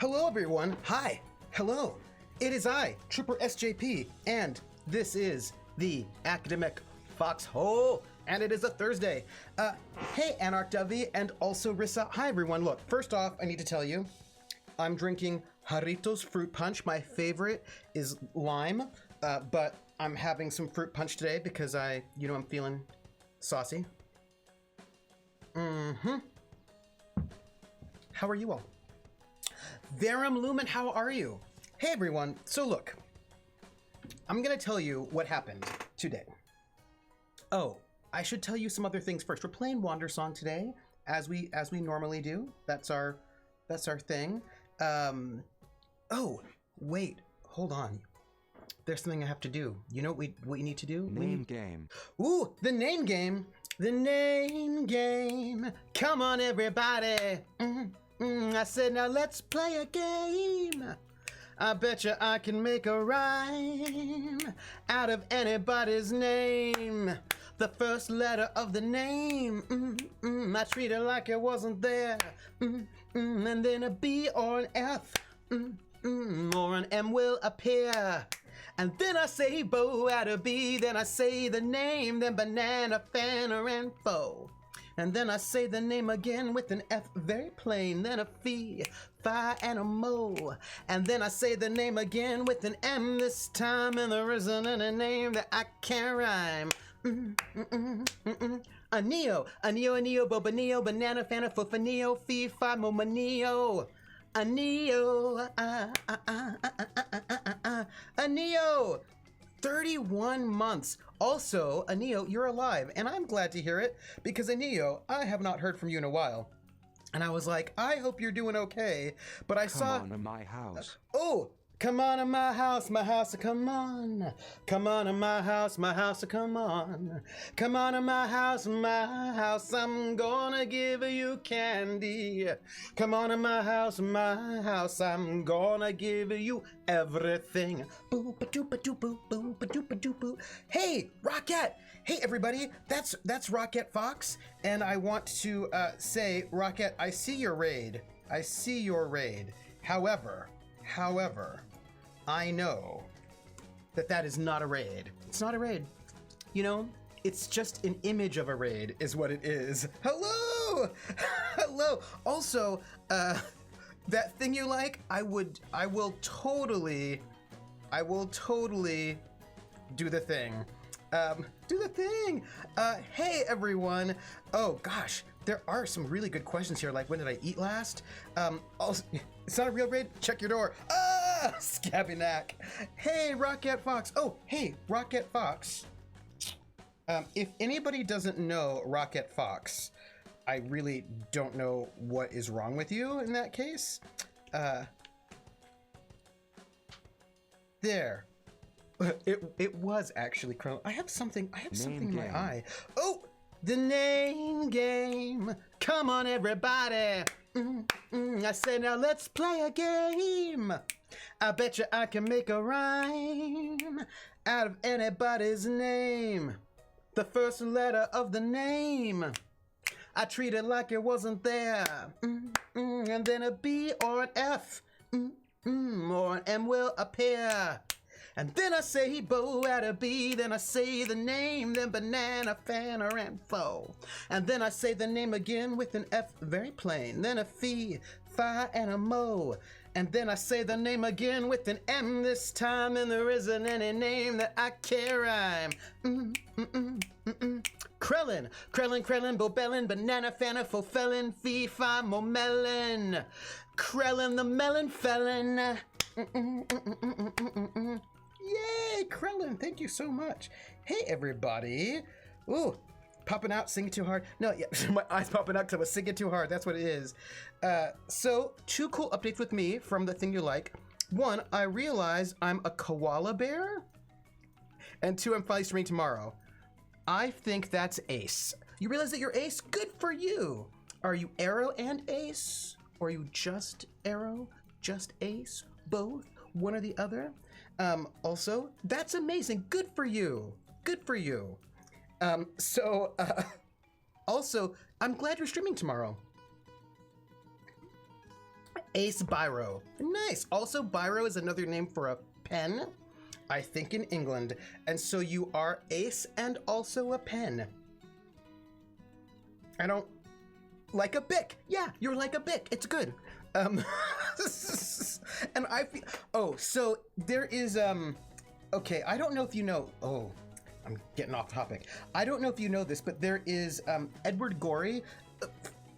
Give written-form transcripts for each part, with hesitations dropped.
Hello, everyone. Hi. Hello. It is I, Trooper SJP, and this is the Academic Foxhole, and it is a Thursday. Hey, Anarch Dovey, and also Rissa. Hi, everyone. Look, first off, I need to tell you, I'm drinking Jarritos Fruit Punch. My favorite is lime, but I'm having some fruit punch today because I'm feeling saucy. How are you all? Verum Lumen, how are you? Hey everyone, so look, I'm gonna tell you what happened today. Oh, I should tell you some other things first. We're playing Wandersong today, as we normally do. That's our thing. Oh, wait, hold on. There's something I have to do. You know what you need to do? Name game. Ooh, the name game. The name game. Come on, everybody. I said, now let's play a game. I bet you I can make a rhyme out of anybody's name. The first letter of the name, I treat it like it wasn't there. And then a B or an F, or an M will appear. And then I say bow out of B, then I say the name, then banana, fanner, and foe. And then I say the name again with an F, very plain, then a fee, fi, and a mo. And then I say the name again with an M this time, and there isn't any name that I can't rhyme. A neo, bobaneo, banana, fana, fofaneo, fee, fi, mo, maneo. A neo, a neo. 31 months. Also, Aneo, you're alive, and I'm glad to hear it, because Aneo, I have not heard from you in a while. And I was like, I hope you're doing okay, but I saw... Come on to my house. Oh, come on to my house, come on. Come on to my house, come on. Come on to my house, I'm gonna give you candy. Come on to my house, I'm gonna give you everything. Boo ba doo ba doo boo, boo ba doo ba doo boo. Hey, Rocket! Hey everybody, that's Rocket Fox, and I want to say, Rocket, I see your raid. However, I know that is not a raid. It's not a raid. You know, it's just an image of a raid is what it is. Hello! Hello! Also, that thing you like, I will totally do the thing. Hey everyone. Oh gosh, there are some really good questions here, like when did I eat last? Also, it's not a real raid, check your door. Ah, scabby knack. Hey, Rocket Fox. Oh, hey, Rocket Fox. If anybody doesn't know Rocket Fox, I really don't know what is wrong with you in that case. There. It was actually Chrome. I have something in my eye. Oh, the name game. Come on, everybody. I said, now let's play a game. I bet you I can make a rhyme out of anybody's name. The first letter of the name, I treat it like it wasn't there. And then a B or an F, or an M will appear. And then I say bow out of B, then I say the name, then banana, fanner, and foe. And then I say the name again with an F, very plain, then a fee, fi, and a mo. And then I say the name again with an M this time, and there isn't any name that I can't rhyme. Krellin, bobellin, banana, fanner, fofelin, fee, fi, mo, melon. Krellin the melon felon. Yay, Krellin, thank you so much. Hey, everybody. Ooh, popping out, singing too hard. No, yeah, my eyes popping out because I was singing too hard. That's what it is. So, 2 cool updates with me from the thing you like. 1, I realize I'm a koala bear. And 2, I'm finally streaming tomorrow. I think that's ace. You realize that you're ace? Good for you. Are you arrow and ace? Or are you just arrow, just ace, both, one or the other? Also, that's amazing. Good for you. Good for you. Also, I'm glad you're streaming tomorrow. Ace biro. Nice. Also, biro is another name for a pen, I think in England. And so you are ace and also a pen. I don't... Like a bic. Yeah, you're like a bic. It's good. And I feel... Oh, so there is... Okay, I don't know if you know... Oh, I'm getting off topic. I don't know if you know this, but there is Edward Gorey.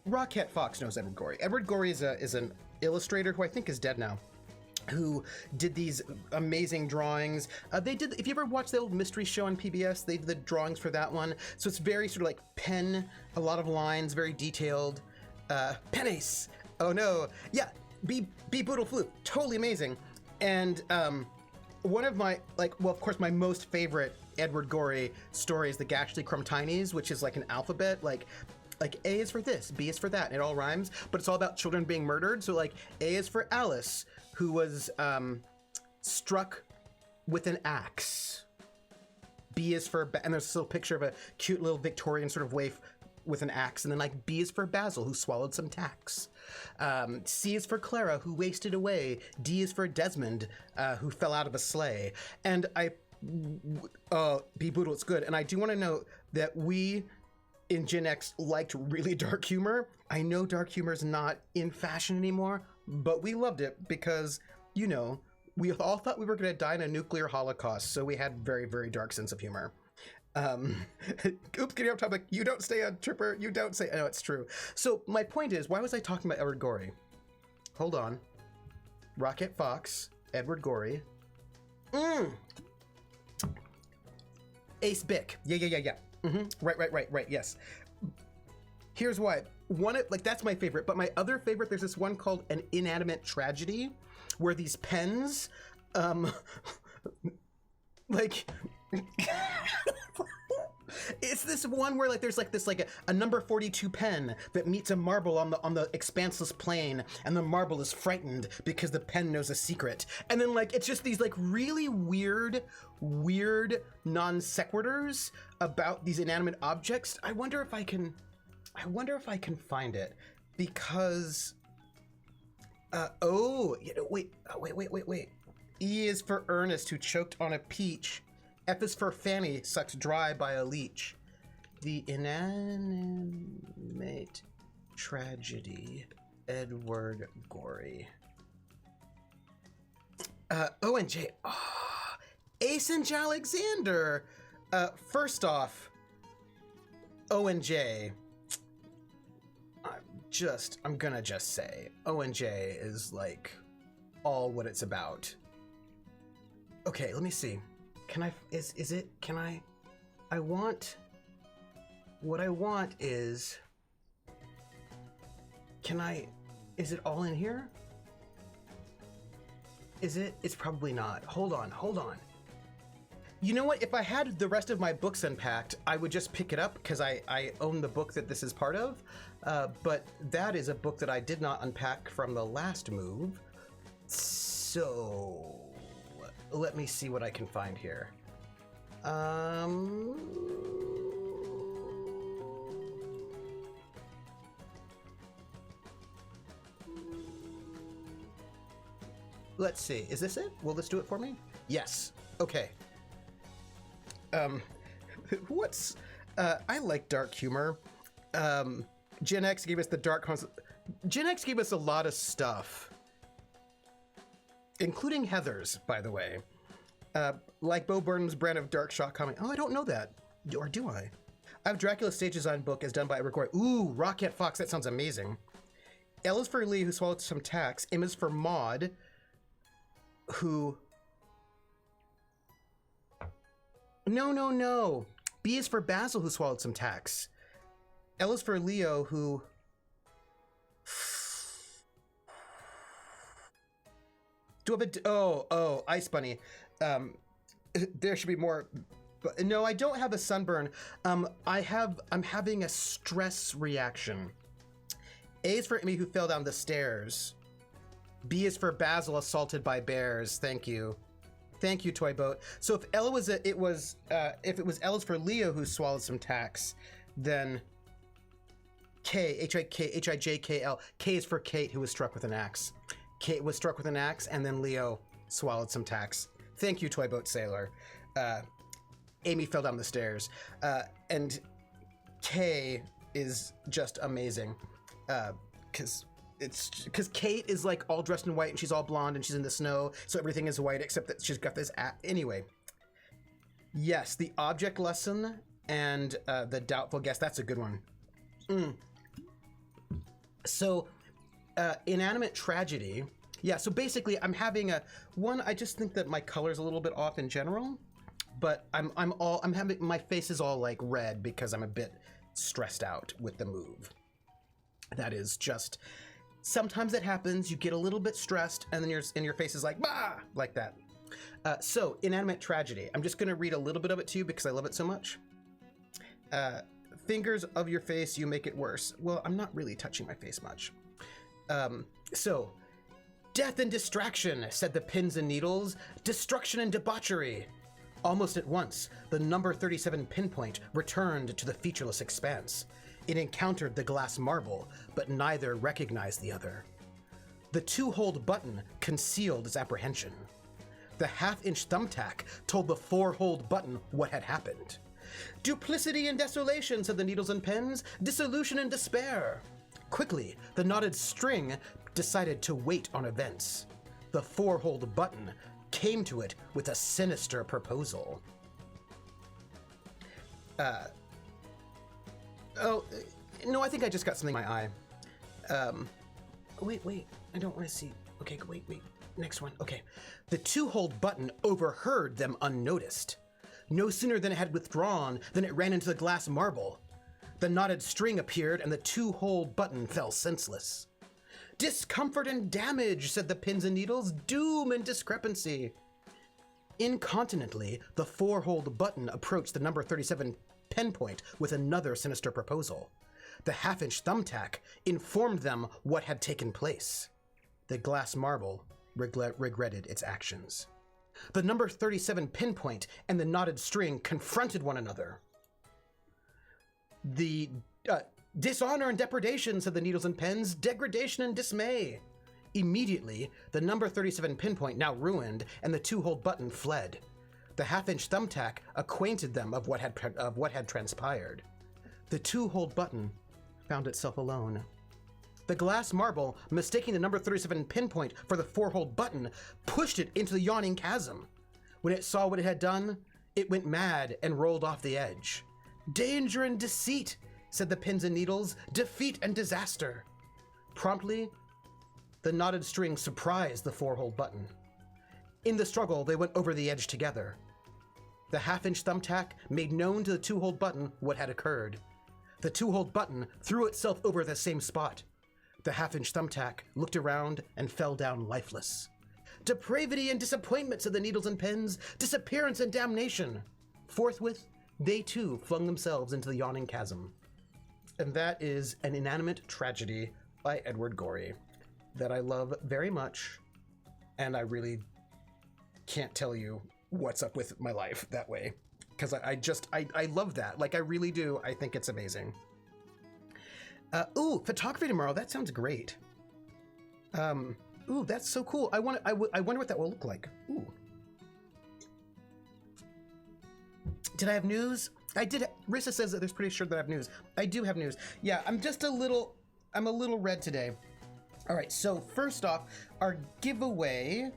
Rocket Fox knows Edward Gorey. Edward Gorey is an illustrator who I think is dead now, who did these amazing drawings. They did, if you ever watched the old mystery show on PBS, they did the drawings for that one. So it's very sort of like pen, a lot of lines, very detailed. Pen ace. Oh no. Yeah, be Boodle Flute. Totally amazing. And one of my, of course, my most favorite Edward Gorey story is the Gashly Crumbtinies, which is like an alphabet, like A is for this, B is for that, and it all rhymes, but it's all about children being murdered. So like A is for Alice, who was struck with an axe. B is for, and there's a little picture of a cute little Victorian sort of waif with an axe, and then like B is for Basil, who swallowed some tacks. C is for Clara, who wasted away. D is for Desmond, who fell out of a sleigh. And Be Boodle, it's good. And I do want to note that we in Gen X liked really dark humor. I know dark humor is not in fashion anymore, but we loved it because, you know, we all thought we were going to die in a nuclear holocaust, so we had very, very dark sense of humor. Oops, getting off topic. You don't stay on Tripper. You don't say. No, it's true. So my point is, why was I talking about Edward Gorey? Hold on. Rocket Fox, Edward Gorey. Ace Bic. Yeah. Right. Yes. Here's why. That's my favorite, but my other favorite, there's this one called An Inanimate Tragedy, where these pens, it's this one where there's a number 42 pen that meets a marble on the expanseless plane, and the marble is frightened because the pen knows a secret. And then it's just these really weird non sequiturs about these inanimate objects. I wonder if I can find it, because wait. E is for Ernest, who choked on a peach. F is for Fanny, sucked dry by a leech. The Inanimate Tragedy, Edward Gorey. O and J. Ace and Alexander. First off, O and J. I'm gonna just say O and J is all what it's about. Okay, let me see. What I want is, is it all in here? It's probably not. Hold on. You know what? If I had the rest of my books unpacked, I would just pick it up because I own the book that this is part of. But that is a book that I did not unpack from the last move. So let me see what I can find here. Let's see. Is this it? Will this do it for me? Yes. Okay. I like dark humor. Gen X gave us the dark Gen X gave us a lot of stuff, including Heathers, by the way. Like Bo Burnham's brand of dark shock comic. Oh, I don't know that. Or do I? I have Dracula's stage design book as done by Edward Gorey. Ooh, Rocket Fox. That sounds amazing. L is for Lee, who swallowed some tacks. M is for Maud, who... No. B is for Basil, who swallowed some tacks. L is for Leo, who... Do I have a... Oh, Ice Bunny. There should be more... But no, I don't have a sunburn. I'm having a stress reaction. A is for Amy, who fell down the stairs. B is for Basil, assaulted by bears. Thank you. Thank you, Toy Boat. So if L was if it was L is for Leo, who swallowed some tacks, then K, H-I-J-K-L. K is for Kate, who was struck with an axe. Kate was struck with an axe, and then Leo swallowed some tacks. Thank you, Toy Boat Sailor. Amy fell down the stairs. And K is just amazing. Because Kate is like all dressed in white, and she's all blonde, and she's in the snow, so everything is white except that she's got this anyway. Yes, the object lesson and the doubtful guess, that's a good one. So, Inanimate Tragedy. Yeah, so basically I'm having I just think that my color's a little bit off in general, but my face is all like red because I'm a bit stressed out with the move. That is just, sometimes that happens, you get a little bit stressed and then your face is like, bah, like that. So, Inanimate Tragedy. I'm just gonna read a little bit of it to you because I love it so much. Fingers of your face, you make it worse. Well, I'm not really touching my face much. So, death and distraction, said the pins and needles. Destruction and debauchery. Almost at once, the number 37 pinpoint returned to the featureless expanse. It encountered the glass marble, but neither recognized the other. The two-holed button concealed its apprehension. The half-inch thumbtack told the four-holed button what had happened. Duplicity and desolation, said the needles and pens. Dissolution and despair. Quickly, the knotted string decided to wait on events. The four-holed button came to it with a sinister proposal. No, I think I just got something in my eye. Wait, I don't want to see. Okay, wait, next one. Okay. The two-holed button overheard them unnoticed. No sooner than it had withdrawn than it ran into the glass marble. The knotted string appeared and the two-holed button fell senseless. Discomfort and damage, said the pins and needles. Doom and discrepancy. Incontinently, the four-holed button approached the number 37 pen point with another sinister proposal. The half-inch thumbtack informed them what had taken place. The glass marble regretted its actions. The number 37 pinpoint and the knotted string confronted one another. The dishonor and depredation, said the needles and pens. Degradation and dismay. Immediately, the number 37 pinpoint, now ruined, and the two-holed button fled. The half-inch thumbtack acquainted them of what had transpired. The two-holed button found itself alone. The glass marble, mistaking the number 37 pinpoint for the four-holed button, pushed it into the yawning chasm. When it saw what it had done, it went mad and rolled off the edge. Danger and deceit, said the pins and needles. Defeat and disaster. Promptly, the knotted string surprised the four-holed button. In the struggle, they went over the edge together. The half-inch thumbtack made known to the two-holed button what had occurred. The two-holed button threw itself over the same spot. The half-inch thumbtack looked around and fell down lifeless. Depravity and disappointment, said the needles and pens. Disappearance and damnation. Forthwith, they too flung themselves into the yawning chasm. And that is An Inanimate Tragedy by Edward Gorey that I love very much, and I really can't tell you what's up with my life that way, because I love that. Like, I really do. I think it's amazing. Ooh, photography tomorrow. That sounds great. Ooh, that's so cool. I wonder what that will look like. Ooh. Did I have news? I did. Rissa says that there's pretty sure that I have news. I do have news. Yeah, I'm a little red today. All right, so first off, our giveaway.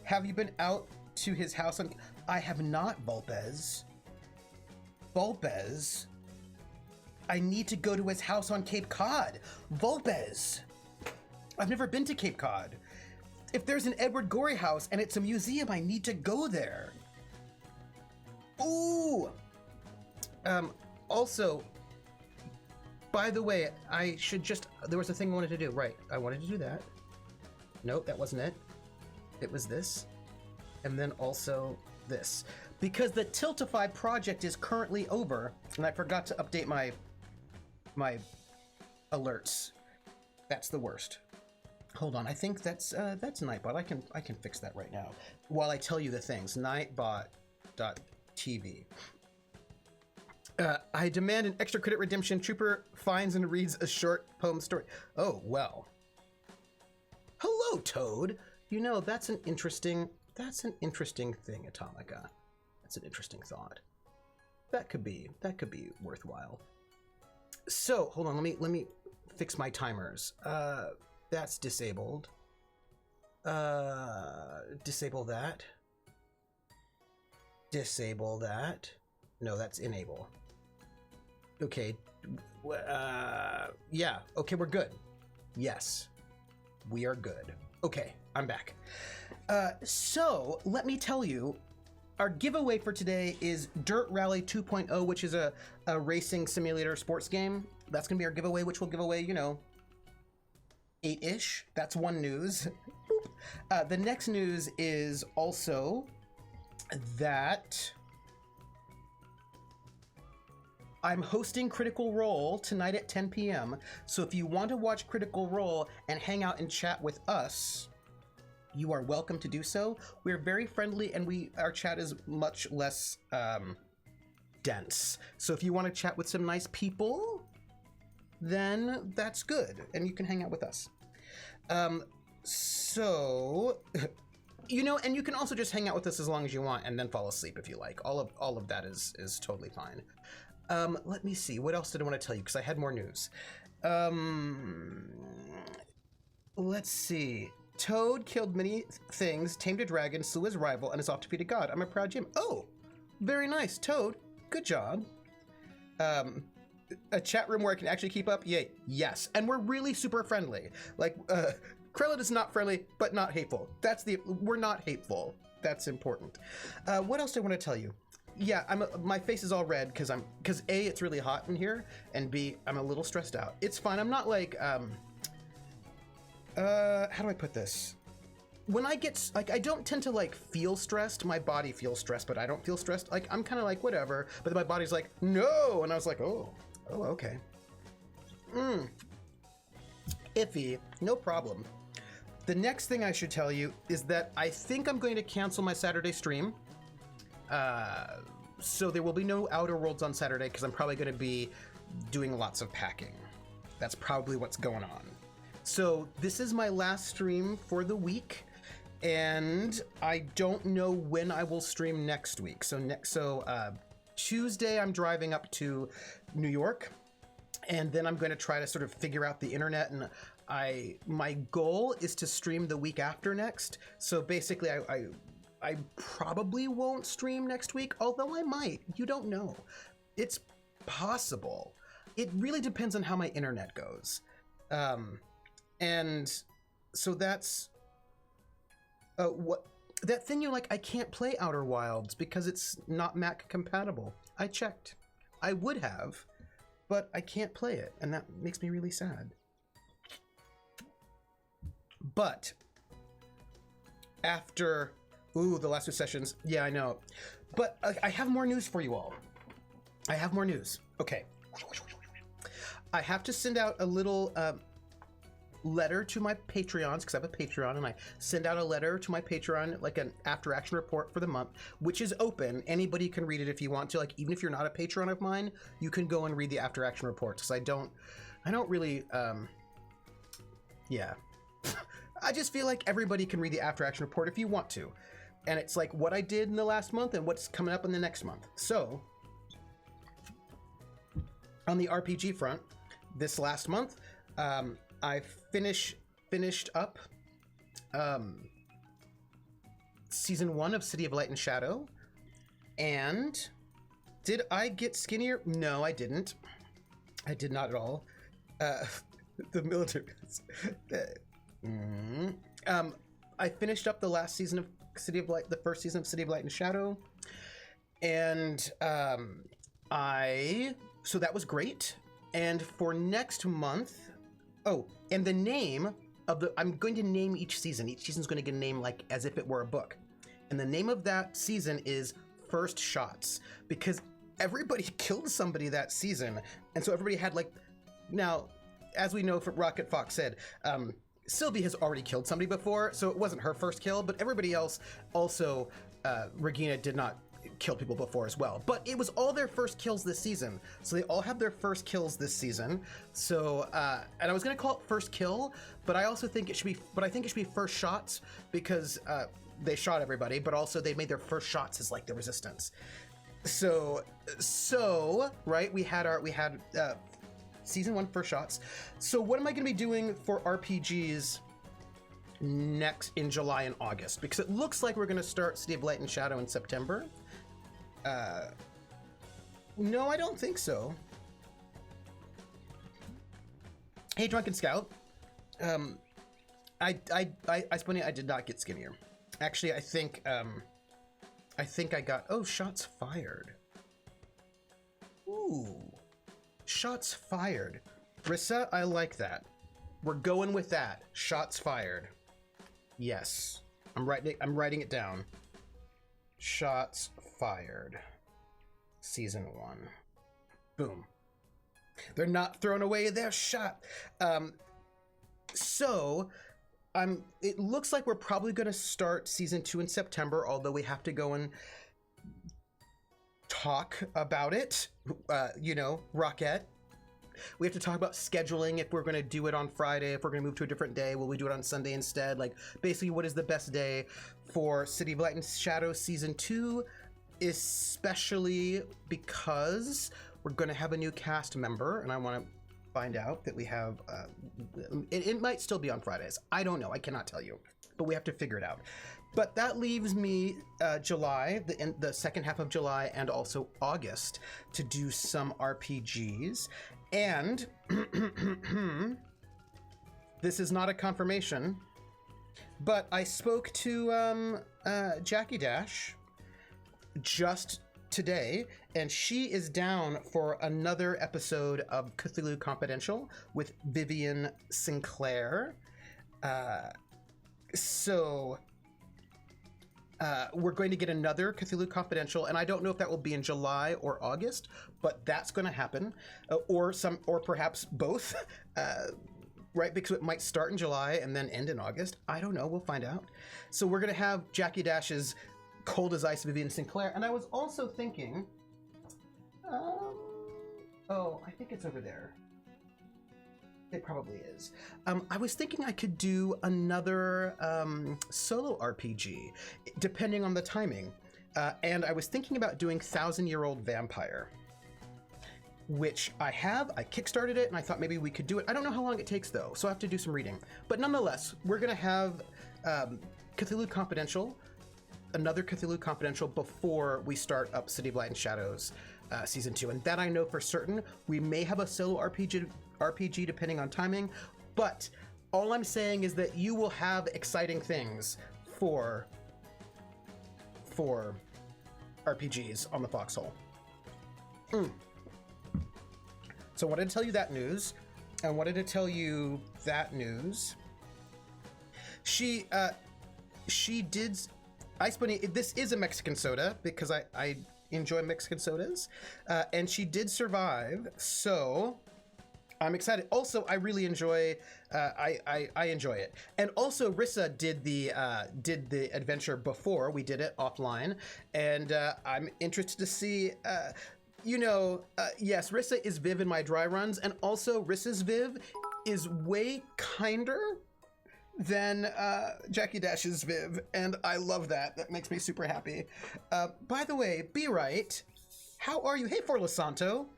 Have you been out to his house? I have not, Vulpez. Vulpez. I need to go to his house on Cape Cod. Vulpez. I've never been to Cape Cod. If there's an Edward Gorey house and it's a museum, I need to go there. Ooh. Also, by the way, there was a thing I wanted to do. Right, I wanted to do that. Nope, that wasn't it. It was this. And then also this. Because the Tiltify project is currently over, and I forgot to update my alerts. That's the worst. Hold on, I think that's Nightbot. I can fix that right now. While I tell you the things. Nightbot.tv. I demand an extra credit redemption. Trooper finds and reads a short poem story. Oh, well. Hello, Toad. You know, that's an interesting thing, Atomica. That's an interesting thought. That could be worthwhile. So, hold on, let me fix my timers. That's disabled. Disable that. Disable that. No, that's enable. Okay. Yeah. Okay, we're good. Yes. We are good. Okay, I'm back. So, let me tell you, our giveaway for today is Dirt Rally 2.0, which is a racing simulator sports game. That's going to be our giveaway, which will give away, 8-ish. That's one news. The next news is also that I'm hosting Critical Role tonight at 10 p.m. So if you want to watch Critical Role and hang out and chat with us, you are welcome to do so. We're very friendly and our chat is much less dense. So if you want to chat with some nice people, then that's good. And you can hang out with us. So, and you can also just hang out with us as long as you want and then fall asleep if you like. All of that is totally fine. Let me see. What else did I want to tell you? Because I had more news. Let's see. Toad killed many things, tamed a dragon, slew his rival, and is off to feed a god. I'm a proud Jim. Oh, very nice. Toad, good job. A chat room where I can actually keep up? Yay. Yes. And we're really super friendly. Like, Krellin is not friendly, but not hateful. We're not hateful. That's important. What else do I want to tell you? Yeah, my face is all red because A, it's really hot in here, and B, I'm a little stressed out. It's fine. I'm not like, how do I put this? When I get, I don't tend to feel stressed. My body feels stressed, but I don't feel stressed. I'm kind of like, whatever. But my body's like, no. And I was like, oh, okay. Iffy, no problem. The next thing I should tell you is that I think I'm going to cancel my Saturday stream. So there will be no Outer Worlds on Saturday because I'm probably going to be doing lots of packing. That's probably what's going on. So this is my last stream for the week, and I don't know when I will stream next week. So Tuesday I'm driving up to New York, and then I'm going to try to sort of figure out the internet, and my goal is to stream the week after next. So basically I probably won't stream next week, although I might. You don't know. It's possible. It really depends on how my internet goes. And so that's what that thing you're like, I can't play Outer Wilds because it's not Mac compatible. I checked. I would have, but I can't play it, and that makes me really sad. But after the last 2 sessions, yeah, I know. But I have more news for you all. I have more news. Okay. I have to send out a little letter to my Patreons, because I have a Patreon, and I send out a letter to my Patreon, like an after action report for the month, which is open. Anybody can read it if you want to. Like, even if you're not a Patreon of mine, you can go and read the after action report, because I don't really, yeah. I just feel like everybody can read the after action report if you want to. And it's like what I did in the last month and what's coming up in the next month. So, on the RPG front, this last month, I finished up season 1 of City of Light and Shadow. And did I get skinnier? No, I didn't. I did not at all. The military. I finished up the last season of City of Light, the first season of City of Light and Shadow, and so that was great. And for next month, and the name of I'm going to name each season. Each season's going to get a name like as if it were a book, and the name of that season is First Shots, because everybody killed somebody that season, and so everybody had now, as we know from Rocket Fox said, Sylvie has already killed somebody before, so it wasn't her first kill, but everybody else also, Regina did not killed people before as well. But it was all their first kills this season. So they all have their first kills this season. So, and I was going to call it first kill, but I also think it should be, first shots because they shot everybody, but also they made their first shots as like the resistance. So, right, we had season 1 first shots. So what am I going to be doing for RPGs next in July and August? Because it looks like we're going to start City of Light and Shadow in September. No, I don't think so. Hey, Drunken Scout. I did not get skinnier. Actually, I think I got, shots fired. Ooh, shots fired. Rissa, I like that. We're going with that. Shots fired. Yes, I'm writing it down. Shots fired. Season 1. Boom. They're not throwing away their shot. It looks like we're probably going to start season 2 in September, although we have to go and talk about it. Rocket. We have to talk about scheduling, if we're going to do it on Friday, if we're going to move to a different day, will we do it on Sunday instead? Like, basically, what is the best day for City of Light and Shadow Season 2, especially because we're going to have a new cast member, and I want to find out that we have, it might still be on Fridays. I don't know. I cannot tell you, but we have to figure it out. But that leaves me July, the second half of July, and also August to do some RPGs. And this is not a confirmation, but I spoke to Jackie Dash just today, and she is down for another episode of Cthulhu Confidential with Vivian Sinclair. We're going to get another Cthulhu Confidential, and I don't know if that will be in July or August, but that's going to happen, or perhaps both, right? Because it might start in July and then end in August. I don't know. We'll find out. So we're going to have Jackie Dash's Cold as Ice Vivian Sinclair, and I was also thinking, I think it's over there. It probably is. I was thinking I could do another solo RPG, depending on the timing. And I was thinking about doing 1,000-Year-Old Vampire, which I kickstarted it, and I thought maybe we could do it. I don't know how long it takes, though, so I have to do some reading. But nonetheless, we're going to have Cthulhu Confidential, another Cthulhu Confidential, before we start up City of Light and Shadows Season 2. And that I know for certain. We may have a solo RPG depending on timing, but all I'm saying is that you will have exciting things for RPGs on the Foxhole. So I wanted to tell you that news. I wanted to tell you that news. She did. Ice Bunny, this is a Mexican soda because I enjoy Mexican sodas, and she did survive, so I'm excited. Also, I really enjoy, I enjoy it. And also, Rissa did the adventure before. We did it offline, and I'm interested to see, yes, Rissa is Viv in my dry runs, and also Rissa's Viv is way kinder than Jackie Dash's Viv, and I love that. That makes me super happy. By the way, Be Right, how are you? Hey, For Santo.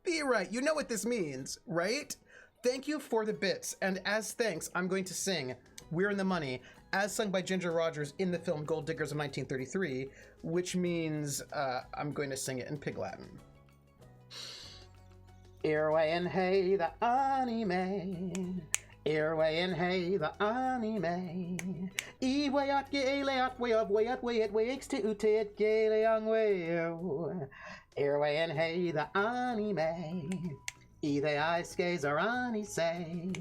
Be Right, you know what this means, right? Thank you for the bits, and as thanks, I'm going to sing We're in the Money, as sung by Ginger Rogers in the film Gold Diggers of 1933, which means I'm going to sing it in Pig Latin. Earway and hey, the anime. Earway and hey, the anime. Eway at gale at way of way at way at way to utit gale young way. Earway and hey, the anime. Either I skays or ani say.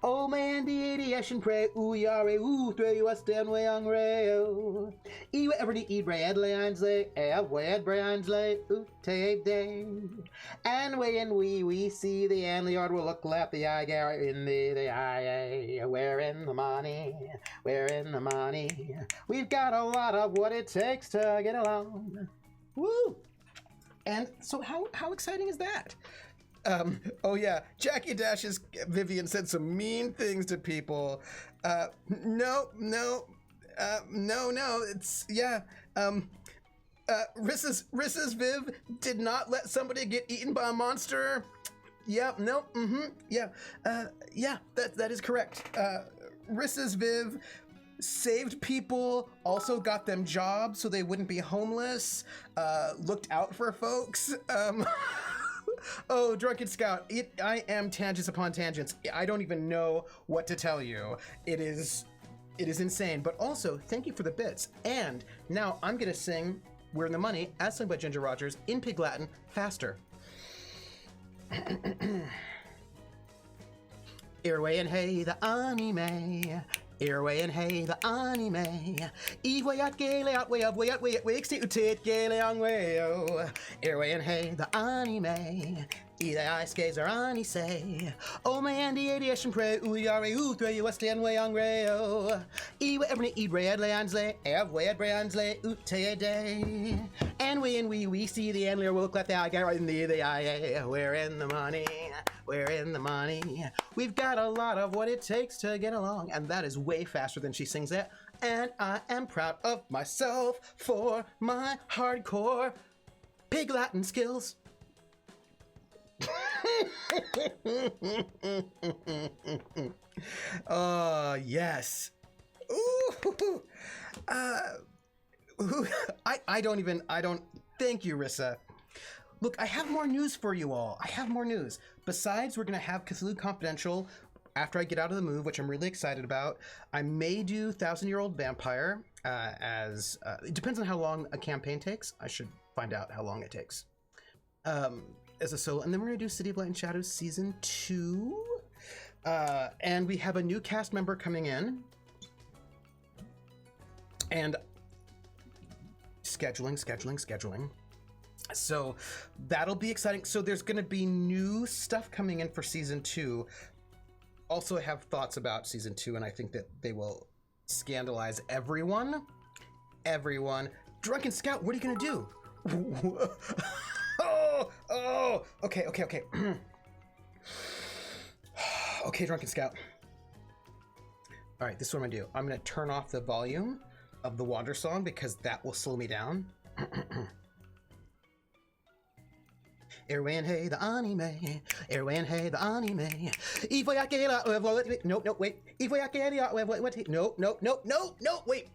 Oh man, the adiation pray, ooh yare, ooh, throw you a stand way on rail. Ewe ever the eat bread lands lay, wed brands lay, ooh, take day. And way and we see the landlord will look left the eye, Gary in the eye, where in the money. We're in the money. We've got a lot of what it takes to get along. Woo! And so how exciting is that? Oh yeah, Jackie Dash's Vivian said some mean things to people. No, it's, yeah. Rissa's Viv did not let somebody get eaten by a monster. Yeah, no, yeah. Yeah, that is correct. Rissa's Viv saved people, also got them jobs so they wouldn't be homeless, looked out for folks. Oh, Drunken Scout, I am tangents upon tangents. I don't even know what to tell you. It is insane, but also thank you for the bits. And now I'm gonna sing We're in the Money, as sung by Ginger Rogers, in Pig Latin, faster. Earway and hey, the anime. Earway and hey, the anime. Eveway at gale out way at weeks to tit gale on way. Earway and hey, the anime. Either ice skates or ani say. Oh man, the aviation pray, we are a throw you west and way on rail. Ewe every eat red landsle, ev way at brandsle, ute day. And we see the endlier will clap the eye, right in the eye. We're in the money, we're in the money. We've got a lot of what it takes to get along, and that is way faster than she sings it. And I am proud of myself for my hardcore Pig Latin skills. Yes. Ooh. I don't, thank you, Rissa. Look, I have more news for you all. I have more news. Besides, we're gonna have Cthulhu Confidential after I get out of the move, which I'm really excited about. I may do 1,000-Year-Old Vampire it depends on how long a campaign takes. I should find out how long it takes. As a solo, and then we're gonna do City of Light and Shadows Season 2. And we have a new cast member coming in. And scheduling. So that'll be exciting. So there's gonna be new stuff coming in for Season 2. Also, I have thoughts about Season 2, and I think that they will scandalize everyone. Drunken Scout, what are you gonna do? Okay. Okay, Drunken Scout. All right, this is what I'm gonna do. I'm gonna turn off the volume of the Wandersong because that will slow me down. Airway and hey, the anime. Airway and hey, the anime. No, wait. No, wait.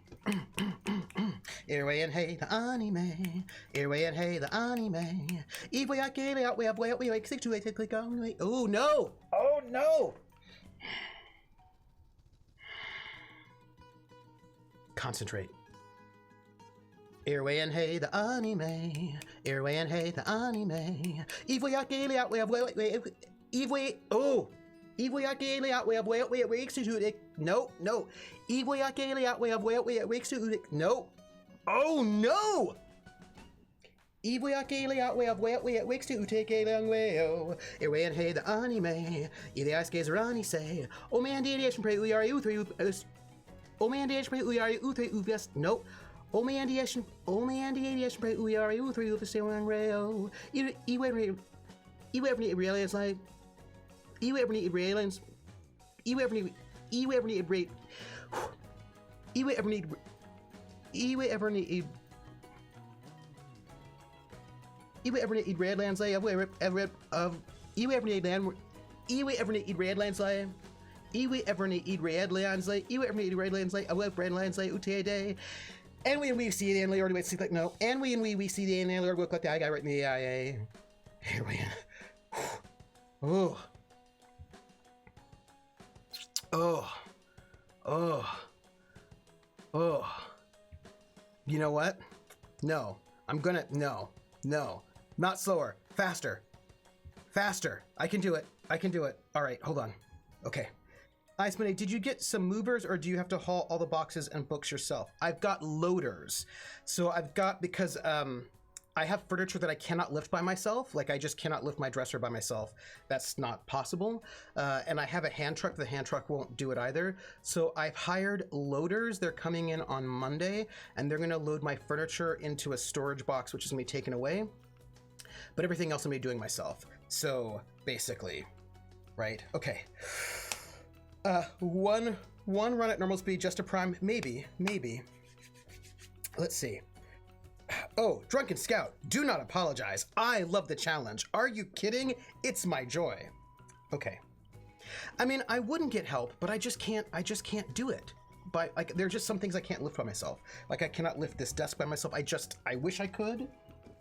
Airway and hey, the anime. Airway and hey, the anime. Oh no! Oh no! Concentrate. Airway and hey, the anime. Airway and hey, the anime. Oh! No. No. Oh no! Airway and hey, the anime. The ice skates are on, say. Oh man, the aviation pray, we are you three. Oh man, the aviation pray, we are you three. Nope. Oh man, the aviation pray, we are you three. The same on rail. You ever need aliens like. You ever need aliens. You ever need rate. You ever need red lands like you ever need land you ever need red lands like you ever need red lands like you ever need red lands like red lands like UTA day. And we see the landlord wait like no, and we see the landlord look like the guy right in the eye. Here we are. Oh. You know what? No. Not slower. Faster. I can do it. All right, hold on. Okay. Ice Money, did you get some movers or do you have to haul all the boxes and books yourself? I've got loaders. So I've got, because I have furniture that I cannot lift by myself. Like I just cannot lift my dresser by myself. That's not possible. And I have a hand truck. The hand truck won't do it either. So I've hired loaders. They're coming in on Monday and they're gonna load my furniture into a storage box, which is gonna be taken away. But everything else I'm gonna be doing myself. So basically, right? Okay. One run at normal speed, just a prime, maybe. Let's see. Oh, Drunken Scout, do not apologize. I love the challenge. Are you kidding? It's my joy. Okay. I mean, I wouldn't get help, but I just can't do it. But like, there are just some things I can't lift by myself. Like I cannot lift this desk by myself. I wish I could,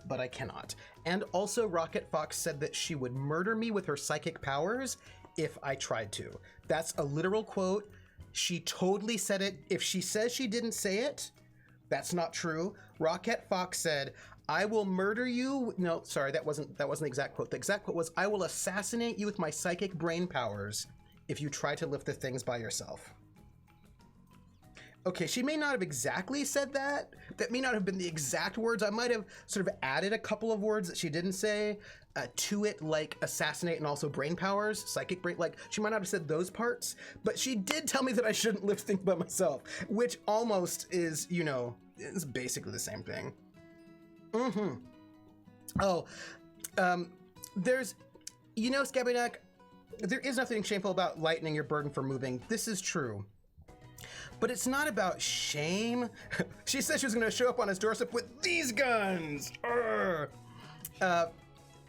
but I cannot. And also Rocket Fox said that she would murder me with her psychic powers if I tried to. That's a literal quote. She totally said it. If she says she didn't say it, that's not true. Rocket Fox said, I will murder you. No, sorry, that wasn't the exact quote. The exact quote was, I will assassinate you with my psychic brain powers if you try to lift the things by yourself. Okay, she may not have exactly said that. That may not have been the exact words. I might have sort of added a couple of words that she didn't say to it, like assassinate and also brain powers, psychic brain. Like she might not have said those parts, but she did tell me that I shouldn't lift things by myself, which almost is, you know, it's basically the same thing. Oh, there's, you know, Scabby Neck, there is nothing shameful about lightening your burden for moving. This is true. But it's not about shame. She said she was going to show up on his doorstep with these guns.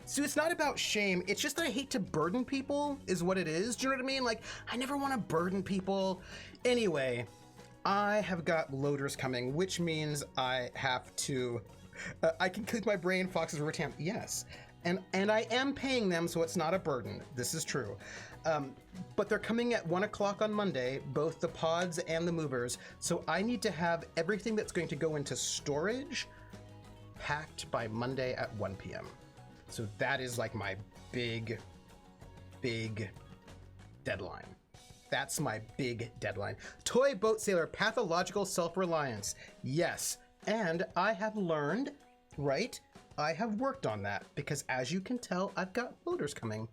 So it's not about shame. It's just that I hate to burden people is what it is. Do you know what I mean? Like, I never want to burden people. Anyway, I have got loaders coming, which means I have to, I can click my brain, Fox's Rotam. Yes. And I am paying them, so it's not a burden. This is true. But they're coming at 1 o'clock on Monday, both the pods and the movers. So I need to have everything that's going to go into storage packed by Monday at 1 p.m. So that is like my big deadline. That's my big deadline. Toy Boat Sailor, pathological self-reliance. Yes, and I have learned, right? I have worked on that because as you can tell, I've got loaders coming.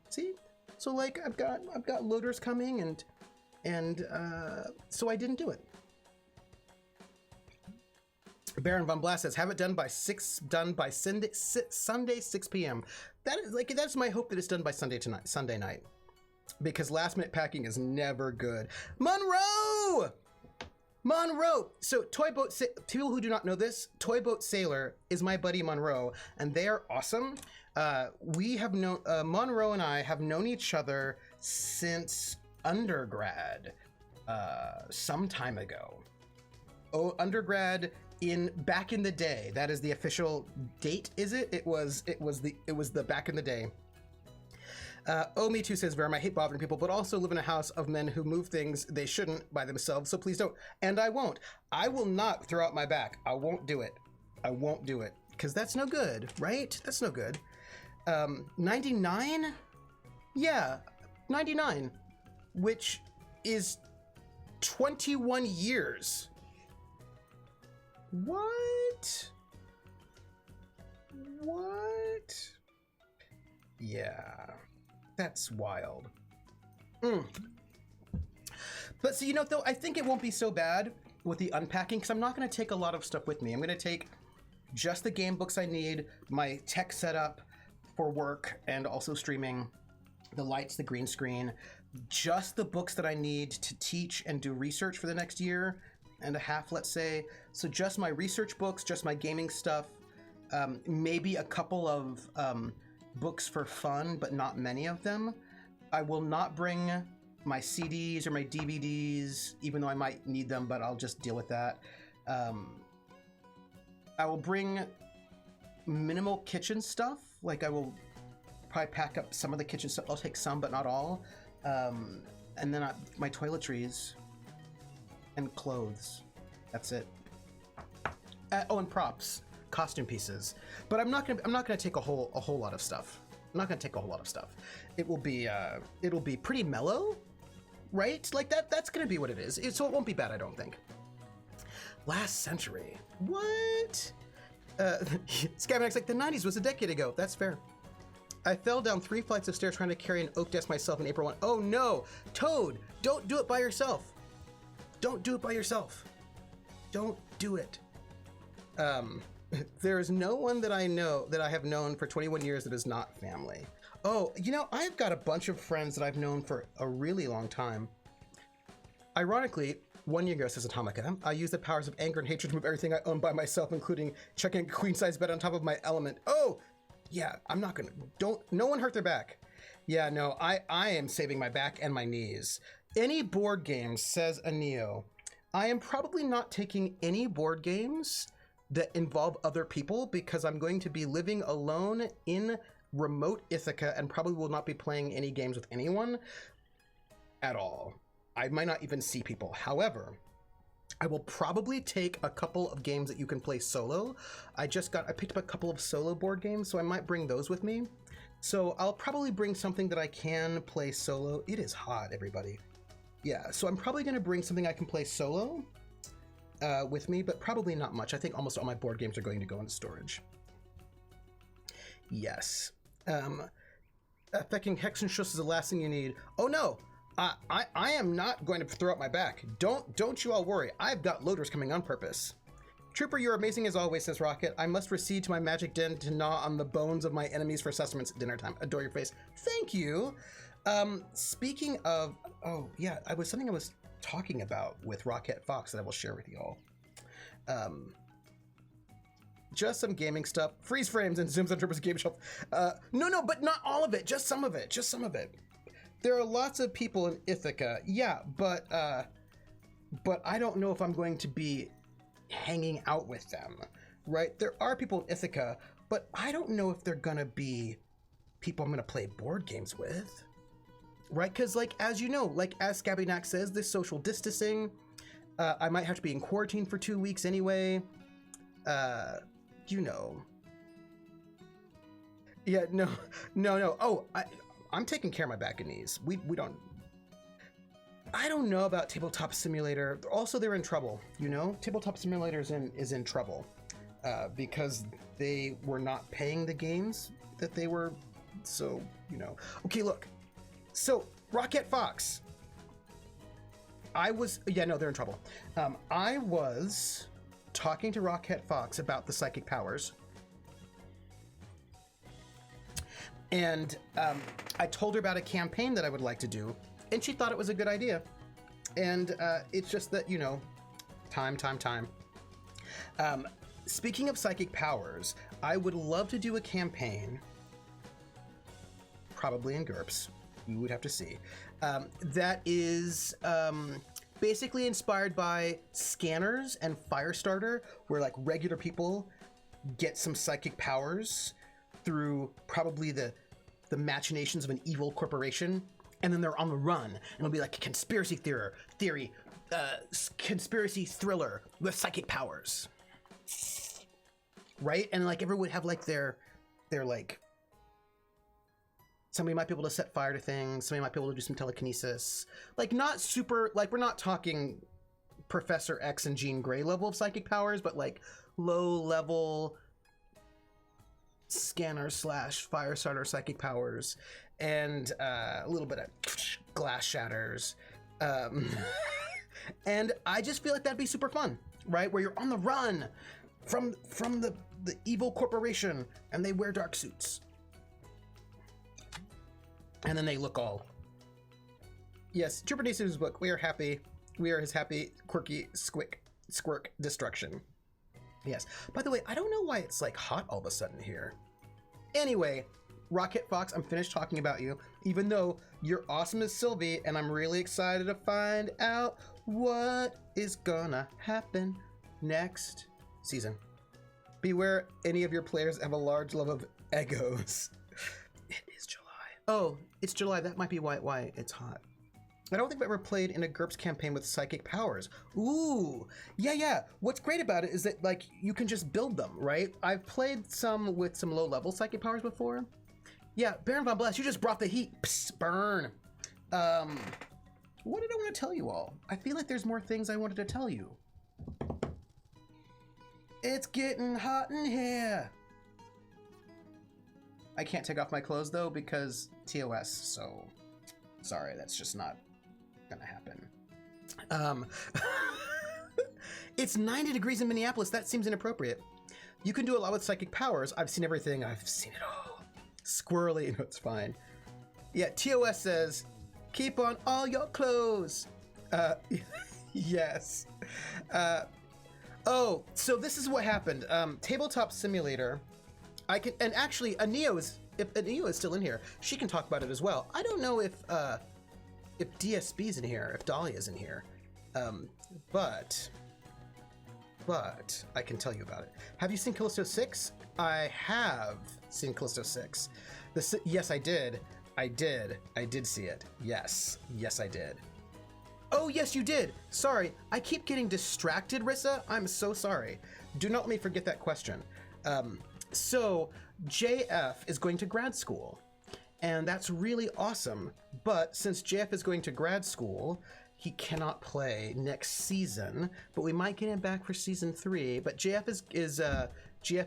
See? So like I've got loaders coming and so I didn't do it. Baron Von Blast says, have it done by Sunday 6 p.m. That is like, that's my hope that it's done by Sunday night. Because last minute packing is never good. Monroe! So people who do not know this, Toy Boat Sailor is my buddy Monroe, and they are awesome. We have known, Monroe and I have known each other since undergrad, some time ago. Oh, undergrad back in the day. That is the official date, is it? It was the back in the day. Oh, me too, says Verum. I hate bothering people, but also live in a house of men who move things they shouldn't by themselves, so please don't. And I won't. I will not throw out my back. I won't do it. I won't do it. Because that's no good, right? That's no good. 99? Yeah, 99. Which is 21 years. What? Yeah. That's wild. But so, you know, though, I think it won't be so bad with the unpacking because I'm not going to take a lot of stuff with me. I'm going to take just the game books I need, my tech setup for work and also streaming, the lights, the green screen, just the books that I need to teach and do research for the next year and a half, let's say. So just my research books, just my gaming stuff, maybe a couple of books for fun, but not many of them. I will not bring my CDs or my DVDs, even though I might need them, but I'll just deal with that. I will bring minimal kitchen stuff. Like I will probably pack up some of the kitchen stuff. I'll take some, but not all. And then my toiletries and clothes. That's it. Oh, and props. Costume pieces, but I'm not gonna take a whole lot of stuff. I'm not gonna take a whole lot of stuff. It'll be pretty mellow, right? Like that's gonna be what it is. So it won't be bad, I don't think. Last Century, what? Scabmax like the 90s was a decade ago. That's fair. I fell down 3 flights of stairs trying to carry an oak desk myself in April 1. Oh no! Toad! Don't do it by yourself! Don't do it by yourself. Don't do it. There is no one that I know that I have known for 21 years that is not family. Oh, you know, I've got a bunch of friends that I've known for a really long time. Ironically, 1 year ago, says Atomica, I used the powers of anger and hatred to move everything I own by myself, including checking a queen-size bed on top of my element. Oh, yeah, I'm not gonna, no one hurt their back. Yeah, no, I am saving my back and my knees. Any board games, says Aneo. I am probably not taking any board games that involve other people because I'm going to be living alone in remote Ithaca and probably will not be playing any games with anyone at all. I might not even see people. However, I will probably take a couple of games that you can play solo. I picked up a couple of solo board games, so I might bring those with me. So I'll probably bring something that I can play solo. It is hot, everybody. Yeah, so I'm probably going to bring something I can play solo with me, but probably not much. I think almost all my board games are going to go into storage. Yes. Affecting Hexenschuss is the last thing you need. Oh no! I am not going to throw up my back. Don't you all worry. I've got loaders coming on purpose. Trooper, you're amazing as always, says Rocket. I must recede to my magic den to gnaw on the bones of my enemies for sustenance at dinner time. Adore your face. Thank you. Speaking of, oh yeah, something I was talking about with Rocket Fox that I will share with you all. Just some gaming stuff. Freeze frames and zooms on Trooper's game shelf. No, but not all of it. Just some of it. Just some of it. There are lots of people in Ithaca. Yeah, but I don't know if I'm going to be hanging out with them, right? There are people in Ithaca, but I don't know if they're gonna be people I'm gonna play board games with, right? Because like, as you know, like as Scabbynack says, this social distancing, I might have to be in quarantine for 2 weeks anyway. You know. Yeah, no. Oh, I'm taking care of my back and knees. We don't. I don't know about Tabletop Simulator. Also, they're in trouble. You know, Tabletop Simulator is in trouble because they were not paying the games that they were. So you know. Okay, look. So Rocket Fox. They're in trouble. I was talking to Rocket Fox about the psychic powers. And I told her about a campaign that I would like to do, and she thought it was a good idea. And it's just that, you know, time. Speaking of psychic powers, I would love to do a campaign, probably in GURPS, you would have to see, that is basically inspired by Scanners and Firestarter, where like regular people get some psychic powers through probably the machinations of an evil corporation, and then they're on the run, and it'll be like a conspiracy theory, conspiracy thriller with psychic powers, right? And like everyone would have like their like, somebody might be able to set fire to things, somebody might be able to do some telekinesis, like not super, like we're not talking Professor X and Jean Grey level of psychic powers, but like low level Scanner / Firestarter psychic powers, and a little bit of glass shatters. And I just feel like that'd be super fun, right? Where you're on the run from the evil corporation, and they wear dark suits. And then they look all... Yes, Trooper Desu's book, we are happy. We are his happy, quirky, squirk destruction. Yes. By the way, I don't know why it's like hot all of a sudden here. Anyway, Rocket Fox, I'm finished talking about you, even though you're awesome as Sylvie, and I'm really excited to find out what is gonna happen next season. Beware any of your players have a large love of egos. It is July. Oh, it's July. That might be why it's hot. I don't think I've ever played in a GURPS campaign with psychic powers. Ooh, yeah. What's great about it is that like you can just build them, right? I've played some with some low-level psychic powers before. Yeah, Baron Von Blast, you just brought the heat. Psst, burn. What did I want to tell you all? I feel like there's more things I wanted to tell you. It's getting hot in here. I can't take off my clothes though because TOS, so sorry, that's just not gonna happen. It's 90 degrees in Minneapolis. That seems inappropriate. You can do a lot with psychic powers. I've seen everything. I've seen it all. Squirrely, no, it's fine. Yeah, TOS says, keep on all your clothes. Yes. Oh, so this is what happened. Tabletop Simulator. And actually, if Aneo is still in here, she can talk about it as well. I don't know if DSB's in here, if Dahlia's in here, but I can tell you about it. Have you seen Callisto 6? I have seen Callisto 6. Yes, I did. I did see it. Yes, I did. Oh, yes, you did. Sorry, I keep getting distracted, Rissa. I'm so sorry. Do not let me forget that question. So JF is going to grad school, and that's really awesome. But since JF is going to grad school, he cannot play next season, but we might get him back for season 3. But JF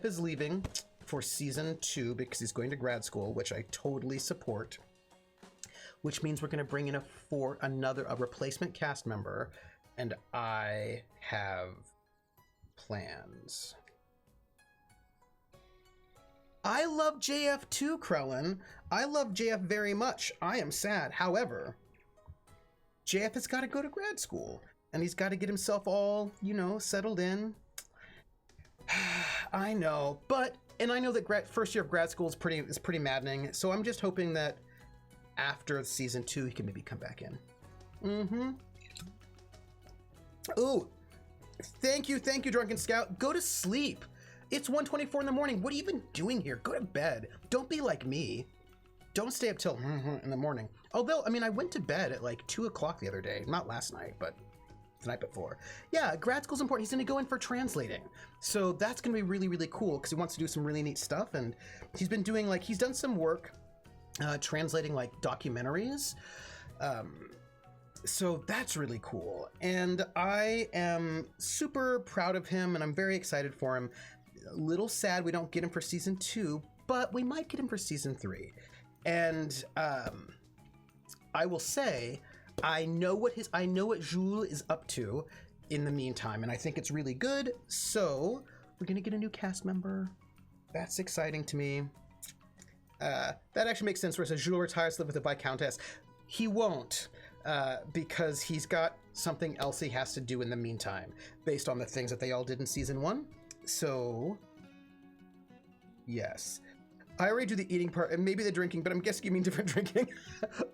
is leaving for season 2 because he's going to grad school, which I totally support. Which means we're going to bring in a replacement cast member, and I have plans. I love JF too, Krellin. I love JF very much. I am sad. However, JF has got to go to grad school, and he's got to get himself all, settled in. I know, and I know that first year of grad school is pretty maddening. So I'm just hoping that after season 2, he can maybe come back in. Mm-hmm. Ooh, thank you, Drunken Scout. Go to sleep. It's 1:24 in the morning. What are you even doing here? Go to bed. Don't be like me. Don't stay up till in the morning. Although, I went to bed at like 2 o'clock the other day. Not last night, but the night before. Yeah, grad school's important. He's going to go in for translating. So that's going to be really, really cool because he wants to do some really neat stuff. And he's been doing he's done some work translating documentaries. So that's really cool. And I am super proud of him and I'm very excited for him. A little sad we don't get him for season 2, but we might get him for season 3. And I will say, I know what Jules is up to in the meantime, and I think it's really good. So we're gonna get a new cast member. That's exciting to me. That actually makes sense where it says Jules retires to live with the Viscountess. He won't, because he's got something else he has to do in the meantime, based on the things that they all did in season 1. So, yes. I already do the eating part and maybe the drinking, but I'm guessing you mean different drinking.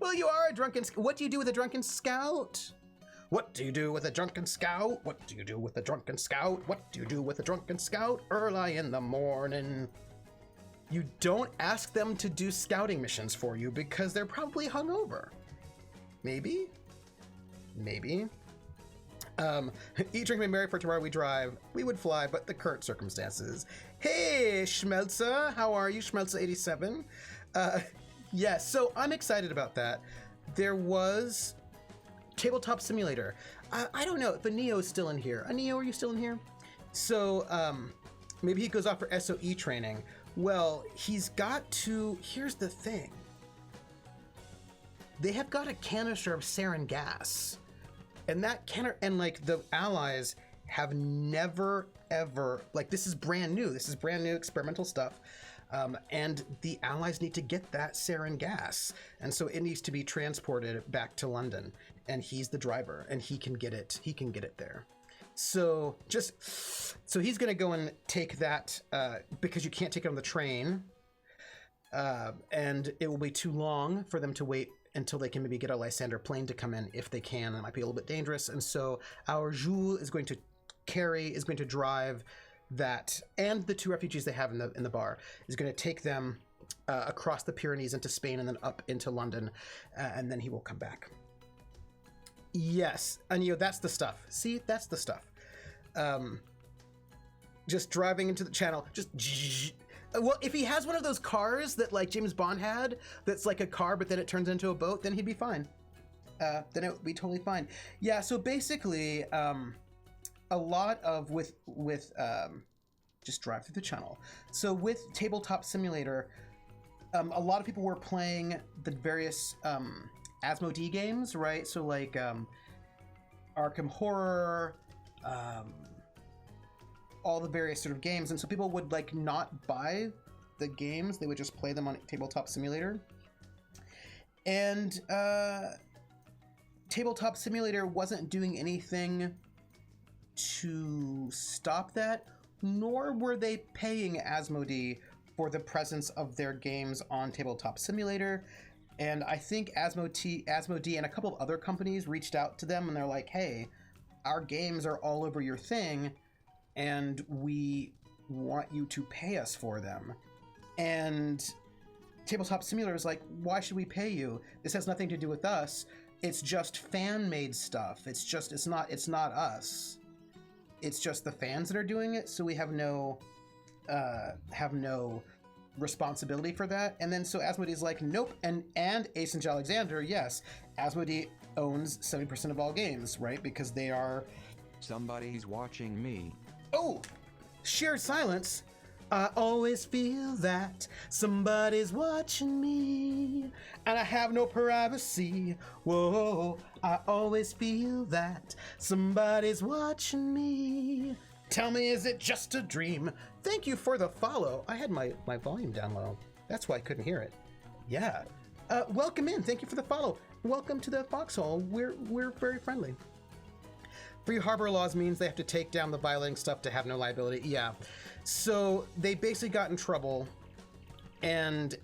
Well, you are a drunken... What do you do with a drunken scout? What do you do with a drunken scout? What do you do with a drunken scout? What do you do with a drunken scout early in the morning? You don't ask them to do scouting missions for you because they're probably hungover. Maybe? Maybe. Eat, drink, and marry, for tomorrow we drive. We would fly, but the current circumstances. Hey, Schmelza, how are you, Schmelza87? Yes, so I'm excited about that. There was Tabletop Simulator. I don't know if Aneo is still in here. Aneo, are you still in here? So maybe he goes off for SOE training. Well, he's got to... Here's the thing. They have got a canister of sarin gas. And that the allies have never, ever, this is brand new. This is brand new experimental stuff. And the allies need to get that sarin gas. And so it needs to be transported back to London. And he's the driver and he can get it. He can get it there. So he's going to go and take that because you can't take it on the train. And it will be too long for them to wait until they can maybe get a Lysander plane to come in. If they can, it might be a little bit dangerous. And so our Jules is going to drive that, and the 2 refugees they have in the bar, is going to take them across the Pyrenees into Spain and then up into London, and then he will come back. Yes, and that's the stuff. See, that's the stuff. Just driving into the channel, just... Well, if he has one of those cars that James Bond had, that's like a car, but then it turns into a boat, then he'd be fine. Then it would be totally fine. Yeah, so basically, a lot of with just drive through the channel. So with Tabletop Simulator, a lot of people were playing the various Asmodee games, right? So like Arkham Horror, all the various sort of games, and so people would like not buy the games, they would just play them on Tabletop Simulator. And Tabletop Simulator wasn't doing anything to stop that, nor were they paying Asmodee for the presence of their games on Tabletop Simulator. And I think Asmodee and a couple of other companies reached out to them and they're like, hey, our games are all over your thing and we want you to pay us for them. And Tabletop Simulator is like, why should we pay you? This has nothing to do with us. It's just fan-made stuff. It's not us. It's just the fans that are doing it, so we have no responsibility for that. And then so Asmodee's like, nope. And Ace Alexander, yes, Asmodee owns 70% of all games, right? Because they are... Somebody's watching me. Oh, shared silence. I always feel that somebody's watching me, and I have no privacy. Whoa, I always feel that somebody's watching me. Tell me, is it just a dream? Thank you for the follow. I had my volume down low. That's why I couldn't hear it. Yeah. Welcome in. Thank you for the follow. Welcome to the foxhole. We're very friendly. Free harbor laws means they have to take down the violating stuff to have no liability. Yeah. So they basically got in trouble, and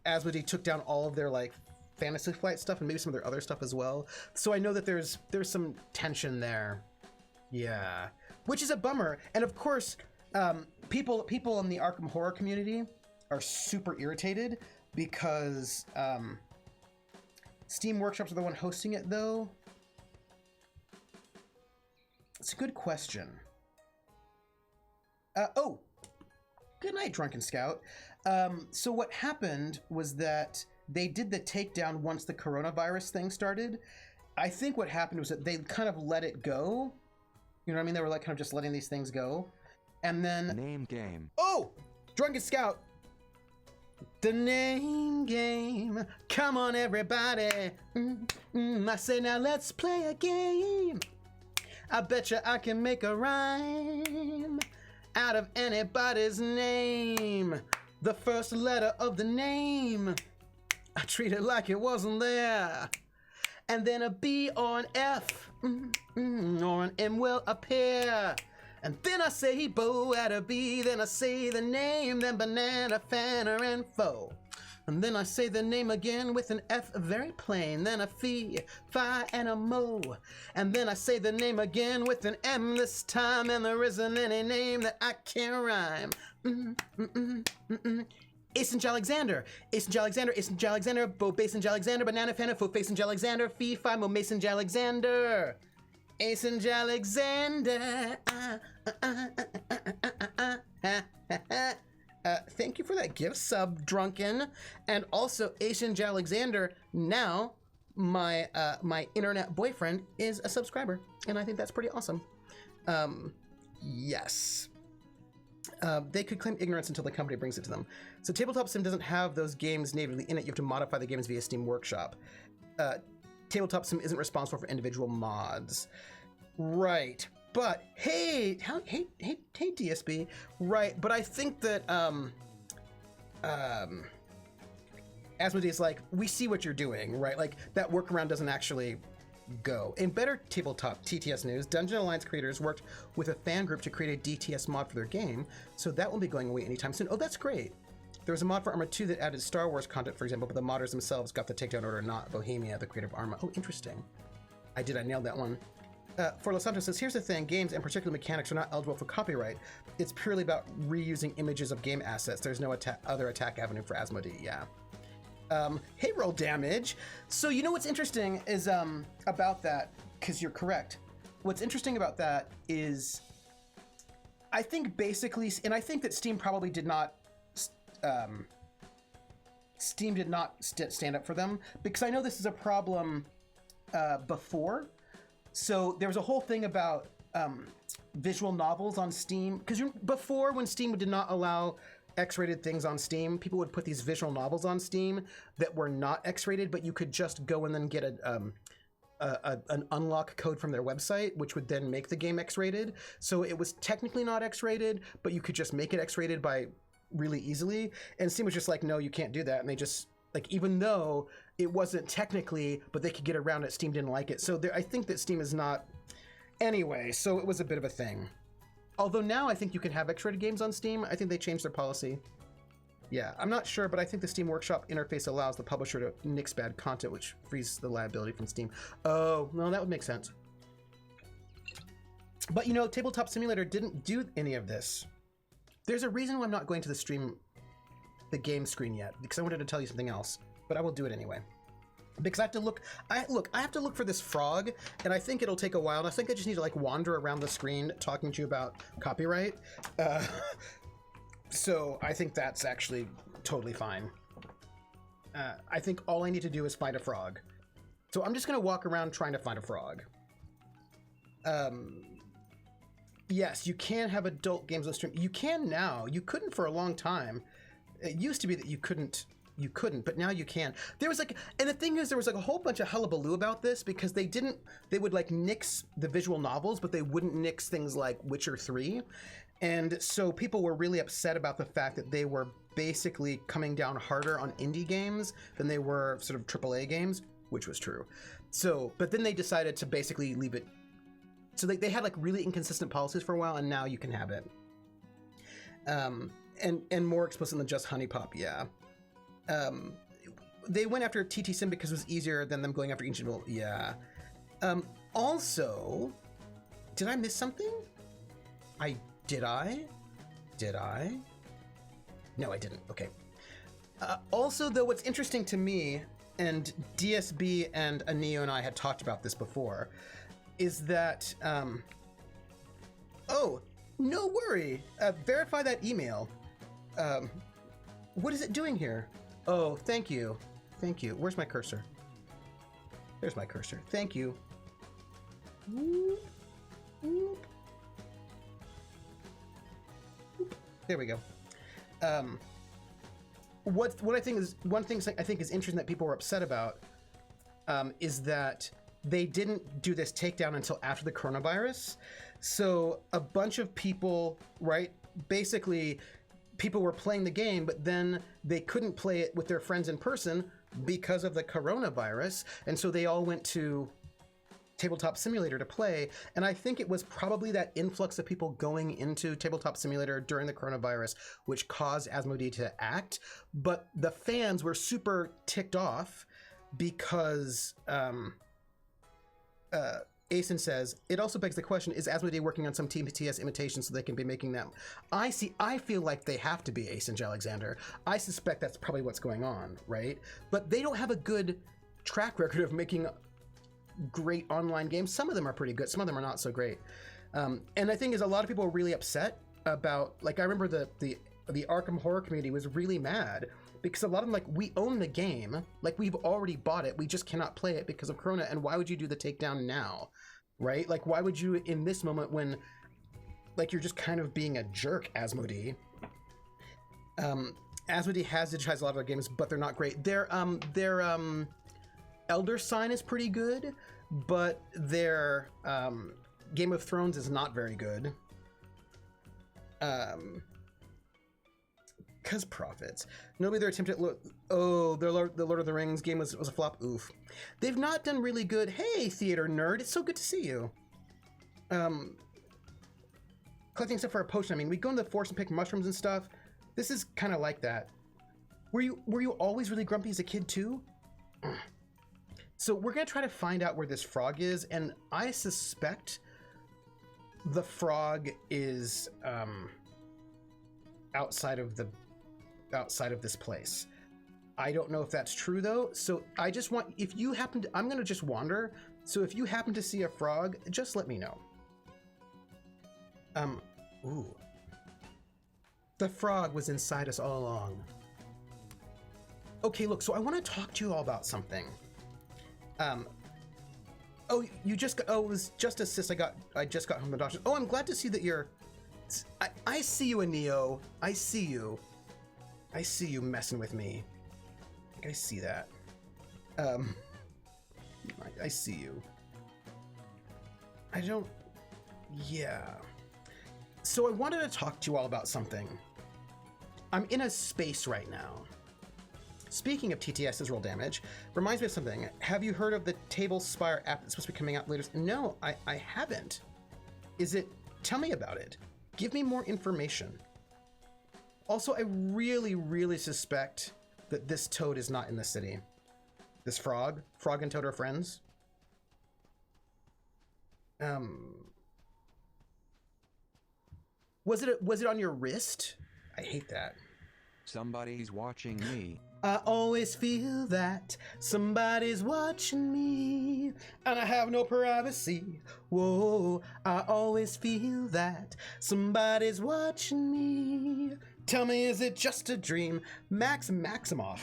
Asmodee took down all of their like Fantasy Flight stuff and maybe some of their other stuff as well. So I know that there's some tension there. Yeah. Which is a bummer. And of course, people in the Arkham Horror community are super irritated because Steam Workshop's are the one hosting it, though. It's a good question. Oh, good night, Drunken Scout. So what happened was that they did the takedown once the coronavirus thing started. I think what happened was that they kind of let it go. You know what I mean? They were like kind of just letting these things go. And then... Name game. Oh! Drunken Scout! The name game. Come on, everybody. I say now let's play a game. I bet you I can make a rhyme out of anybody's name. The first letter of the name, I treat it like it wasn't there. And then a B or an F or an M will appear. And then I say bow at a B, then I say the name, then banana, fanner, and foe. And then I say the name again with an F, very plain, then a fee, fi, and a mo. And then I say the name again with an M this time, and there isn't any name that I can't rhyme. Ace Alexander, Ace Alexander, Ace Alexander, Bo Basin Alexander, banana, fanner, fo, face Alexander, fee, fi, mo, mason Alexander. Ace Alexander. Thank you for that gift sub, Drunken. And also, Asian Alexander, now my my internet boyfriend is a subscriber, and I think that's pretty awesome. Yes. They could claim ignorance until the company brings it to them. So Tabletop Sim doesn't have those games natively in it. You have to modify the games via Steam Workshop. Tabletop Sim isn't responsible for individual mods. Right. But hey, DSB, right? But I think that Asmodee's like, we see what you're doing, right? Like that workaround doesn't actually go. In better tabletop TTS news, Dungeon Alliance creators worked with a fan group to create a DTS mod for their game, so that won't be going away anytime soon. Oh, that's great. There was a mod for Arma 2 that added Star Wars content, for example, but the modders themselves got the takedown order, not Bohemia, the creator of Arma. Oh, interesting. I nailed that one. For Los Santos says, here's the thing, games and particular mechanics are not eligible for copyright. It's purely about reusing images of game assets. There's no other attack avenue for Asmodee, yeah. Hey, Roll Damage. So you know what's interesting is about that, because you're correct. What's interesting about that is, I think basically, and I think that Steam probably did not, stand up for them, because I know this is a problem before. So there was a whole thing about visual novels on Steam, because before, when Steam did not allow X-rated things on Steam, people would put these visual novels on Steam that were not X-rated, but you could just go and then get an unlock code from their website, which would then make the game X-rated. So it was technically not X-rated, but you could just make it X-rated by really easily. And Steam was just like, no, you can't do that. And they just, like, even though it wasn't technically, but they could get around it, Steam didn't like it. So I think that Steam is not... Anyway, so it was a bit of a thing. Although now I think you can have X-rated games on Steam. I think they changed their policy. Yeah, I'm not sure, but I think the Steam Workshop interface allows the publisher to nix bad content, which frees the liability from Steam. Oh, no, that would make sense. But, you know, Tabletop Simulator didn't do any of this. There's a reason why I'm not going to the game screen yet, because I wanted to tell you something else, but I will do it anyway. Because I have to look, I have to look for this frog, and I think it'll take a while. And I think I just need to like wander around the screen talking to you about copyright. So I think that's actually totally fine. I think all I need to do is find a frog. So I'm just gonna walk around trying to find a frog. Yes, you can have adult games on stream. You can now. You couldn't for a long time. It used to be that you couldn't, but now you can. There was like, and the thing is, there was like a whole bunch of hullabaloo about this because they would like nix the visual novels, but they wouldn't nix things like Witcher 3. And so people were really upset about the fact that they were basically coming down harder on indie games than they were sort of AAA games, which was true. So, but then they decided to basically leave it. So they had like really inconsistent policies for a while, and now you can have it. And more explicit than just Honey Pop, yeah. They went after TT Sim because it was easier than them going after Ancient Evil, yeah. Also, did I miss something? Did I? No, I didn't. Okay. Also, though, what's interesting to me, and DSB and Aneo and I had talked about this before, is that, oh, no worry. Verify that email. What is it doing here? Oh, thank you. Thank you. Where's my cursor? There's my cursor. Thank you. Whoop, whoop. There we go. What I think is one thing I think is interesting that people were upset about is that they didn't do this takedown until after the coronavirus. So a bunch of people, right? Basically, people were playing the game, but then they couldn't play it with their friends in person because of the coronavirus, and so they all went to Tabletop Simulator to play. And I think it was probably that influx of people going into Tabletop Simulator during the coronavirus which caused Asmodee to act. But the fans were super ticked off because Asen says, it also begs the question, is Asmodee working on some TPS imitation so they can be making them? I feel like they have to be, Asen Alexander. I suspect that's probably what's going on, right? But they don't have a good track record of making great online games. Some of them are pretty good, some of them are not so great. And the thing is, a lot of people are really upset about, like, I remember the Arkham horror community was really mad because a lot of them, like, we own the game, like, we've already bought it, we just cannot play it because of Corona, and why would you do the takedown now, right? Like, why would you in this moment when, like, you're just kind of being a jerk, Asmodee. Asmodee has digitized a lot of their games, but they're not great. Their Elder Sign is pretty good, but their Game of Thrones is not very good. Because profits. Nobody there attempted the Lord of the Rings game was a flop. Oof. They've not done really good. Hey, theater nerd, it's so good to see you. Collecting stuff for a potion. I mean, we go into the forest and pick mushrooms and stuff. This is kind of like that. Were you always really grumpy as a kid too? So we're gonna try to find out where this frog is, and I suspect the frog is outside of this place. I don't know if that's true though. So I just want, if you happen to, I'm gonna just wander. So if you happen to see a frog, just let me know. Ooh. The frog was inside us all along. Okay, look, so I want to talk to you all about something. Oh, you just got, oh, it was just a sis. I just got home from the doctor. Oh, I'm glad to see that you're, I see you, Neo. I see you. I see you messing with me. I see that. I see you. I don't, yeah. So I wanted to talk to you all about something. I'm in a space right now. Speaking of TTS's roll damage, reminds me of something. Have you heard of the Table Spire app that's supposed to be coming out later? No, I haven't. Is it? Tell me about it. Give me more information. Also, I really, really suspect that this toad is not in the city. This frog? Frog and toad are friends? Was it on your wrist? I hate that. Somebody's watching me. I always feel that somebody's watching me, and I have no privacy. Whoa, I always feel that somebody's watching me. Tell me, is it just a dream? Max Maximoff,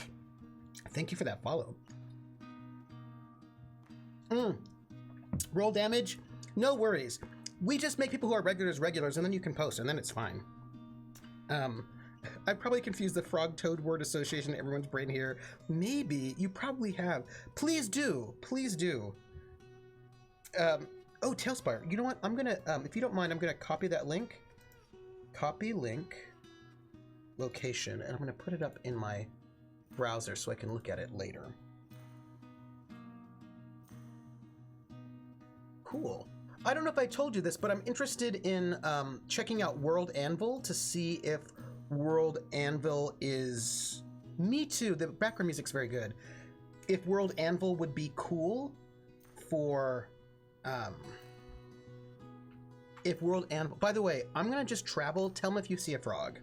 thank you for that follow. Roll damage? No worries. We just make people who are regulars regulars, and then you can post, and then it's fine. I probably confused the frog-toad word association in everyone's brain here. Maybe. You probably have. Please do. Please do. Oh, Tailspire. You know what? I'm going to, if you don't mind, I'm going to copy that link. Copy link. Location. And I'm going to put it up in my browser so I can look at it later. Cool. I don't know if I told you this, but I'm interested in checking out World Anvil to see if World Anvil is... Me too, the background music's very good. If World Anvil would be cool for... if World Anvil... By the way, I'm gonna just travel. Tell me if you see a frog.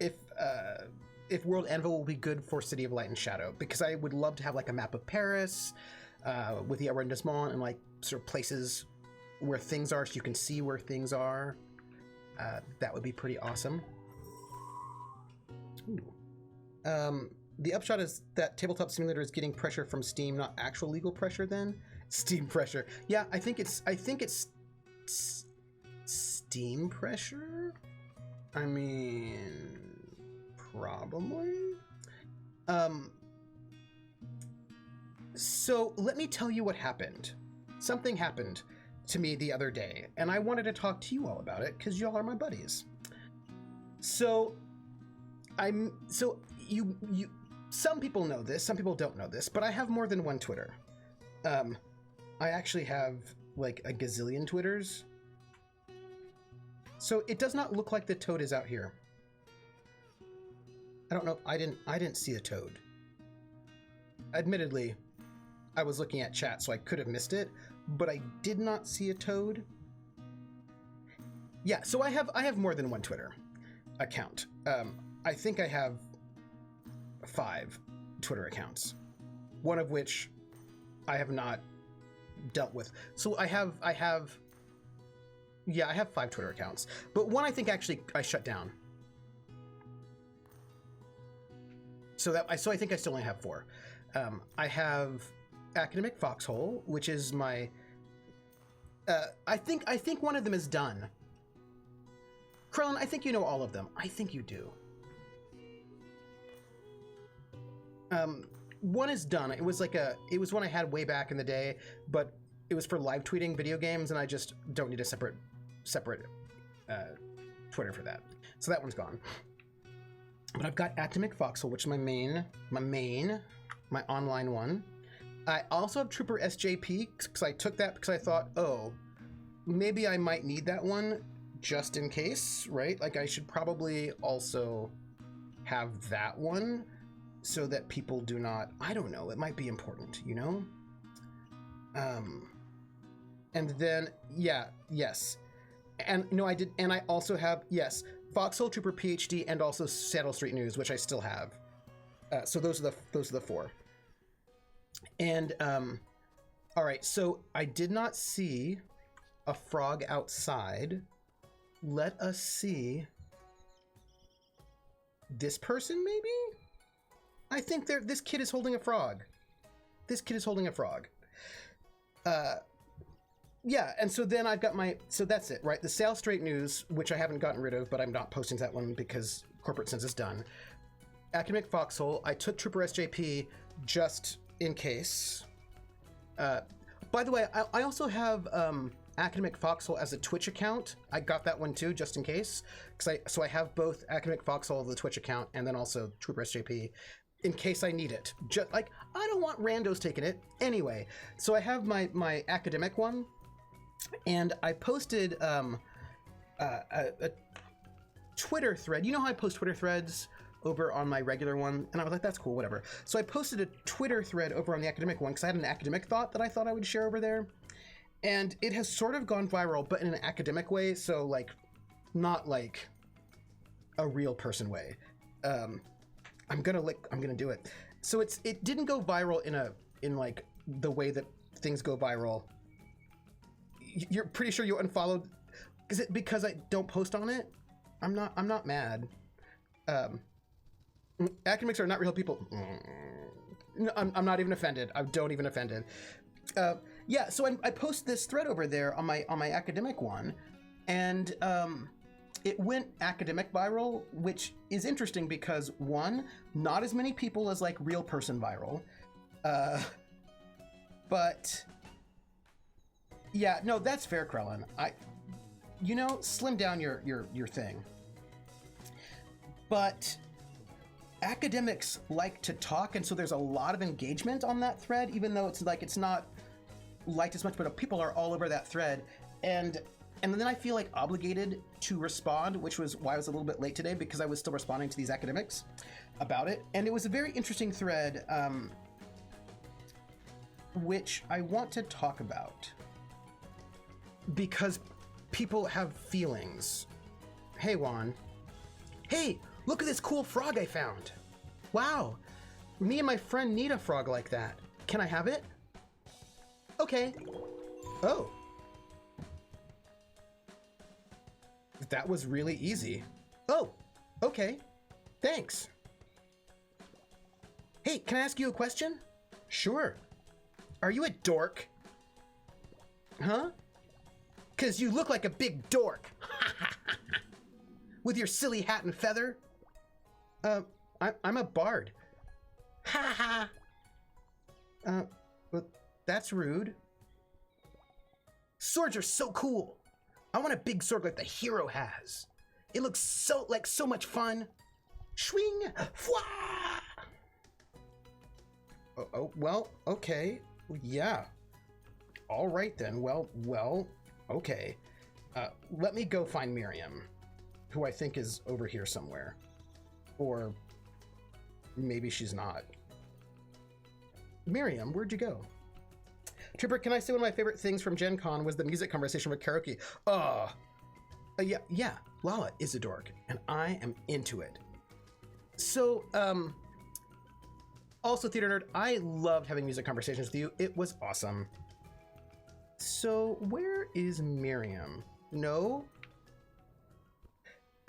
If World Anvil will be good for City of Light and Shadow, because I would love to have like a map of Paris with the arrondissement and like sort of places where things are so you can see where things are. That would be pretty awesome. Ooh. The upshot is that Tabletop Simulator is getting pressure from Steam, not actual legal pressure then? Steam pressure. Yeah, I think it's Steam pressure? I mean, probably. So let me tell you what happened. Something happened to me the other day, and I wanted to talk to you all about it because y'all are my buddies. So you some people know this, some people don't know this, but I have more than one Twitter. I actually have like a gazillion Twitters. So it does not look like the toad is out here. I don't know. I didn't see a toad. Admittedly, I was looking at chat, so I could have missed it, but I did not see a toad. Yeah, so I have more than one Twitter account. I think I have 5 Twitter accounts, one of which I have not dealt with. So I have 5 Twitter accounts, but one I think actually I shut down. So I think I still only have 4. I have Academic Foxhole, which is my. I think one of them is done. Krellin, I think you know all of them. I think you do. One is done. It was one I had way back in the day, but it was for live tweeting video games, and I just don't need a separate Twitter for that. So that one's gone. But I've got Academic Foxhole, which is my online one. I also have Trooper SJP, because I took that because I thought, oh, maybe I might need that one just in case, right? Like I should probably also have that one so that people do not, I don't know, it might be important, you know? And then, yeah, yes. And no, I did, and I also have, yes, Foxhole, Trooper PhD, and also Saddle Street News, which I still have. So those are the 4. And all right, so I did not see a frog outside. Let us see. This person, maybe? I think this kid is holding a frog. This kid is holding a frog. Yeah, and so then I've got so that's it, right? The Sale Straight News, which I haven't gotten rid of, but I'm not posting that one because corporate sense is done. Academic Foxhole, I took Trooper SJP just in case. By the way, I also have Academic Foxhole as a Twitch account. I got that one too, just in case. So I have both Academic Foxhole, the Twitch account, and then also Trooper SJP, in case I need it. Just like, I don't want randos taking it. Anyway, so I have my academic one, and I posted a Twitter thread. You know how I post Twitter threads over on my regular one? And I was like, that's cool, whatever. So I posted a Twitter thread over on the academic one because I had an academic thought that I thought I would share over there. And it has sort of gone viral, but in an academic way. So like, not like a real person way. I'm gonna do it. So it didn't go viral in like the way that things go viral. You're pretty sure you unfollowed because I don't post on it? I'm not mad. Academics are not real people. No, I'm not even offended. I don't even offended. Yeah, so I post this thread over there on my academic one, and it went academic viral, which is interesting because one, not as many people as like real person viral, but yeah, no, that's fair, Krellin. Slim down your thing. But academics like to talk, and so there's a lot of engagement on that thread, even though it's not liked as much, but people are all over that thread. And then I feel like obligated to respond, which was why I was a little bit late today, because I was still responding to these academics about it. And it was a very interesting thread, which I want to talk about because people have feelings. Hey, Juan. Hey, look at this cool frog I found. Wow. Me and my friend need a frog like that. Can I have it? Okay. Oh. That was really easy. Oh, okay. Thanks. Hey, can I ask you a question? Sure. Are you a dork? Huh? 'Cause you look like a big dork. With your silly hat and feather. I'm a bard. Ha ha. But that's rude. Swords are so cool. I want a big sword like the hero has. It looks so much fun. Swing. Fwah! Oh, well, okay. Yeah. All right then. Well, okay. Let me go find Miriam, who I think is over here somewhere. Or maybe she's not. Miriam, where'd you go? Trooper, can I say one of my favorite things from Gen Con was the music conversation with karaoke? Yeah, Lala is a dork, and I am into it. So, also, Theater Nerd, I loved having music conversations with you. It was awesome. So, where is Miriam? No?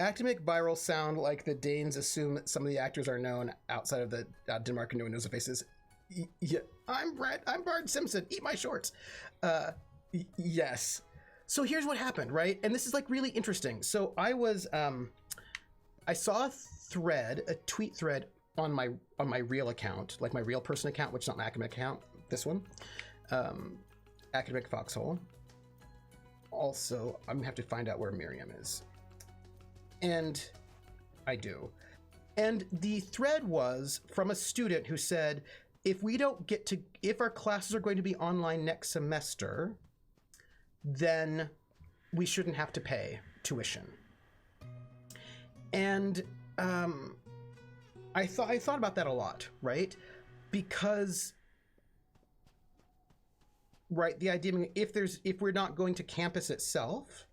Academic viral sound like the Danes assume that some of the actors are known outside of the Denmark and no one knows their faces. Yeah, I'm Bard Simpson. Eat my shorts. Yes. So here's what happened, right? And this is like really interesting. So I was, I saw a tweet thread on my real account, like my real person account, which is not my academic account. This one, Academic Foxhole. Also, I'm gonna have to find out where Miriam is. And I do. And the thread was from a student who said, if our classes are going to be online next semester, then we shouldn't have to pay tuition. And I thought about that a lot, right? Because, right, the idea, if we're not going to campus itself,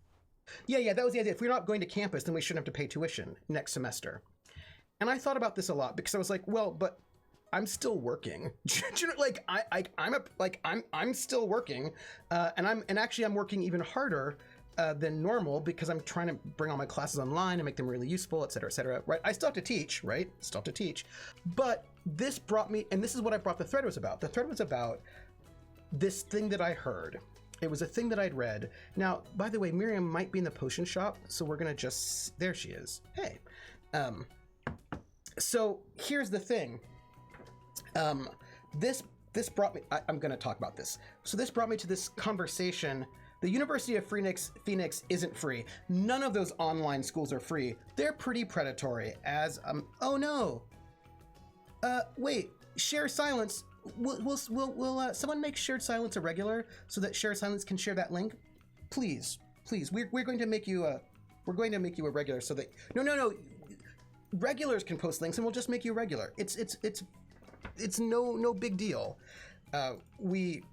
yeah, that was the idea. If we're not going to campus, then we shouldn't have to pay tuition next semester. And I thought about this a lot because I was like, well, but I'm still working. I'm still working, and actually I'm working even harder than normal because I'm trying to bring all my classes online and make them really useful, et cetera, right? I still have to teach, right? Still have to teach, but this brought me, and this is what I brought the thread was about. The thread was about this thing that I heard. It was a thing that I'd read. Now, by the way, Miriam might be in the potion shop, so we're gonna just, there she is. Hey. So here's the thing. This brought me, I'm gonna talk about this. So this brought me to this conversation. The University of Phoenix isn't free. None of those online schools are free. They're pretty predatory as, oh no. Wait, share silence. Will someone make shared silence a regular so that shared silence can share that link? Please, we're going to make you a regular so that, no. Regulars can post links and we'll just make you a regular. It's no big deal. We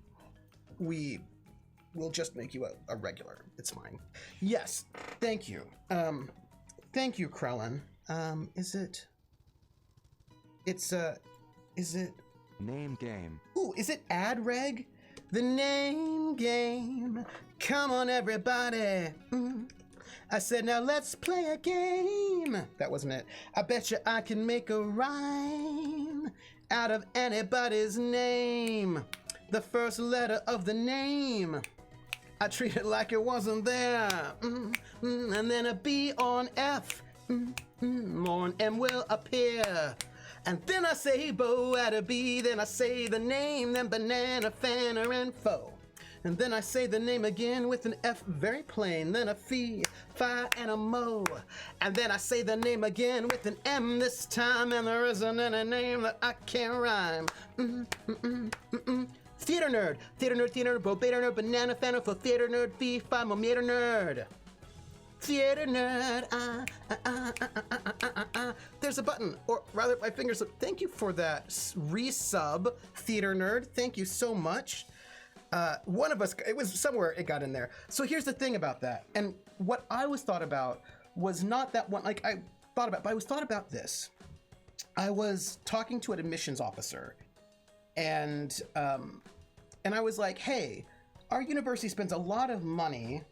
will just make you a regular. It's fine. Yes, thank you. Thank you, Krellin. Is it Name game. Ooh, is it ad reg? The name game. Come on, everybody. I said, now let's play a game. That wasn't it. I bet you I can make a rhyme out of anybody's name. The first letter of the name, I treat it like it wasn't there. And then a B on F. On M will appear. And then I say bo at a B, then I say the name, then banana, fanner, and foe. And then I say the name again with an F very plain, then a fee, fi, and a mo. And then I say the name again with an M this time, and there isn't any name that I can't rhyme. Theater nerd, bo, beta nerd, banana, fanner, fo, theater nerd, fee, fi, mo, meter nerd. Theater nerd, There's a button, or rather my fingers. So thank you for that resub, theater nerd. Thank you so much. One of us, it was somewhere it got in there. So here's the thing about that. And what I was thought about was not that one, like I thought about, but I was thought about this. I was talking to an admissions officer and I was like, hey, our university spends a lot of money.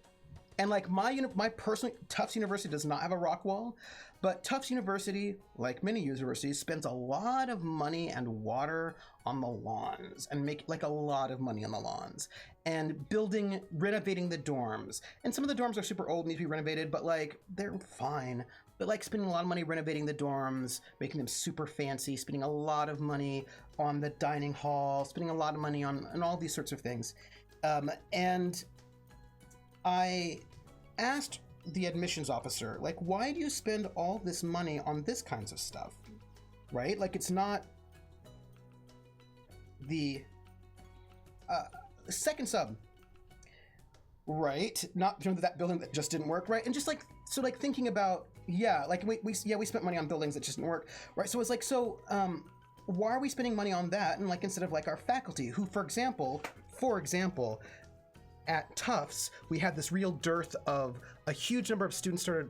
And like my personal, Tufts University does not have a rock wall, but Tufts University, like many universities, spends a lot of money and water on the lawns and make like a lot of money on the lawns and renovating the dorms. And some of the dorms are super old, need to be renovated, but like they're fine. But like spending a lot of money renovating the dorms, making them super fancy, spending a lot of money on the dining hall, spending a lot of money on all these sorts of things. And I asked the admissions officer, like, why do you spend all this money on this kinds of stuff? Right? Like, it's not the second sub, right? Not that building that just didn't work, right? And just like, so like thinking about, yeah, like we spent money on buildings that just didn't work, right? So it's like, so why are we spending money on that? And like, instead of like our faculty who, for example, at Tufts, we had this real dearth of a huge number of students started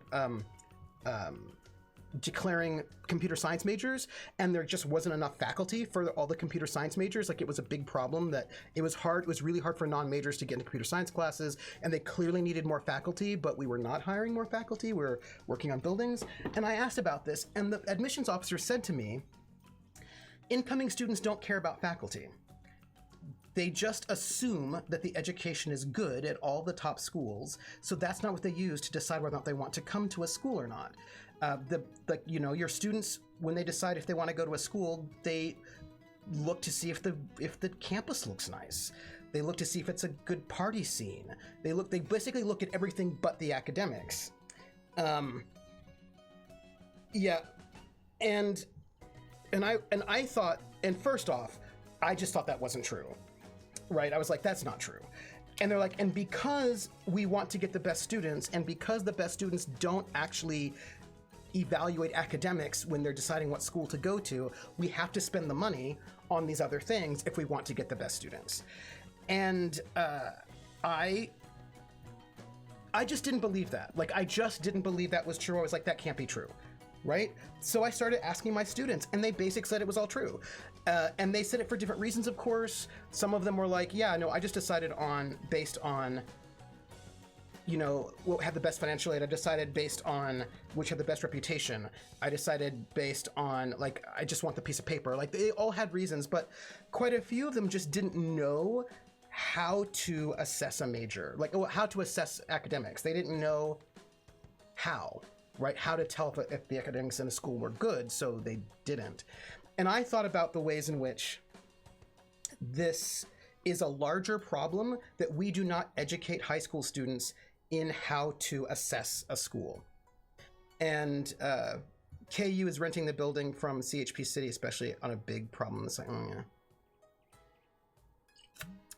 declaring computer science majors, and there just wasn't enough faculty for all the computer science majors. Like it was a big problem that it was really hard for non-majors to get into computer science classes, and they clearly needed more faculty, but we were not hiring more faculty. We were working on buildings. And I asked about this, and the admissions officer said to me, incoming students don't care about faculty. They just assume that the education is good at all the top schools, so that's not what they use to decide whether or not they want to come to a school or not. Your students, when they decide if they want to go to a school, they look to see if the campus looks nice. They look to see if it's a good party scene. They basically look at everything but the academics. Yeah, and I thought, and first off, I just thought that wasn't true. Right? I was like, that's not true. And they're like, and because we want to get the best students, and because the best students don't actually evaluate academics when they're deciding what school to go to, we have to spend the money on these other things if we want to get the best students. And I just didn't believe that. Like, I just didn't believe that was true. I was like, that can't be true. Right? So I started asking my students, and they basically said it was all true. And they said it for different reasons, of course. Some of them were like, yeah, no, I just decided based on, what had the best financial aid. I decided based on which had the best reputation. I decided based on, like, I just want the piece of paper. Like, they all had reasons, but quite a few of them just didn't know how to assess a major, like how to assess academics. They didn't know how, right? How to tell if the academics in a school were good, so they didn't. And I thought about the ways in which this is a larger problem, that we do not educate high school students in how to assess a school. And KU is renting the building from CHP City, especially on a big problem. It's like, oh yeah.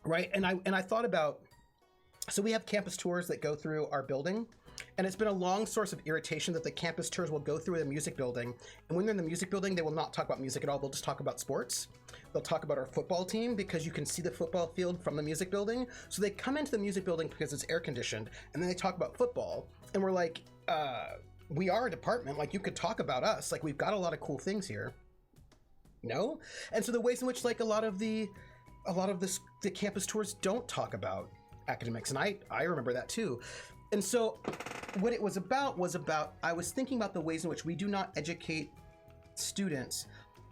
Right, and I thought about, so we have campus tours that go through our building, and it's been a long source of irritation that the campus tours will go through the music building, and when they're in the music building, they will not talk about music at all. They'll just talk about sports. They'll talk about our football team because you can see the football field from the music building. So they come into the music building because it's air conditioned, and then they talk about football, and we're like, we are a department, like you could talk about us, like we've got a lot of cool things here. No? And so the ways in which like a lot of the campus tours don't talk about academics, and I remember that too. And so what it was about I was thinking about the ways in which we do not educate students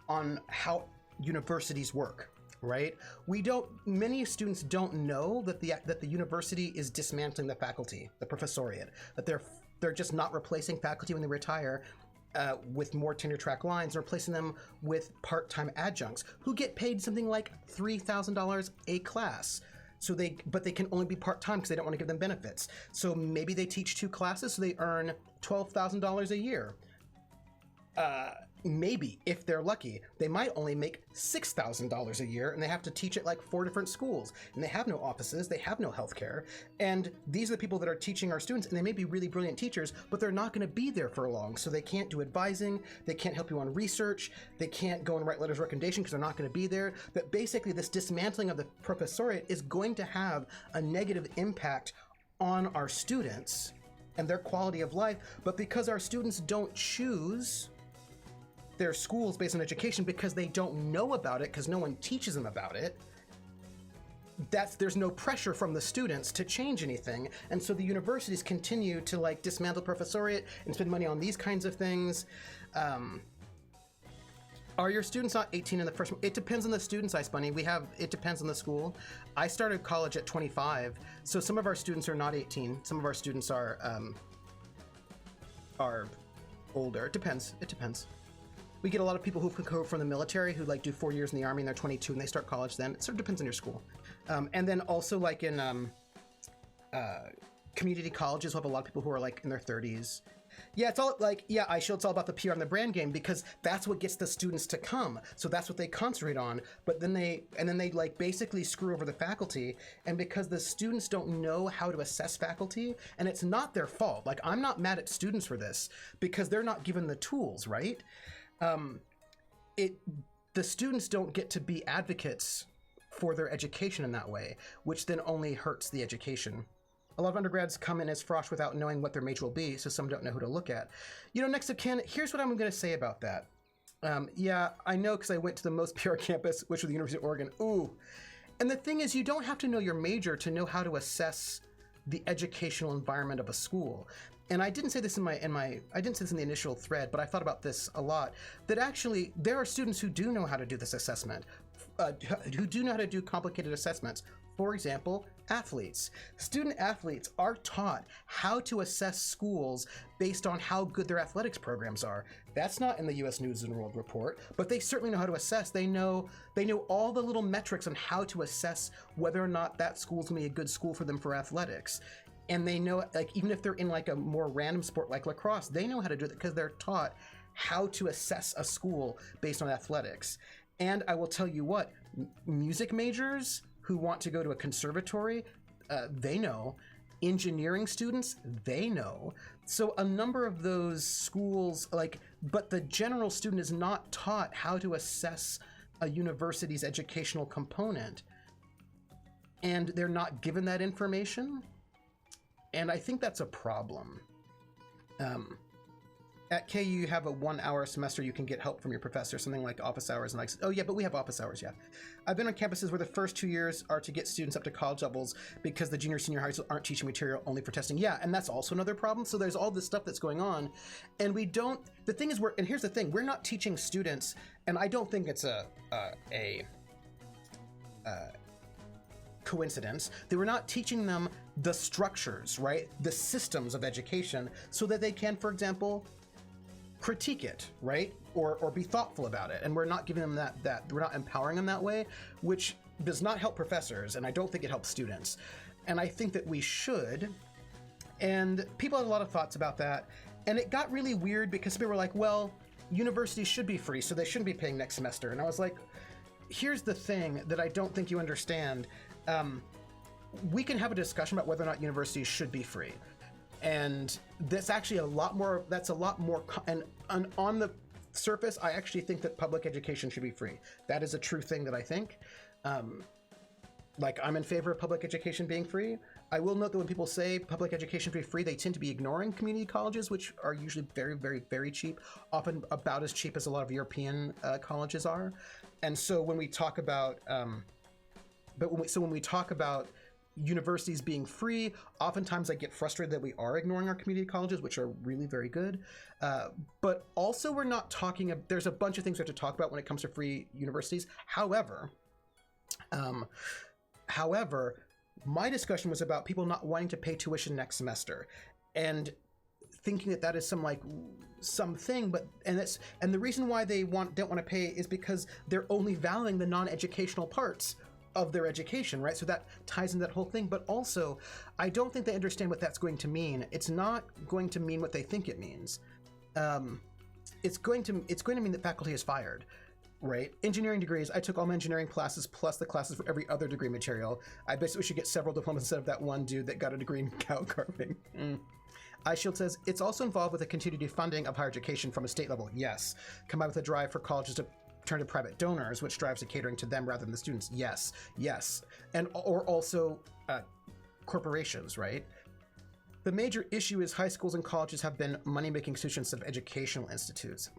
on how universities work, right? Many students don't know that the university is dismantling the faculty, the professoriate, that they're just not replacing faculty when they retire with more tenure track lines, and replacing them with part-time adjuncts who get paid something like $3,000 a class. But they can only be part-time because they don't want to give them benefits. So maybe they teach 2 classes, so they earn $12,000 a year. Maybe, if they're lucky, they might only make $6,000 a year, and they have to teach at like 4 different schools, and they have no offices, they have no healthcare, and these are the people that are teaching our students, and they may be really brilliant teachers, but they're not going to be there for long, so they can't do advising, they can't help you on research, they can't go and write letters of recommendation because they're not going to be there. That basically this dismantling of the professoriate is going to have a negative impact on our students and their quality of life, but because our students don't choose their schools based on education because they don't know about it, because no one teaches them about it, there's no pressure from the students to change anything. And so the universities continue to like dismantle professoriate and spend money on these kinds of things. Are your students not 18 in the first? It depends on the student size, Bunny. It depends on the school. I started college at 25, so some of our students are not 18. Some of our students are older. It depends. We get a lot of people who come from the military who like do 4 years in the army and they're 22 and they start college then. It sort of depends on your school. And then also like in community colleges, we'll have a lot of people who are like in their 30s. Yeah, it's all like, yeah, it's all about the PR and the brand game because that's what gets the students to come. So that's what they concentrate on. But then they like basically screw over the faculty. And because the students don't know how to assess faculty, and it's not their fault. Like I'm not mad at students for this because they're not given the tools, right? The students don't get to be advocates for their education in that way, which then only hurts the education. A lot of undergrads come in as frosh without knowing what their major will be, so some don't know who to look at. You know, next of kin, here's what I'm going to say about that. Yeah, I know because I went to the most PR campus, which was the University of Oregon. Ooh. And the thing is, you don't have to know your major to know how to assess the educational environment of a school. And I didn't say this I didn't say this in the initial thread, but I thought about this a lot, that actually there are students who do know how to do this assessment, who do know how to do complicated assessments. For example, athletes. Student athletes are taught how to assess schools based on how good their athletics programs are. That's not in the US News and World Report, but they certainly know how to assess. They know all the little metrics on how to assess whether or not that school's gonna be a good school for them for athletics. And they know, like, even if they're in like a more random sport like lacrosse, they know how to do it because they're taught how to assess a school based on athletics. And I will tell you what, music majors who want to go to a conservatory, they know. Engineering students, they know. So a number of those schools, but the general student is not taught how to assess a university's educational component. And they're not given that information. And I think that's a problem. At KU, you have a 1 hour semester. You can get help from your professor, something like office hours. And like, oh yeah, but we have office hours, yeah. I've been on campuses where the first 2 years are to get students up to college levels because the junior, senior high school aren't teaching material only for testing. Yeah, and that's also another problem. So there's all this stuff that's going on. And the thing is, and here's the thing, we're not teaching students, and I don't think it's coincidence. They were not teaching them the structures, right? The systems of education so that they can, for example, critique it, right? Or be thoughtful about it. And we're not giving them that we're not empowering them that way, which does not help professors, and I don't think it helps students. And I think that we should. And people had a lot of thoughts about that. And it got really weird because people were like, well, universities should be free, so they shouldn't be paying next semester. And I was like, here's the thing that I don't think you understand. We can have a discussion about whether or not universities should be free. And that's actually a lot more, and on the surface, I actually think that public education should be free. That is a true thing that I think. Like, I'm in favor of public education being free. I will note that when people say public education be free, they tend to be ignoring community colleges, which are usually very, very, very cheap, often about as cheap as a lot of European colleges are. And so when we talk about, when we talk about universities being free, oftentimes I get frustrated that we are ignoring our community colleges, which are really very good. But also we're not talking, there's a bunch of things we have to talk about when it comes to free universities. However, my discussion was about people not wanting to pay tuition next semester and thinking that that is something, and the reason why they don't want to pay is because they're only valuing the non-educational parts of their education, right? So that ties into that whole thing. But also, I don't think they understand what that's going to mean. It's not going to mean what they think it means. It's going to mean that faculty is fired. Right? Engineering degrees, I took all my engineering classes plus the classes for every other degree material. I basically should get several diplomas instead of that one dude that got a degree in cow carving. iShield says, it's also involved with the continued defunding of higher education from a state level. Yes. Combined with a drive for colleges to turn to private donors, which drives to catering to them rather than the students. Yes. Yes. Or also corporations, right? The major issue is high schools and colleges have been money-making institutions instead of educational institutes.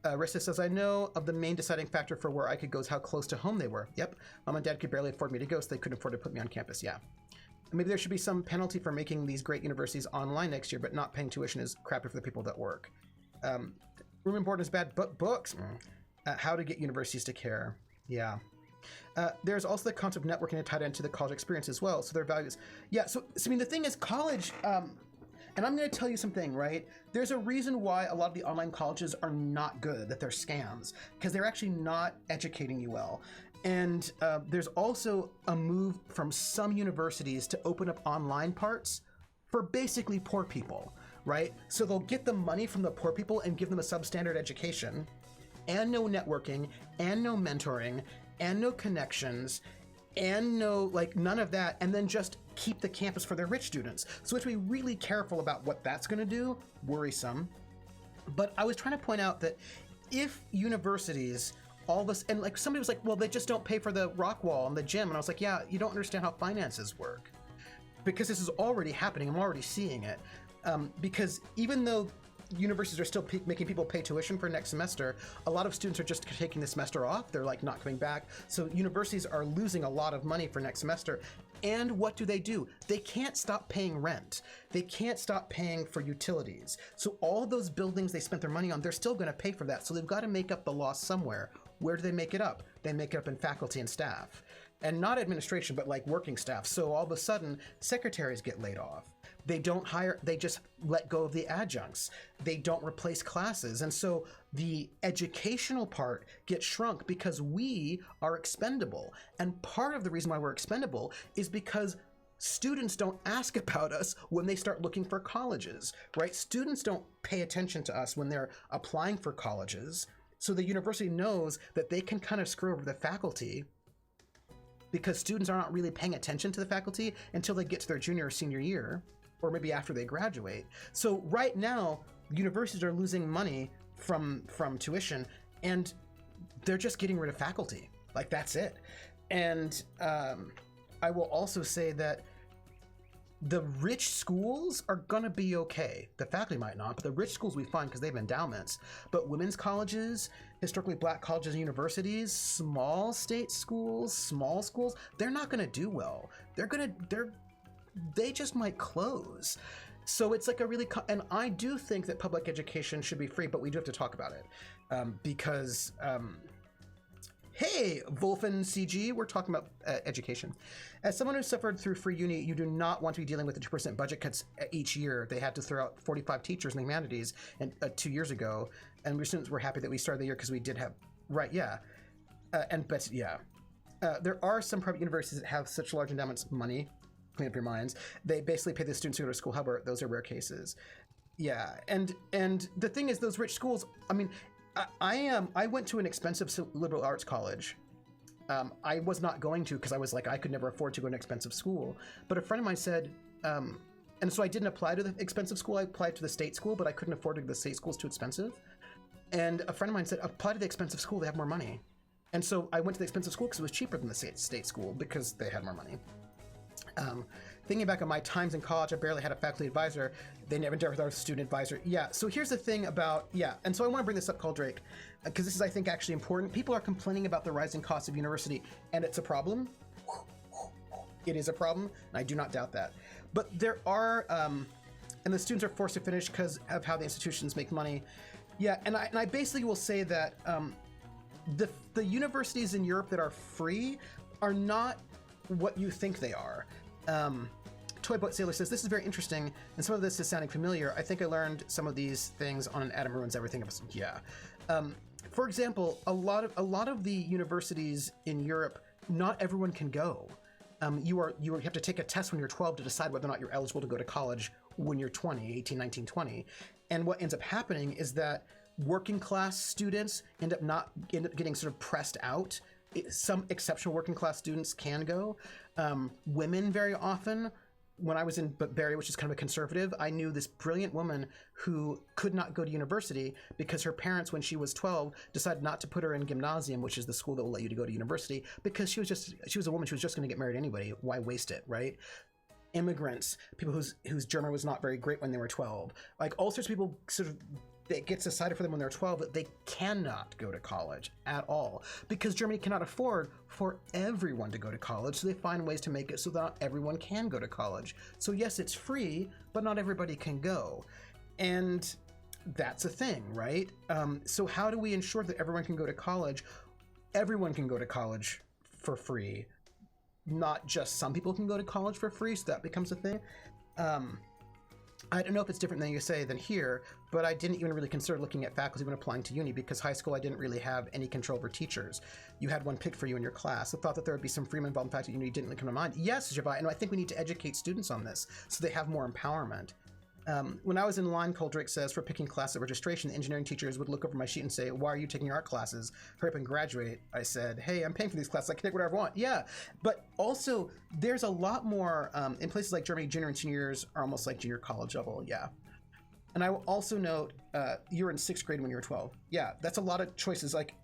Rissa says, I know of the main deciding factor for where I could go is how close to home they were. Yep. Mom and dad could barely afford me to go, so they couldn't afford to put me on campus. Yeah. Maybe there should be some penalty for making these great universities online next year, but not paying tuition is crappy for the people that work. Room and board is bad, but books. How to get universities to care. Yeah. There's also the concept of networking tied into the college experience as well. So their values. Yeah. So I mean, the thing is, college. And I'm going to tell you something, right? There's a reason why a lot of the online colleges are not good, that they're scams, because they're actually not educating you well. And there's also a move from some universities to open up online parts for basically poor people, right? So they'll get the money from the poor people and give them a substandard education, and no networking, and no mentoring, and no connections, and no, none of that, and then just keep the campus for their rich students. So we have to be really careful about what that's going to do. Worrisome. But I was trying to point out that if universities, all this, and somebody was like, well, they just don't pay for the rock wall and the gym. And I was like, yeah, you don't understand how finances work. Because this is already happening. I'm already seeing it. Because even though universities are still making people pay tuition for next semester, a lot of students are just taking the semester off. They're not coming back. So universities are losing a lot of money for next semester. And what do? They can't stop paying rent. They can't stop paying for utilities. So all those buildings they spent their money on, they're still going to pay for that. So they've got to make up the loss somewhere. Where do they make it up? They make it up in faculty and staff. And not administration, but working staff. So all of a sudden, secretaries get laid off. They don't hire, they just let go of the adjuncts. They don't replace classes. And so the educational part gets shrunk because we are expendable. And part of the reason why we're expendable is because students don't ask about us when they start looking for colleges, right? Students don't pay attention to us when they're applying for colleges. So the university knows that they can kind of screw over the faculty because students are not really paying attention to the faculty until they get to their junior or senior year, or maybe after they graduate. So right now, universities are losing money from tuition, and they're just getting rid of faculty. That's it. And I will also say that the rich schools are gonna be okay. The faculty might not, but the rich schools we find because they have endowments. But women's colleges, historically black colleges and universities, small state schools, small schools, they're not gonna do well. They just might close. So it's and I do think that public education should be free, but we do have to talk about it because Hey, Wolfen CG, we're talking about education. As someone who suffered through free uni, you do not want to be dealing with the 2% budget cuts each year. They had to throw out 45 teachers in the humanities 2 years ago, and we students were happy that we started the year because we did have, right, yeah. There are some private universities that have such large endowments, money, clean up your minds. They basically pay the students who go to school. However, those are rare cases. Yeah, and the thing is, those rich schools, I mean, I went to an expensive liberal arts college. I was not going to because I was like, I could never afford to go to an expensive school. But a friend of mine said, and so I didn't apply to the expensive school. I applied to the state school, but I couldn't afford to go to the state school. It's too expensive. And a friend of mine said, apply to the expensive school. They have more money. And so I went to the expensive school because it was cheaper than the state school because they had more money. Thinking back on my times in college, I barely had a faculty advisor. They never dealt with our student advisor. Yeah, so here's the thing about, and so I want to bring this up, Drake, because this is, I think, actually important. People are complaining about the rising cost of university, and it's a problem. It is a problem, and I do not doubt that. But there are, and the students are forced to finish because of how the institutions make money. Yeah, and I basically will say that the universities in Europe that are free are not what you think they are. Toy Boat Sailor says, this is very interesting, and some of this is sounding familiar. I think I learned some of these things on an Adam Ruins Everything episode. Yeah. For example, a lot of the universities in Europe, not everyone can go. You have to take a test when you're 12 to decide whether or not you're eligible to go to college when you're 20, 18, 19, 20. And what ends up happening is that working class students end up getting sort of pressed out. Some exceptional working class students can go. Women very often. When I was in Barry, which is kind of a conservative, I knew this brilliant woman who could not go to university because her parents, when she was 12, decided not to put her in gymnasium, which is the school that will let you to go to university, because she was a woman. She was just going to get married anyway. Why waste it, right? Immigrants, people whose German was not very great when they were 12, like all sorts of people sort of. It gets decided for them when they're 12 that they cannot go to college at all because Germany cannot afford for everyone to go to college. So they find ways to make it so that not everyone can go to college. So yes, it's free, but not everybody can go. And that's a thing, right? So how do we ensure that everyone can go to college? Everyone can go to college for free. Not just some people can go to college for free, so that becomes a thing. I don't know if it's different than you say than here, but I didn't even really consider looking at faculty when applying to uni because high school I didn't really have any control over teachers. You had one picked for you in your class. I thought that there would be some freedom involved in fact that uni didn't really come to mind. Yes, Javai, and I think we need to educate students on this so they have more empowerment. When I was in line, Drake says, for picking class at registration, the engineering teachers would look over my sheet and say, why are you taking art classes? Hurry up and graduate. I said, hey, I'm paying for these classes. I can take whatever I want. Yeah, but also there's a lot more, in places like Germany, junior and senior years are almost like junior college level. Yeah. And I will also note, you're in 6th grade when you were 12. Yeah, that's a lot of choices. Like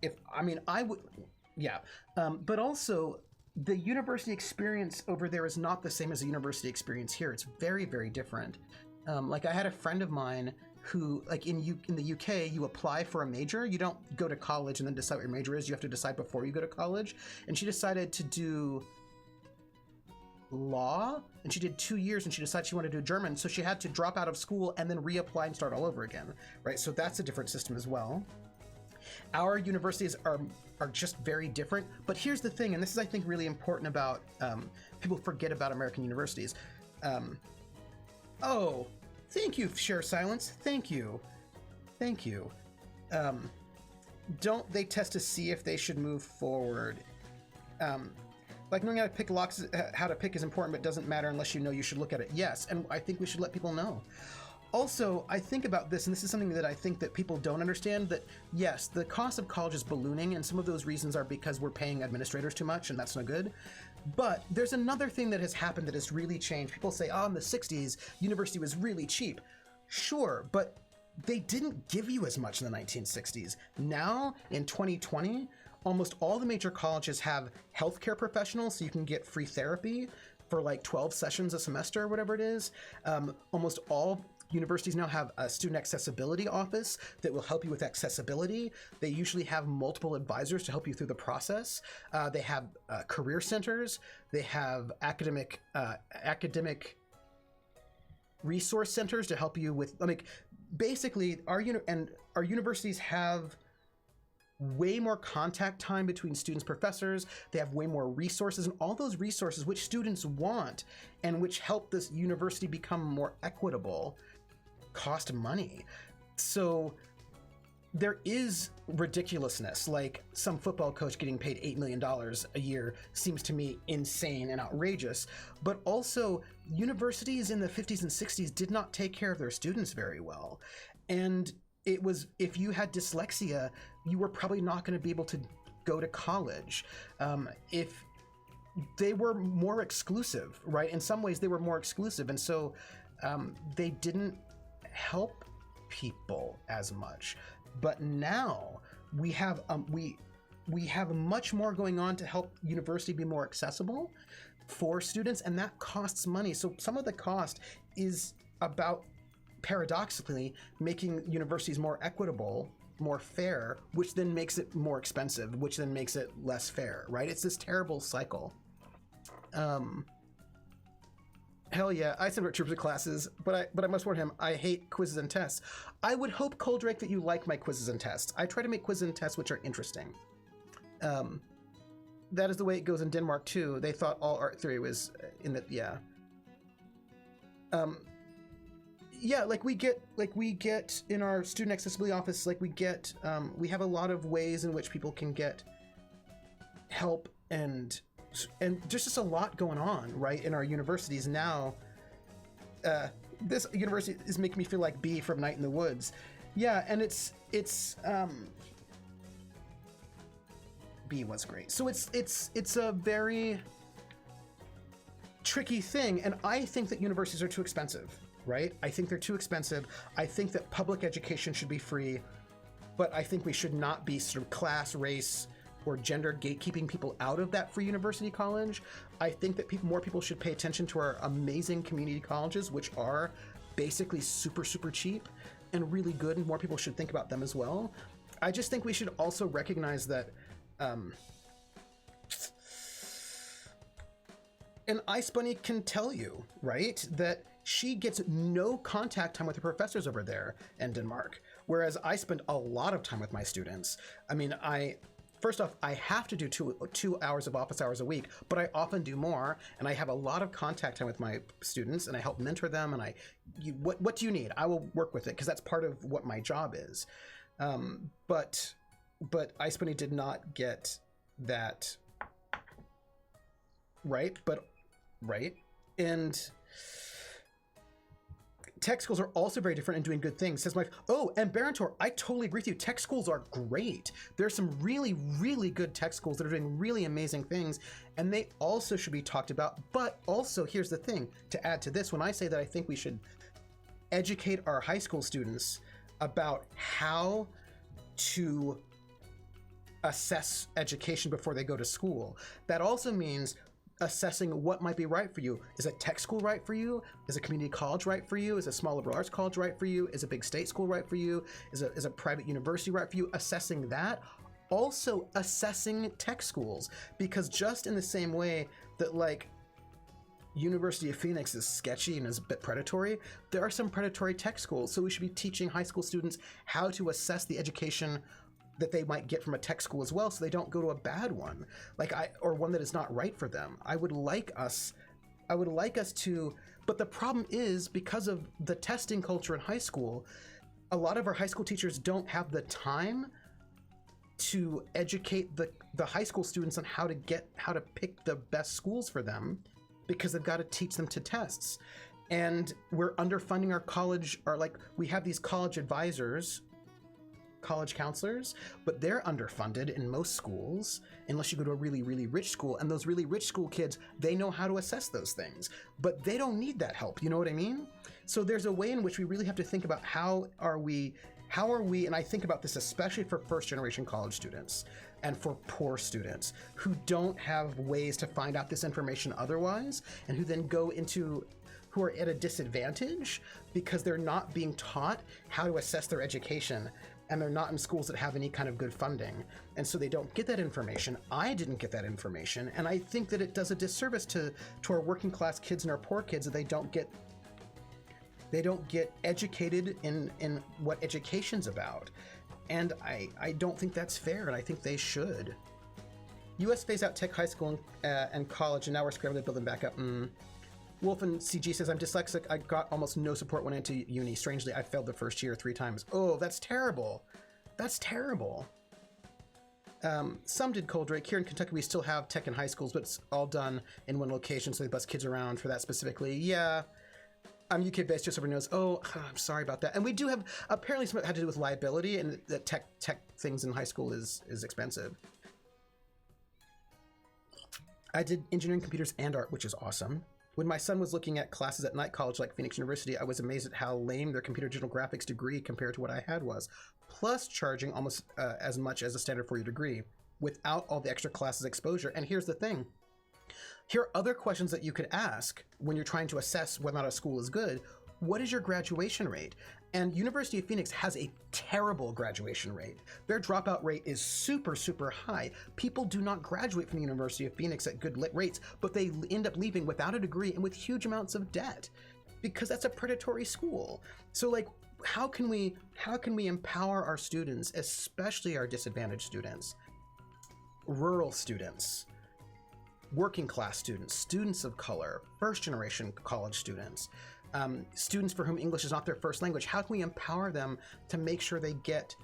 but also the university experience over there is not the same as the university experience here. It's very, very different. Like I had a friend of mine who, like in the UK, you apply for a major. You don't go to college and then decide what your major is. You have to decide before you go to college. And she decided to do law, and she did 2 years, and she decided she wanted to do German. So she had to drop out of school and then reapply and start all over again, right? So that's a different system as well. Our universities are just very different. But here's the thing, and this is, I think, really important about people forget about American universities. Oh, thank you, Share Silence. Thank you. Thank you. Don't they test to see if they should move forward? Like knowing how to pick locks, how to pick is important, but doesn't matter unless you know you should look at it. Yes, and I think we should let people know. Also, I think about this, and this is something that I think that people don't understand, that yes, the cost of college is ballooning, and some of those reasons are because we're paying administrators too much, and that's no good. But there's another thing that has happened that has really changed. People say, oh, in the 60s, university was really cheap. Sure, but they didn't give you as much in the 1960s. Now, in 2020, almost all the major colleges have healthcare professionals, so you can get free therapy for like 12 sessions a semester or whatever it is. Almost all universities now have a student accessibility office that will help you with accessibility. They usually have multiple advisors to help you through the process. They have career centers. They have academic resource centers to help you with, like, basically our universities have way more contact time between students, professors. They have way more resources, and all those resources which students want and which help this university become more equitable cost money. So there is ridiculousness, like some football coach getting paid $8 million a year seems to me insane and outrageous. But also, universities in the 50s and 60s did not take care of their students very well. And it was, if you had dyslexia, you were probably not going to be able to go to college. If they were more exclusive, right? In some ways, they were more exclusive. And so they didn't help people as much. But now we have much more going on to help university be more accessible for students, and that costs money. So some of the cost is about, paradoxically, making universities more equitable, more fair, which then makes it more expensive, which then makes it less fair, right? It's this terrible cycle. Hell yeah, I send troops to classes, but I must warn him, I hate quizzes and tests. I would hope, Coldrake, that you like my quizzes and tests. I try to make quizzes and tests which are interesting. That is the way it goes in Denmark too. They thought all art theory was in the, yeah. Yeah, like we get in our student accessibility office, like we have a lot of ways in which people can get help, and there's just a lot going on, right, in our universities now. This university is making me feel like Bee from Night in the Woods. Yeah, and it's Bee was great. So it's a very tricky thing, and I think that universities are too expensive, right? I think they're too expensive. I think that public education should be free, but I think we should not be sort of class, race, or gender gatekeeping people out of that free university college. I think that more people should pay attention to our amazing community colleges, which are basically super, super cheap and really good, and more people should think about them as well. I just think we should also recognize that and Ice Bunny can tell you, right, that she gets no contact time with the professors over there in Denmark, whereas I spend a lot of time with my students. I mean, first off, I have to do two hours of office hours a week, but I often do more, and I have a lot of contact time with my students, and I help mentor them, and what do you need? I will work with it, because that's part of what my job is. But Ice Bunny did not get that, right? And tech schools are also very different and doing good things. Says Mike, oh, and Barantor, I totally agree with you. Tech schools are great. There's some really, really good tech schools that are doing really amazing things, and they also should be talked about. But also, here's the thing, to add to this, when I say that I think we should educate our high school students about how to assess education before they go to school, that also means assessing what might be right for you. Is a tech school right for you? Is a community college right for you? Is a small liberal arts college right for you? Is a big state school right for you? Is a private university right for you? Assessing that. Also assessing tech schools, because just in the same way that, like, University of Phoenix is sketchy and is a bit predatory, there are some predatory tech schools. So we should be teaching high school students how to assess the education that they might get from a tech school as well, so they don't go to a bad one, or one that is not right for them. I would like us to, but the problem is, because of the testing culture in high school, a lot of our high school teachers don't have the time to educate the high school students on how to pick the best schools for them, because they've got to teach them to tests. And we're underfunding our college, we have these college advisors, college counselors, but they're underfunded in most schools, unless you go to a really, really rich school. And those really rich school kids, they know how to assess those things, but they don't need that help. You know what I mean? So there's a way in which we really have to think about how are we, and I think about this especially for first generation college students and for poor students who don't have ways to find out this information otherwise, and who then who are at a disadvantage because they're not being taught how to assess their education, and they're not in schools that have any kind of good funding. And so they don't get that information. I didn't get that information. And I think that it does a disservice to our working class kids and our poor kids that they don't get educated in what education's about. And I don't think that's fair, and I think they should. U.S. phase out tech high school and college, and now we're scrambling to build them back up. Wolf and CG says, I'm dyslexic. I got almost no support when I went to uni. Strangely, I failed the first year 3 times. Oh, that's terrible. That's terrible. Some did Coldrake. Here in Kentucky, we still have tech in high schools, but it's all done in one location, so they bus kids around for that specifically. Yeah. I'm UK-based, just so everyone knows. Oh, I'm sorry about that. And we do have, apparently something had to do with liability, and that tech things in high school is expensive. I did engineering, computers, and art, which is awesome. When my son was looking at classes at night college like Phoenix University, I was amazed at how lame their computer digital graphics degree compared to what I had was, plus charging almost as much as a standard 4-year degree without all the extra classes exposure. And here's the thing. Here are other questions that you could ask when you're trying to assess whether or not a school is good. What is your graduation rate? And University of Phoenix has a terrible graduation rate. Their dropout rate is super, super high. People do not graduate from the University of Phoenix at good rates, but they end up leaving without a degree and with huge amounts of debt because that's a predatory school. So like, how can we empower our students, especially our disadvantaged students, rural students, working class students, students of color, first generation college students, students for whom English is not their first language? How can we empower them to make sure they can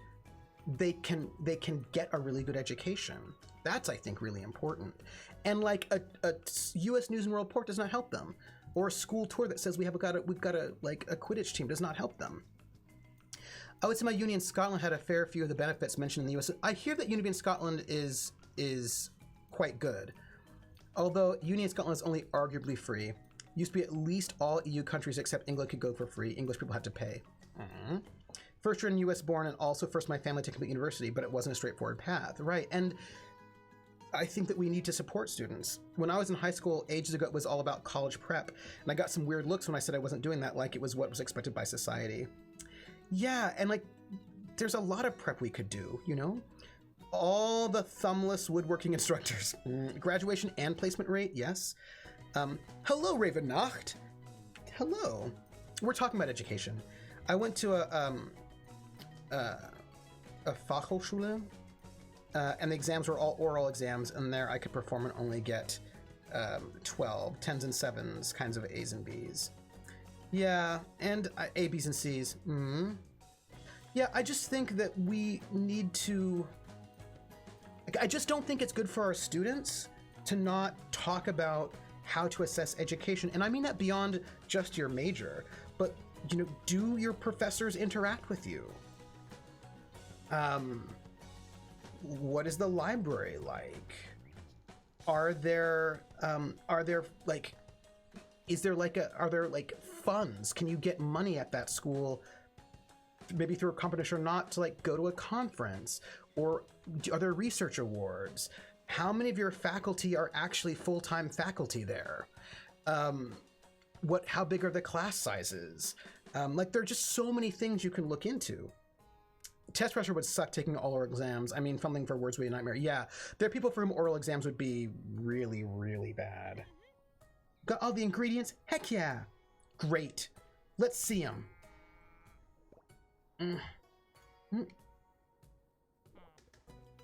get a really good education? That's, I think, really important. And like a U.S. News and World Report does not help them, or a school tour that says we've got a Quidditch team does not help them. I would say my uni in Scotland had a fair few of the benefits mentioned in the U.S. I hear that uni in Scotland is quite good, although uni in Scotland is only arguably free. Used to be at least all EU countries except England could go for free. English people had to pay. First year in US born and also first my family to complete university, but it wasn't a straightforward path. Right, and I think that we need to support students. When I was in high school ages ago, it was all about college prep, and I got some weird looks when I said I wasn't doing that, like it was what was expected by society. Yeah, and like, there's a lot of prep we could do, you know? All the thumbless woodworking instructors. Graduation and placement rate, yes. Hello, Ravennacht. Hello. We're talking about education. I went to a Fachhochschule, and the exams were all oral exams, and there I could perform and only get 12, 10s and 7s, kinds of A's and B's. Yeah, and A, B's, and C's. Yeah, I just think that we need to... I just don't think it's good for our students to not talk about how to assess education. And I mean that beyond just your major, but, you know, do your professors interact with you? What is the library like? Are there funds? Can you get money at that school, maybe through a competition or not, to like go to a conference? Or are there research awards? How many of your faculty are actually full-time faculty there? How big are the class sizes? Like, there are just so many things you can look into. Test pressure would suck taking all oral exams. I mean, fumbling for words would be a nightmare. Yeah, there are people for whom oral exams would be really, really bad. Got all the ingredients? Heck yeah. Great. Let's see them.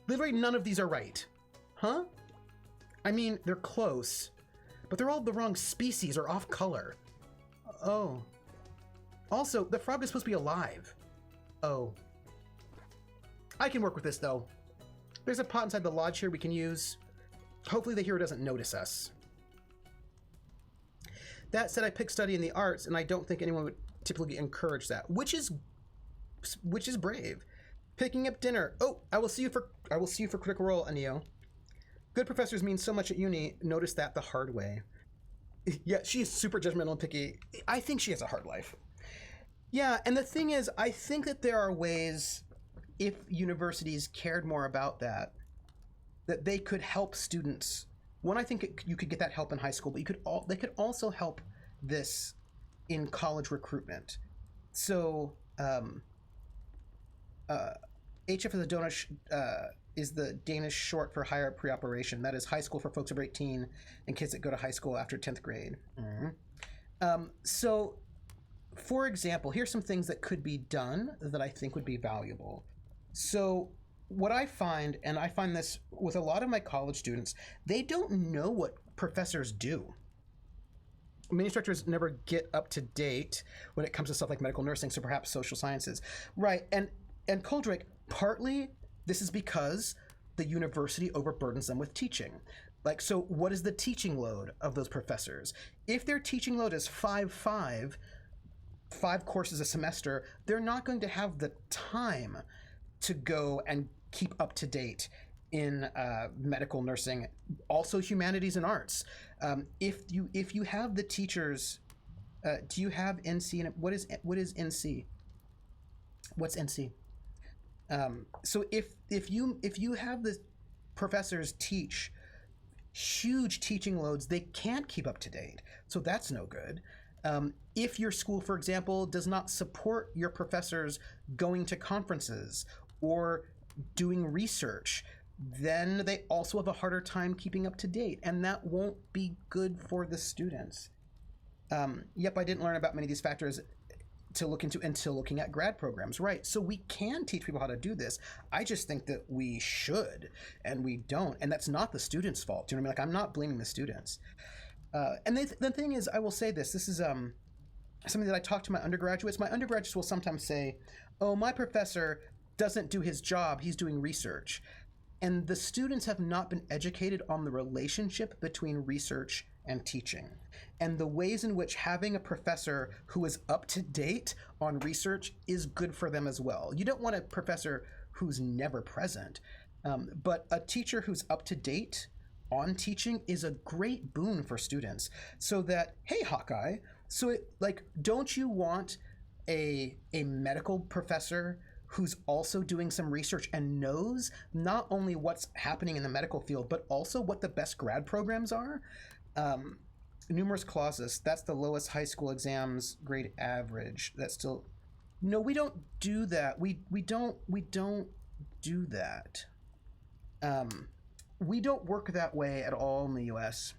Literally none of these are right. Huh? I mean, they're close, but they're all the wrong species or off color. Oh. Also, the frog is supposed to be alive. Oh. I can work with this, though. There's a pot inside the lodge here we can use. Hopefully the hero doesn't notice us. That said, I picked study in the arts, and I don't think anyone would typically encourage that, which is brave. Picking up dinner. Oh, I will see you for Critical Role, Anio. Good professors mean so much at uni. Notice that the hard way. Yeah, she is super judgmental and picky. I think she has a hard life. Yeah, and the thing is, I think that there are ways, if universities cared more about that they could help students. One, I think you could get that help in high school, but they could also help this in college recruitment. So, HF is the Danish short for higher pre-operation. That is high school for folks over 18 and kids that go to high school after 10th grade. So, for example, here's some things that could be done that I think would be valuable. So what I find, and I find this with a lot of my college students, they don't know what professors do. Many instructors never get up to date when it comes to stuff like medical nursing, so perhaps social sciences. Right, and Coldrake, partly this is because the university overburdens them with teaching. Like, so what is the teaching load of those professors? If their teaching load is 5 courses a semester, they're not going to have the time to go and keep up to date in medical nursing, also humanities and arts. If you have the teachers, do you have NC? And what is NC? What's NC? So if you have the professors teach huge teaching loads, they can't keep up to date. So that's no good. If your school, for example, does not support your professors going to conferences or doing research, then they also have a harder time keeping up to date, and that won't be good for the students. Yep, I didn't learn about many of these factors to look into until looking at grad programs. Right, so we can teach people how to do this. I just think that we should, and we don't, and that's not the students' fault. Do you know what I mean? Like, I'm not blaming the students. And the thing is, I will say this is something that I talk to my undergraduates. My undergraduates will sometimes say, oh, my professor doesn't do his job, he's doing research. And the students have not been educated on the relationship between research and teaching, and the ways in which having a professor who is up to date on research is good for them as well. You don't want a professor who's never present, but a teacher who's up to date on teaching is a great boon for students. So that, hey, Hawkeye, don't you want a medical professor who's also doing some research and knows not only what's happening in the medical field, but also what the best grad programs are? Numerous clauses, that's the lowest high school exams grade average. That's still, no, we don't do that. We don't do that. We don't work that way at all in the US.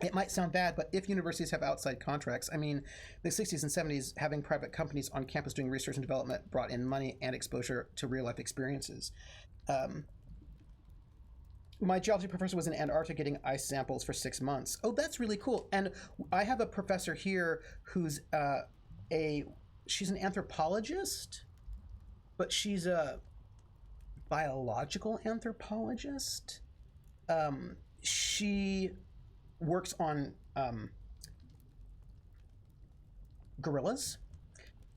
It might sound bad, but if universities have outside contracts, I mean, the 60s and 70s, having private companies on campus doing research and development brought in money and exposure to real life experiences. My geology professor was in Antarctica getting ice samples for 6 months. Oh, that's really cool. And I have a professor here who's she's an anthropologist, but she's a biological anthropologist. She works on gorillas,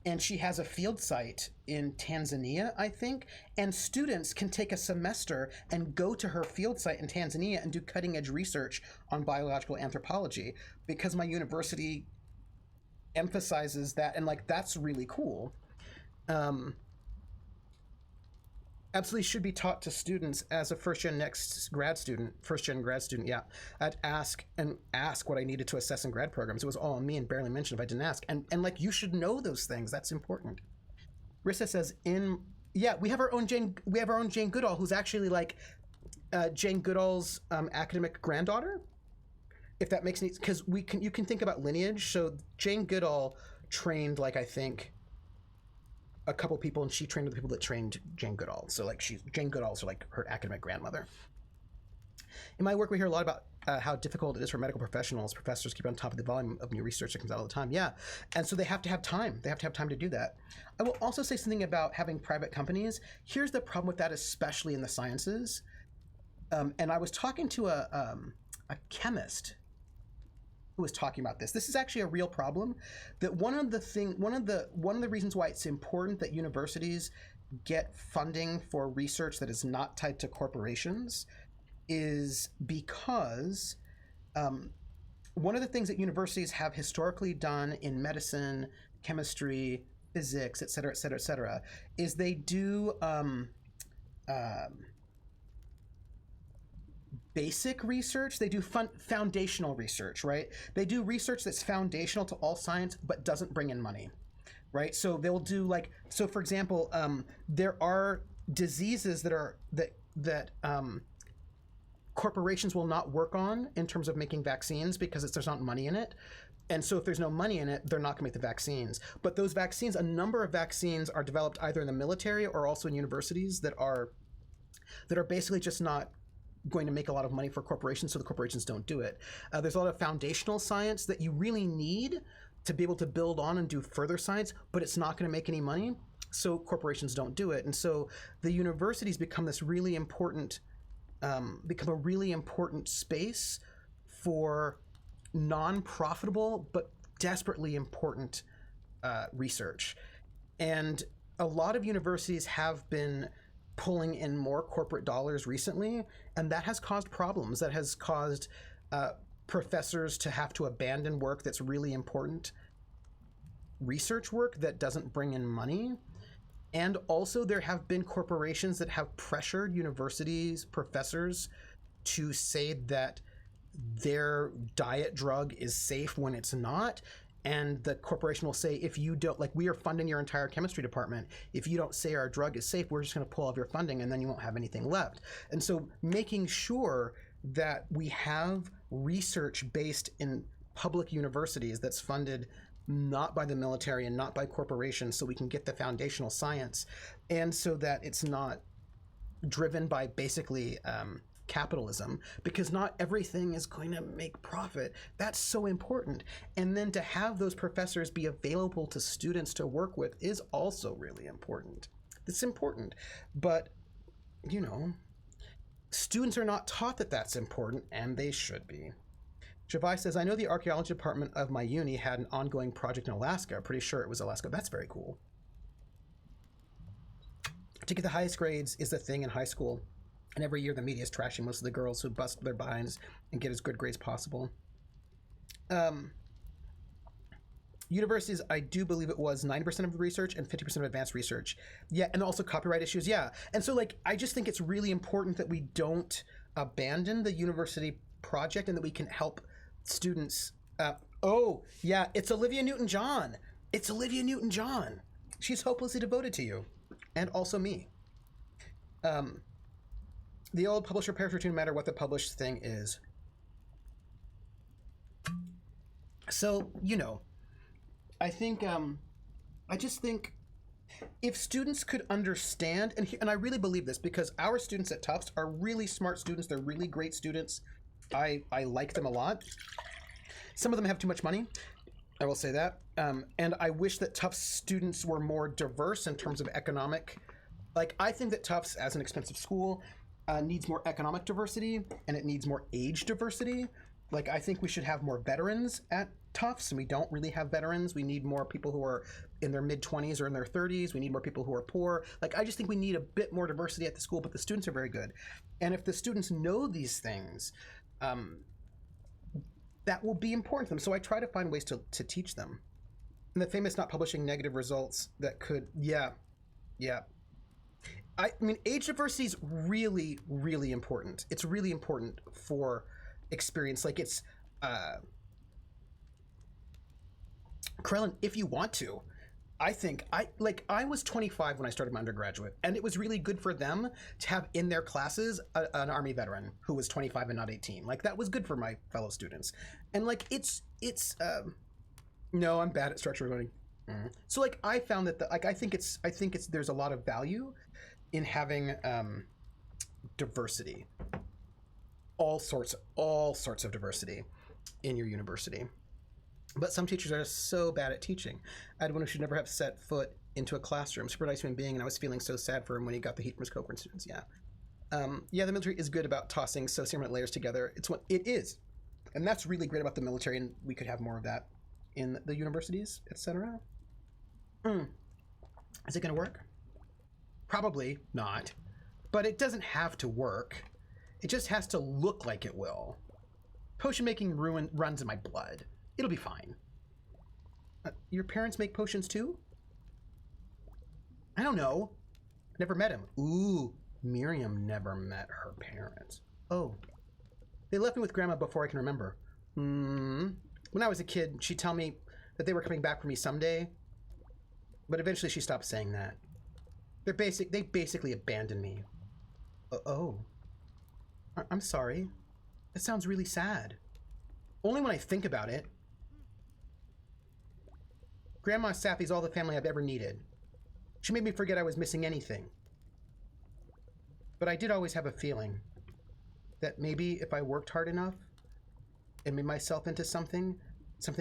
and she has a field site in Tanzania, I think, and students can take a semester and go to her field site in Tanzania and do cutting edge research on biological anthropology, because my university emphasizes that, and like, that's really cool. Absolutely should be taught to students as a first gen grad student, yeah. I'd ask what I needed to assess in grad programs. It was all on me and barely mentioned if I didn't ask. And like, you should know those things. That's important. Rissa says we have our own Jane Goodall, who's actually like Jane Goodall's academic granddaughter. If that makes any, because you can think about lineage. So Jane Goodall trained, like, I think a couple people, and she trained with the people that trained Jane Goodall. So like, Jane Goodall's like her academic grandmother. In my work, we hear a lot about how difficult it is for medical professionals. Professors keep on top of the volume of new research that comes out all the time. Yeah, and so they have to have time. They have to have time to do that. I will also say something about having private companies. Here's the problem with that, especially in the sciences. And I was talking to a chemist who was talking about this. This is actually a real problem. That one of the reasons why it's important that universities get funding for research that is not tied to corporations is because one of the things that universities have historically done in medicine, chemistry, physics, et cetera, is they do basic research. They do foundational research, right? They do research that's foundational to all science but doesn't bring in money, right? So they'll do for example, there are diseases that corporations will not work on in terms of making vaccines because there's not money in it. And so if there's no money in it, they're not going to make the vaccines. But those vaccines, a number of vaccines are developed either in the military or also in universities that are basically just not going to make a lot of money for corporations, so the corporations don't do it. There's a lot of foundational science that you really need to be able to build on and do further science, but it's not going to make any money, so corporations don't do it. And so the universities become this really important, become a really important space for non-profitable but desperately important research. And a lot of universities have been pulling in more corporate dollars recently, and that has caused problems. That has caused professors to have to abandon work that's really important research work that doesn't bring in money. And also there have been corporations that have pressured universities, professors, to say that their diet drug is safe when it's not. And the corporation will say, if you don't, like, we are funding your entire chemistry department. If you don't say our drug is safe, we're just going to pull all of your funding and then you won't have anything left. And so making sure that we have research based in public universities that's funded not by the military and not by corporations, so we can get the foundational science, and so that it's not driven by basically capitalism, because not everything is going to make profit. That's so important. And then to have those professors be available to students to work with is also really important. It's important, but you know, students are not taught that that's important, and they should be. Javai says, I know the archaeology department of my uni had an ongoing project in Alaska. I'm pretty sure it was Alaska. That's very cool. To get the highest grades is the thing in high school. And every year the media is trashing most of the girls who bust their behinds and get as good grades possible. Universities, I do believe it was 90% of the research and 50% of advanced research. Yeah, and also copyright issues, yeah. And so, like, I just think it's really important that we don't abandon the university project and that we can help students. Oh, yeah, it's Olivia Newton-John. It's Olivia Newton-John. She's hopelessly devoted to you. And also me. The old publisher paratrooper, no matter what the published thing is. So, you know, I think, I just think if students could understand, and I really believe this because our students at Tufts are really smart students. They're really great students. I like them a lot. Some of them have too much money. I will say that. And I wish that Tufts students were more diverse in terms of economic. Like, I think that Tufts, as an expensive school, needs more economic diversity, and it needs more age diversity. Like, I think we should have more veterans at Tufts, and we don't really have veterans. We need more people who are in their mid-20s or in their 30s. We need more people who are poor. Like, I just think we need a bit more diversity at the school, but the students are very good. And if the students know these things, that will be important to them. So I try to find ways to teach them. And the famous not publishing negative results that could, yeah. I mean, age diversity is really, really important. It's really important for experience. Like, it's, Krellin, if you want to, I think, I was 25 when I started my undergraduate, and it was really good for them to have in their classes an Army veteran who was 25 and not 18. Like, that was good for my fellow students. And like, no, I'm bad at structure learning. So like, I found that I think there's a lot of value in having diversity, all sorts of diversity in your university. But some teachers are so bad at teaching. I had one who should never have set foot into a classroom. Super nice human being, and I was feeling so sad for him when he got the heat from his Cochrane students. Yeah, yeah. The military is good about tossing socioeconomic layers together. It is, and that's really great about the military. And we could have more of that in the universities, etc. Is it going to work? Probably not, but it doesn't have to work. It just has to look like it will. Potion making runs in my blood. It'll be fine. Your parents make potions too? I don't know. Never met him. Ooh, Miriam never met her parents. Oh, they left me with Grandma before I can remember. When I was a kid, she'd tell me that they were coming back for me someday, but eventually she stopped saying that. They basically abandoned me. Oh. I'm sorry. That sounds really sad. Only when I think about it. Grandma Sappy's all the family I've ever needed. She made me forget I was missing anything. But I did always have a feeling that maybe if I worked hard enough and made myself into something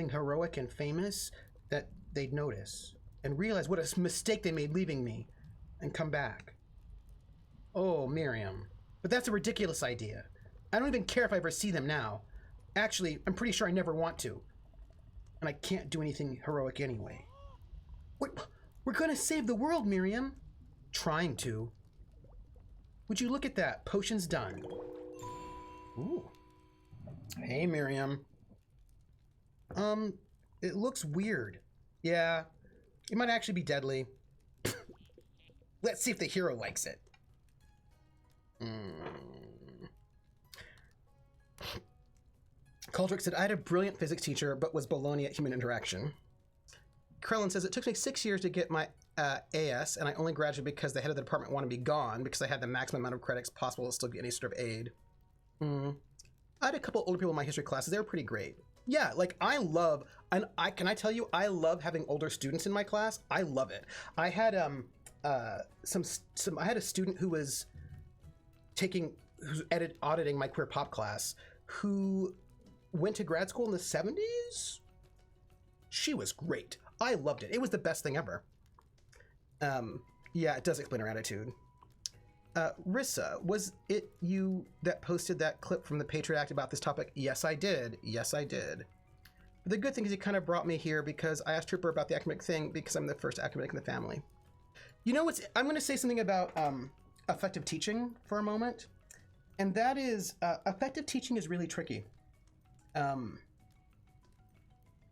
heroic and famous, that they'd notice and realize what a mistake they made leaving me and come back. Oh, Miriam. But that's a ridiculous idea. I don't even care if I ever see them now. Actually, I'm pretty sure I never want to. And I can't do anything heroic anyway. We're gonna save the world, Miriam. Trying to. Would you look at that? Potion's done. Ooh. Hey, Miriam. It looks weird. Yeah, it might actually be deadly. Let's see if the hero likes it. Caldric said, I had a brilliant physics teacher, but was baloney at human interaction. Krellin says, it took me 6 years to get my AS, and I only graduated because the head of the department wanted me gone because I had the maximum amount of credits possible to still get any sort of aid. I had a couple older people in my history classes. They were pretty great. Yeah, like I love, and can I tell you, I love having older students in my class. I love it. I had I had a student who was auditing my queer pop class who went to grad school in the 70s. She was great. I loved it. It was the best thing ever. Yeah, it does explain her attitude. Rissa, was it you that posted that clip from the Patriot Act about this topic? Yes, I did. Yes, I did. But the good thing is it kind of brought me here because I asked Trooper about the academic thing because I'm the first academic in the family. You know what's, I'm going to say something about effective teaching for a moment. And that is, effective teaching is really tricky.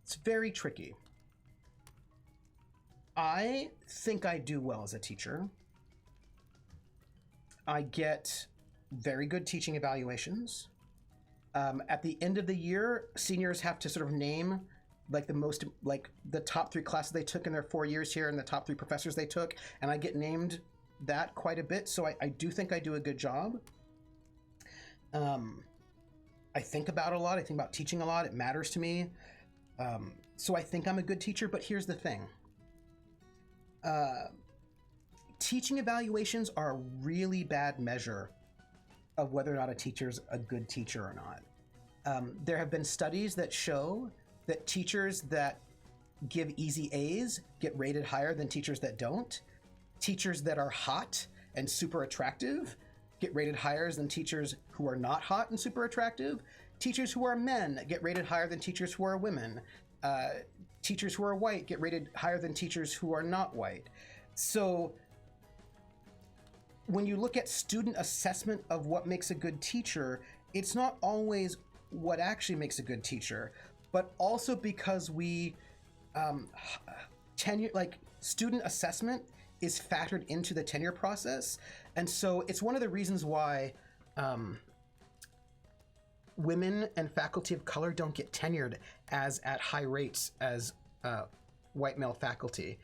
It's very tricky. I think I do well as a teacher. I get very good teaching evaluations. At the end of the year, seniors have to sort of name like the top 3 classes they took in their 4 years here and the top 3 professors they took. And I get named that quite a bit. So I do think I do a good job. I think about it a lot. I think about teaching a lot. It matters to me. So I think I'm a good teacher, but here's the thing. Teaching evaluations are a really bad measure of whether or not a teacher's a good teacher or not. There have been studies that show that teachers that give easy A's get rated higher than teachers that don't. Teachers that are hot and super attractive get rated higher than teachers who are not hot and super attractive. Teachers who are men get rated higher than teachers who are women. Teachers who are white get rated higher than teachers who are not white. So when you look at student assessment of what makes a good teacher, it's not always what actually makes a good teacher, but also because we student assessment is factored into the tenure process. And so it's one of the reasons why women and faculty of color don't get tenured as at high rates as white male faculty.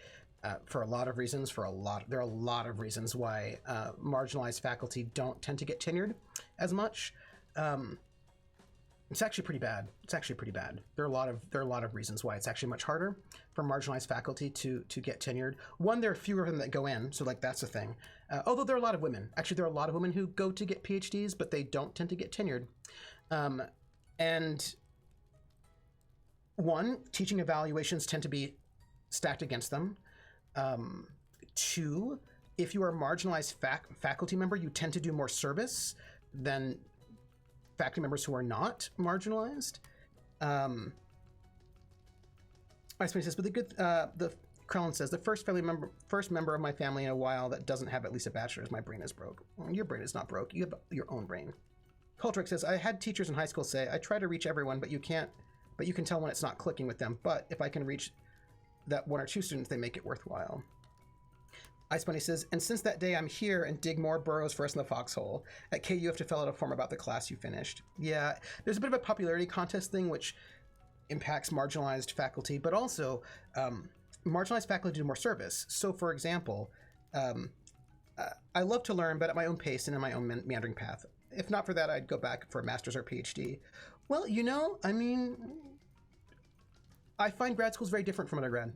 For a lot of reasons, there are a lot of reasons why marginalized faculty don't tend to get tenured as much. It's actually pretty bad. There are a lot of reasons why it's actually much harder for marginalized faculty to get tenured. One, there are fewer of them that go in, so like that's a thing. Although there are a lot of women. Actually, there are a lot of women who go to get PhDs, but they don't tend to get tenured. And one, teaching evaluations tend to be stacked against them. 2, if you are a marginalized faculty member, you tend to do more service than faculty members who are not marginalized. I suppose this, but the Krellin says the first member of my family in a while that doesn't have at least a bachelor's. My brain is broke. Your brain is not broke. You have your own brain. Coltrick says I had teachers in high school say I try to reach everyone, but you can't. But you can tell when it's not clicking with them. But if I can reach that 1 or 2 students, they make it worthwhile. Ice Bunny says, and since that day I'm here and dig more burrows for us in the foxhole. At KU you have to fill out a form about the class you finished. Yeah, there's a bit of a popularity contest thing which impacts marginalized faculty, but also marginalized faculty do more service. So for example, I love to learn, but at my own pace and in my own meandering path. If not for that, I'd go back for a master's or PhD. Well, you know, I mean, I find grad schools very different from undergrad.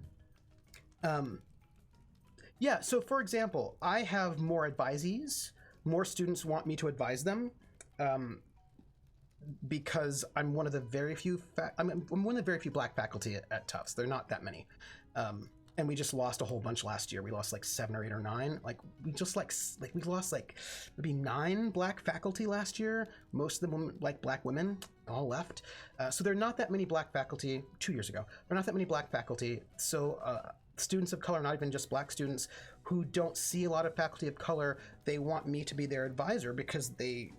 Yeah, so for example, I have more advisees. More students want me to advise them because I'm one of the very few. I'm one of the very few black faculty at Tufts. There are not that many, and we just lost a whole bunch last year. We lost like 7 or 8 or 9. Like we just we lost like maybe 9 black faculty last year. Most of them like black women, all left. So there are not that many black faculty. 2 years ago, there are not that many black faculty. So. Students of color, not even just black students, who don't see a lot of faculty of color, they want me to be their advisor because they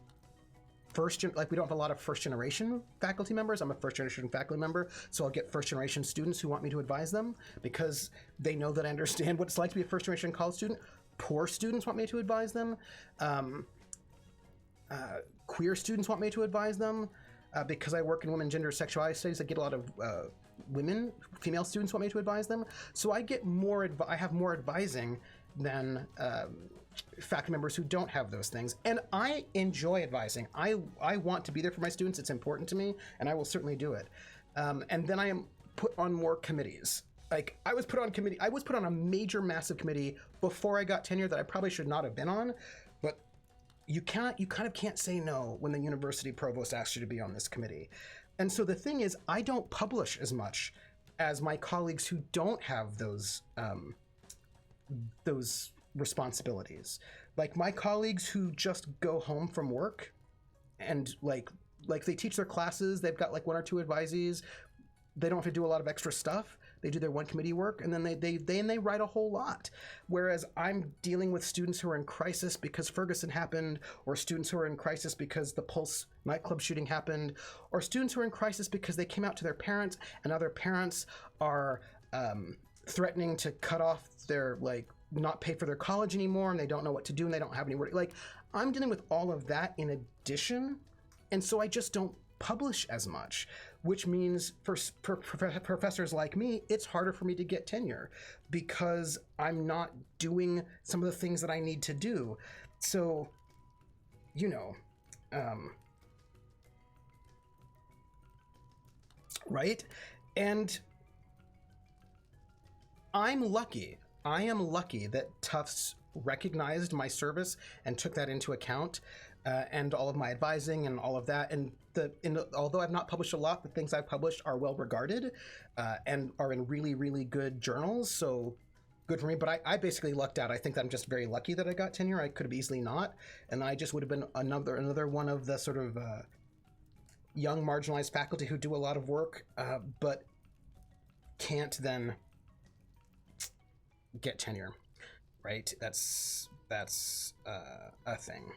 we don't have a lot of first generation faculty members. I'm a first generation faculty member, so I'll get first generation students who want me to advise them because they know that I understand what it's like to be a first generation college student. Poor students want me to advise them. Queer students want me to advise them because I work in women, gender, sexuality studies. I get a lot of female students want me to advise them. So I get more, I have more advising than faculty members who don't have those things. And I enjoy advising. I want to be there for my students. It's important to me, and I will certainly do it. And then I am put on more committees. Like I was put on a major, massive committee before I got tenure that I probably should not have been on, but you kind of can't say no when the university provost asks you to be on this committee. And so the thing is, I don't publish as much as my colleagues who don't have those responsibilities. Like my colleagues who just go home from work and like they teach their classes, they've got like 1 or 2 advisees, they don't have to do a lot of extra stuff. They do their one committee work, and then they write a whole lot. Whereas I'm dealing with students who are in crisis because Ferguson happened, or students who are in crisis because the Pulse nightclub shooting happened, or students who are in crisis because they came out to their parents, and now their parents are threatening to cut off their, like, not pay for their college anymore, and they don't know what to do, and they don't have anywhere. Like, I'm dealing with all of that in addition, and so I just don't publish as much, which means for professors like me, it's harder for me to get tenure because I'm not doing some of the things that I need to do. So, you know, right? And I'm lucky. I am lucky that Tufts recognized my service and took that into account, and all of my advising and all of that. And although I've not published a lot, the things I've published are well regarded and are in really, really good journals. So good for me. But I basically lucked out. I think that I'm just very lucky that I got tenure. I could have easily not, and I just would have been another one of the sort of young marginalized faculty who do a lot of work, but can't then get tenure. Right? That's a thing.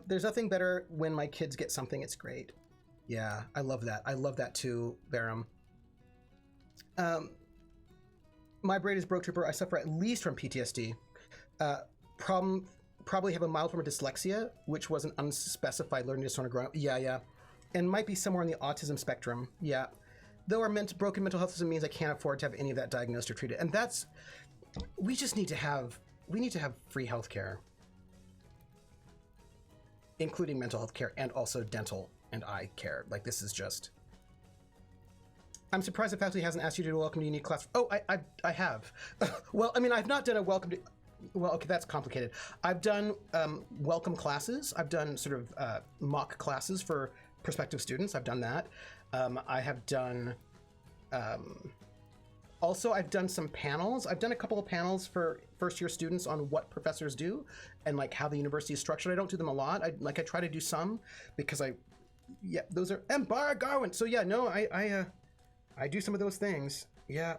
There's nothing better when my kids get something. It's great. Yeah, I love that. I love that too, Barum. My brain is broke, trooper. I suffer at least from PTSD. Probably have a mild form of dyslexia, which was an unspecified learning disorder growing up. Yeah. And might be somewhere on the autism spectrum. Yeah. Though our broken mental health doesn't mean I can't afford to have any of that diagnosed or treated. And that's, we need to have free healthcare, including mental health care and also dental and eye care. Like, this is just... I'm surprised the faculty hasn't asked you to do a welcome to unique class. Oh, I have. Well, I mean, I've not done a welcome to... Well, okay, that's complicated. I've done welcome classes. I've done sort of mock classes for prospective students. I've done that. I have done... Also, I've done some panels. I've done a couple of panels for first-year students on what professors do and like how the university is structured. I don't do them a lot. I try to do some because those are embargo. And so yeah, no, I do some of those things. Yeah.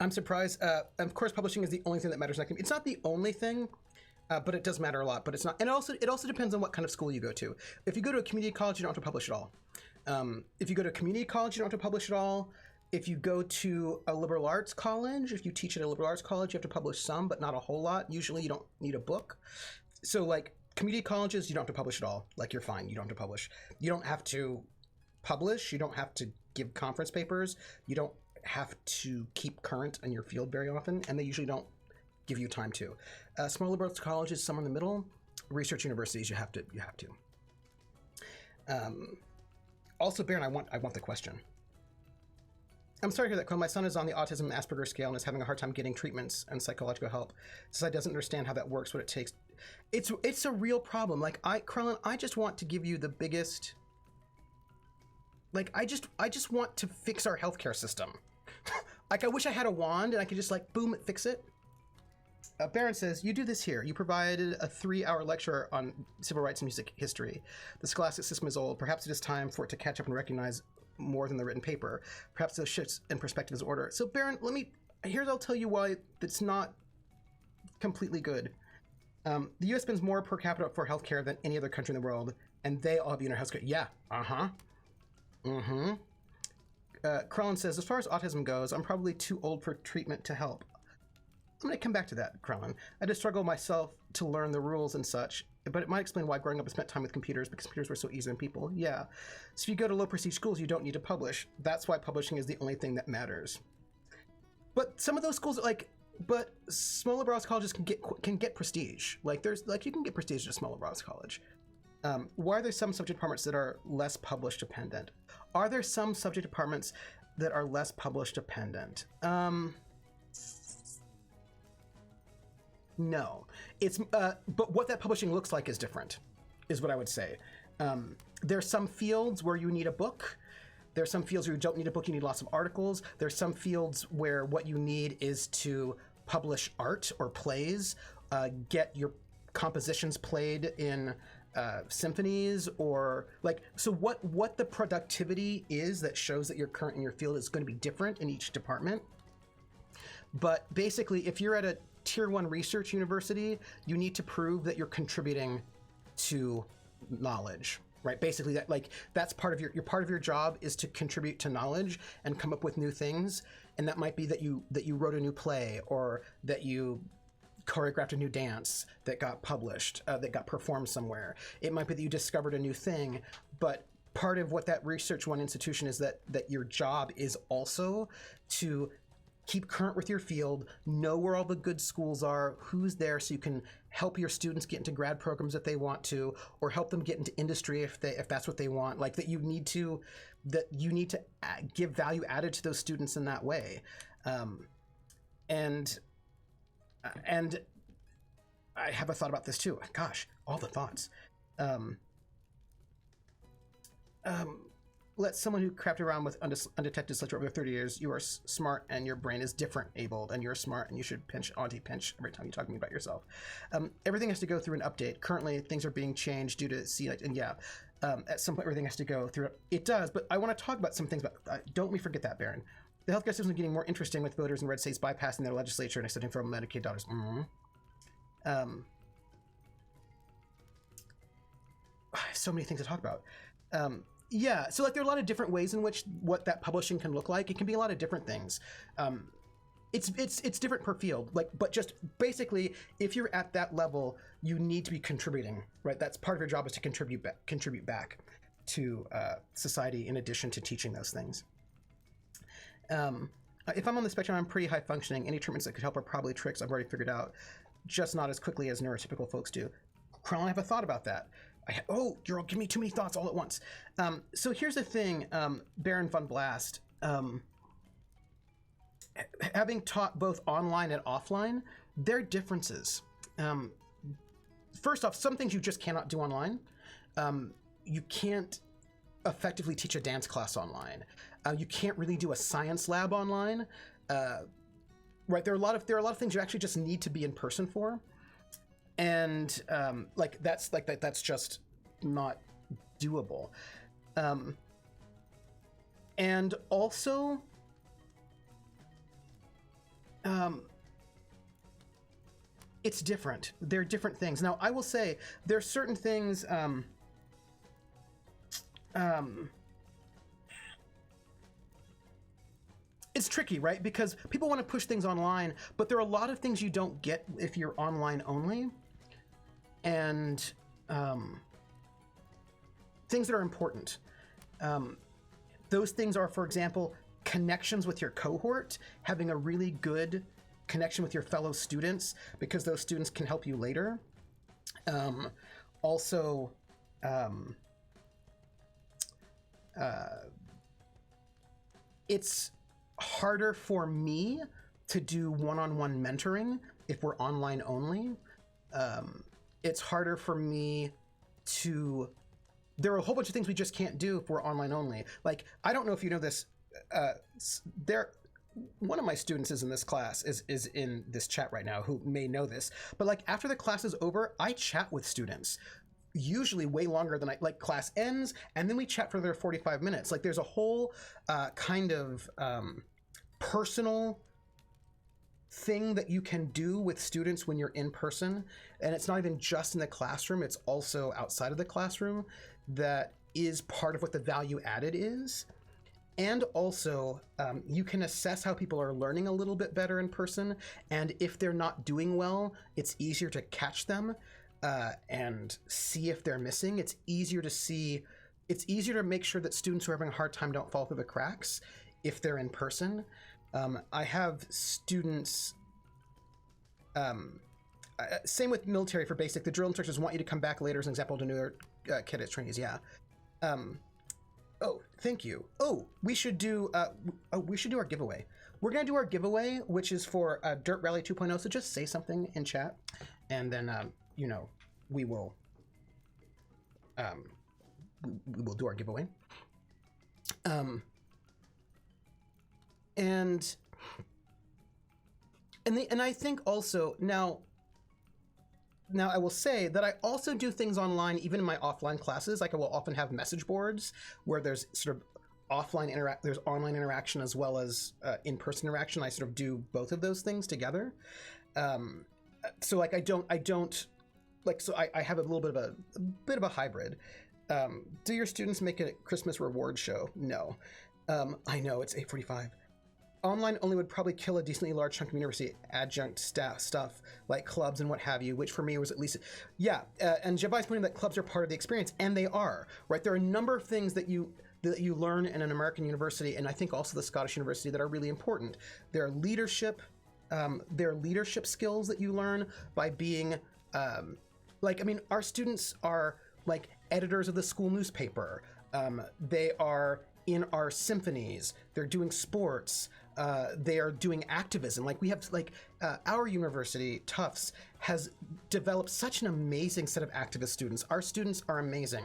I'm surprised. Of course, publishing is the only thing that matters. It's not the only thing, but it does matter a lot. But it's not. And it also depends on what kind of school you go to. If you go to a community college, you don't have to publish at all. If you go to community college, you don't have to publish at all. If you go to a liberal arts college, if you teach at a liberal arts college, you have to publish some, but not a whole lot. Usually you don't need a book. So like community colleges, you don't have to publish at all. Like, you're fine. You don't have to publish. You don't have to publish. You don't have to give conference papers. You don't have to keep current in your field very often, and they usually don't give you time to. Small liberal arts colleges, somewhere in the middle. Research universities, you have to. Also, Baron, I want the question. I'm sorry to hear that, Cole. My son is on the autism and Asperger scale and is having a hard time getting treatments and psychological help. So I doesn't understand how that works, what it takes. It's a real problem. Like, Krellin, I just want to give you the biggest... Like, I just want to fix our healthcare system. Like, I wish I had a wand and I could just, like, boom, fix it. Baron says, you do this here. You provided a 3-hour lecture on civil rights and music history. The scholastic system is old. Perhaps it is time for it to catch up and recognize more than the written paper. Perhaps those shifts in perspective is order. So, Baron, I'll tell you why it's not completely good. The U.S. spends more per capita for healthcare than any other country in the world, and they all have universal healthcare. Yeah, Krellin says, as far as autism goes, I'm probably too old for treatment to help. I'm going to come back to that, Krellin. I just struggle myself to learn the rules and such, but it might explain why growing up I spent time with computers, because computers were so easy on people. Yeah. So if you go to low prestige schools, you don't need to publish. That's why publishing is the only thing that matters. But some of those schools, but smaller brows colleges can get prestige. Like, you can get prestige at a smaller brows college. Why are there some subject departments that are less published dependent? Are there some subject departments that are less published dependent? No. It's but what that publishing looks like is different, is what I would say. There's some fields where you need a book. There's some fields where you don't need a book, you need lots of articles. There's some fields where what you need is to publish art or plays, get your compositions played in symphonies, or so what the productivity is that shows that you're current in your field is going to be different in each department. But basically, if you're at a tier 1 research university, you need to prove that you're contributing to knowledge, right? Basically, that's part of your job is to contribute to knowledge and come up with new things. And that might be that you wrote a new play, or that you choreographed a new dance that got published, that got performed somewhere. It might be that you discovered a new thing, but part of what that research 1 institution is that your job is also to keep current with your field, know where all the good schools are, who's there, so you can help your students get into grad programs if they want to, or help them get into industry if that's what they want. Like, that you need to give value added to those students in that way. And I have a thought about this too. Gosh, all the thoughts. Let someone who crafted around with undetected dyslexia over 30 years, you are smart and your brain is different abled, and you're smart and you should pinch every time you talk to me about yourself. Everything has to go through an update. Currently, things are being changed due to and at some point everything has to go through. It does, but I want to talk about some things. Don't let me forget that, Baron. The healthcare system is getting more interesting with voters in red states bypassing their legislature and accepting federal Medicaid dollars. So many things to talk about. Yeah, so there are a lot of different ways in which what that publishing can look like. It can be a lot of different things. It's different per field. But just basically, if you're at that level, you need to be contributing, right? That's part of your job, is to contribute back to society in addition to teaching those things. If I'm on the spectrum, I'm pretty high functioning. Any treatments that could help are probably tricks I've already figured out, just not as quickly as neurotypical folks do. Krellin, I have a thought about that. You're giving me too many thoughts all at once. So here's the thing, Baron von Blast. Having taught both online and offline, there are differences. First off, some things you just cannot do online. You can't effectively teach a dance class online. You can't really do a science lab online. Right? There are a lot of things you actually just need to be in person for. And that's just not doable. And also, it's different. They're different things. Now, I will say there are certain things. It's tricky, right? Because people want to push things online, but there are a lot of things you don't get if you're online only. And things that are important. Those things are, for example, connections with your cohort, having a really good connection with your fellow students, because those students can help you later. It's harder for me to do one-on-one mentoring if we're online only. It's harder for me to, there are a whole bunch of things we just can't do if we're online only. Like, I don't know if you know this, one of my students is in this class, is in this chat right now, who may know this, but like after the class is over, I chat with students, usually way longer than like class ends, and then we chat for their 45 minutes. Like there's a whole kind of personal thing that you can do with students when you're in person, and it's not even just in the classroom, it's also outside of the classroom, that is part of what the value added is. And also, you can assess how people are learning a little bit better in person, and if they're not doing well, it's easier to catch them and see if they're missing. It's easier to make sure that students who are having a hard time don't fall through the cracks if they're in person. I have students, same with military for basic, the drill instructors want you to come back later as an example to new cadets trainees, yeah. Oh, thank you. Oh, we should do our giveaway. We're gonna do our giveaway, which is for Dirt Rally 2.0. So just say something in chat, and then you know, we will do our giveaway. And I think also now I will say that I also do things online, even in my offline classes. Like I will often have message boards where there's sort of there's online interaction as well as in-person interaction. I sort of do both of those things together. So like I don't like, so I have a little bit of a hybrid. Do your students make a Christmas reward show? No. I know it's 8:45. Online only would probably kill a decently large chunk of university adjunct staff stuff like clubs and what have you, which for me was at least, yeah. And Javai's pointing that clubs are part of the experience, and they are, right? There are a number of things that you learn in an American university, and I think also the Scottish university, that are really important. There are leadership skills that you learn by being, like, I mean, our students are like editors of the school newspaper. They are in our symphonies. They're doing sports. They are doing activism. Like we have, like our university, Tufts, has developed such an amazing set of activist students. Our students are amazing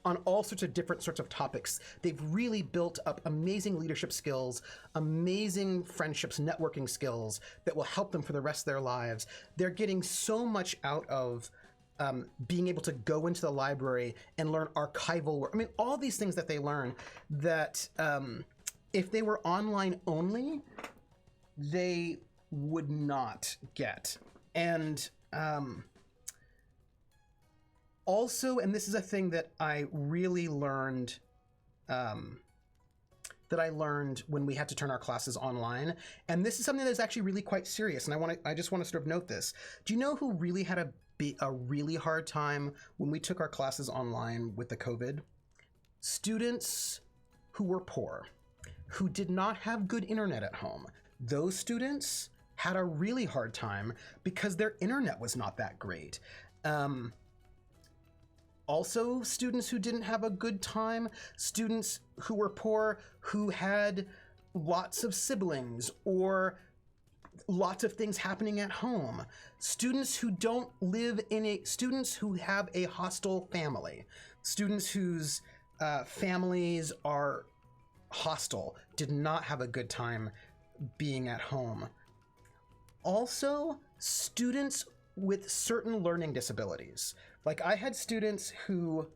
on all sorts of different sorts of topics. They've really built up amazing leadership skills, amazing friendships, networking skills that will help them for the rest of their lives. They're getting so much out of being able to go into the library and learn archival work. I mean, all these things that they learn that if they were online only, they would not get. And also, and this is a thing that I really learned, when we had to turn our classes online, and this is something that's actually really quite serious, and I just want to sort of note this. Do you know who really had a really hard time when we took our classes online with the COVID? Students who were poor, who did not have good internet at home. Those students had a really hard time because their internet was not that great. Also, students who didn't have a good time, students who were poor, who had lots of siblings or lots of things happening at home, students who students who have a hostile family, students whose families are hostile, did not have a good time being at home. Also, students with certain learning disabilities. Like I had students who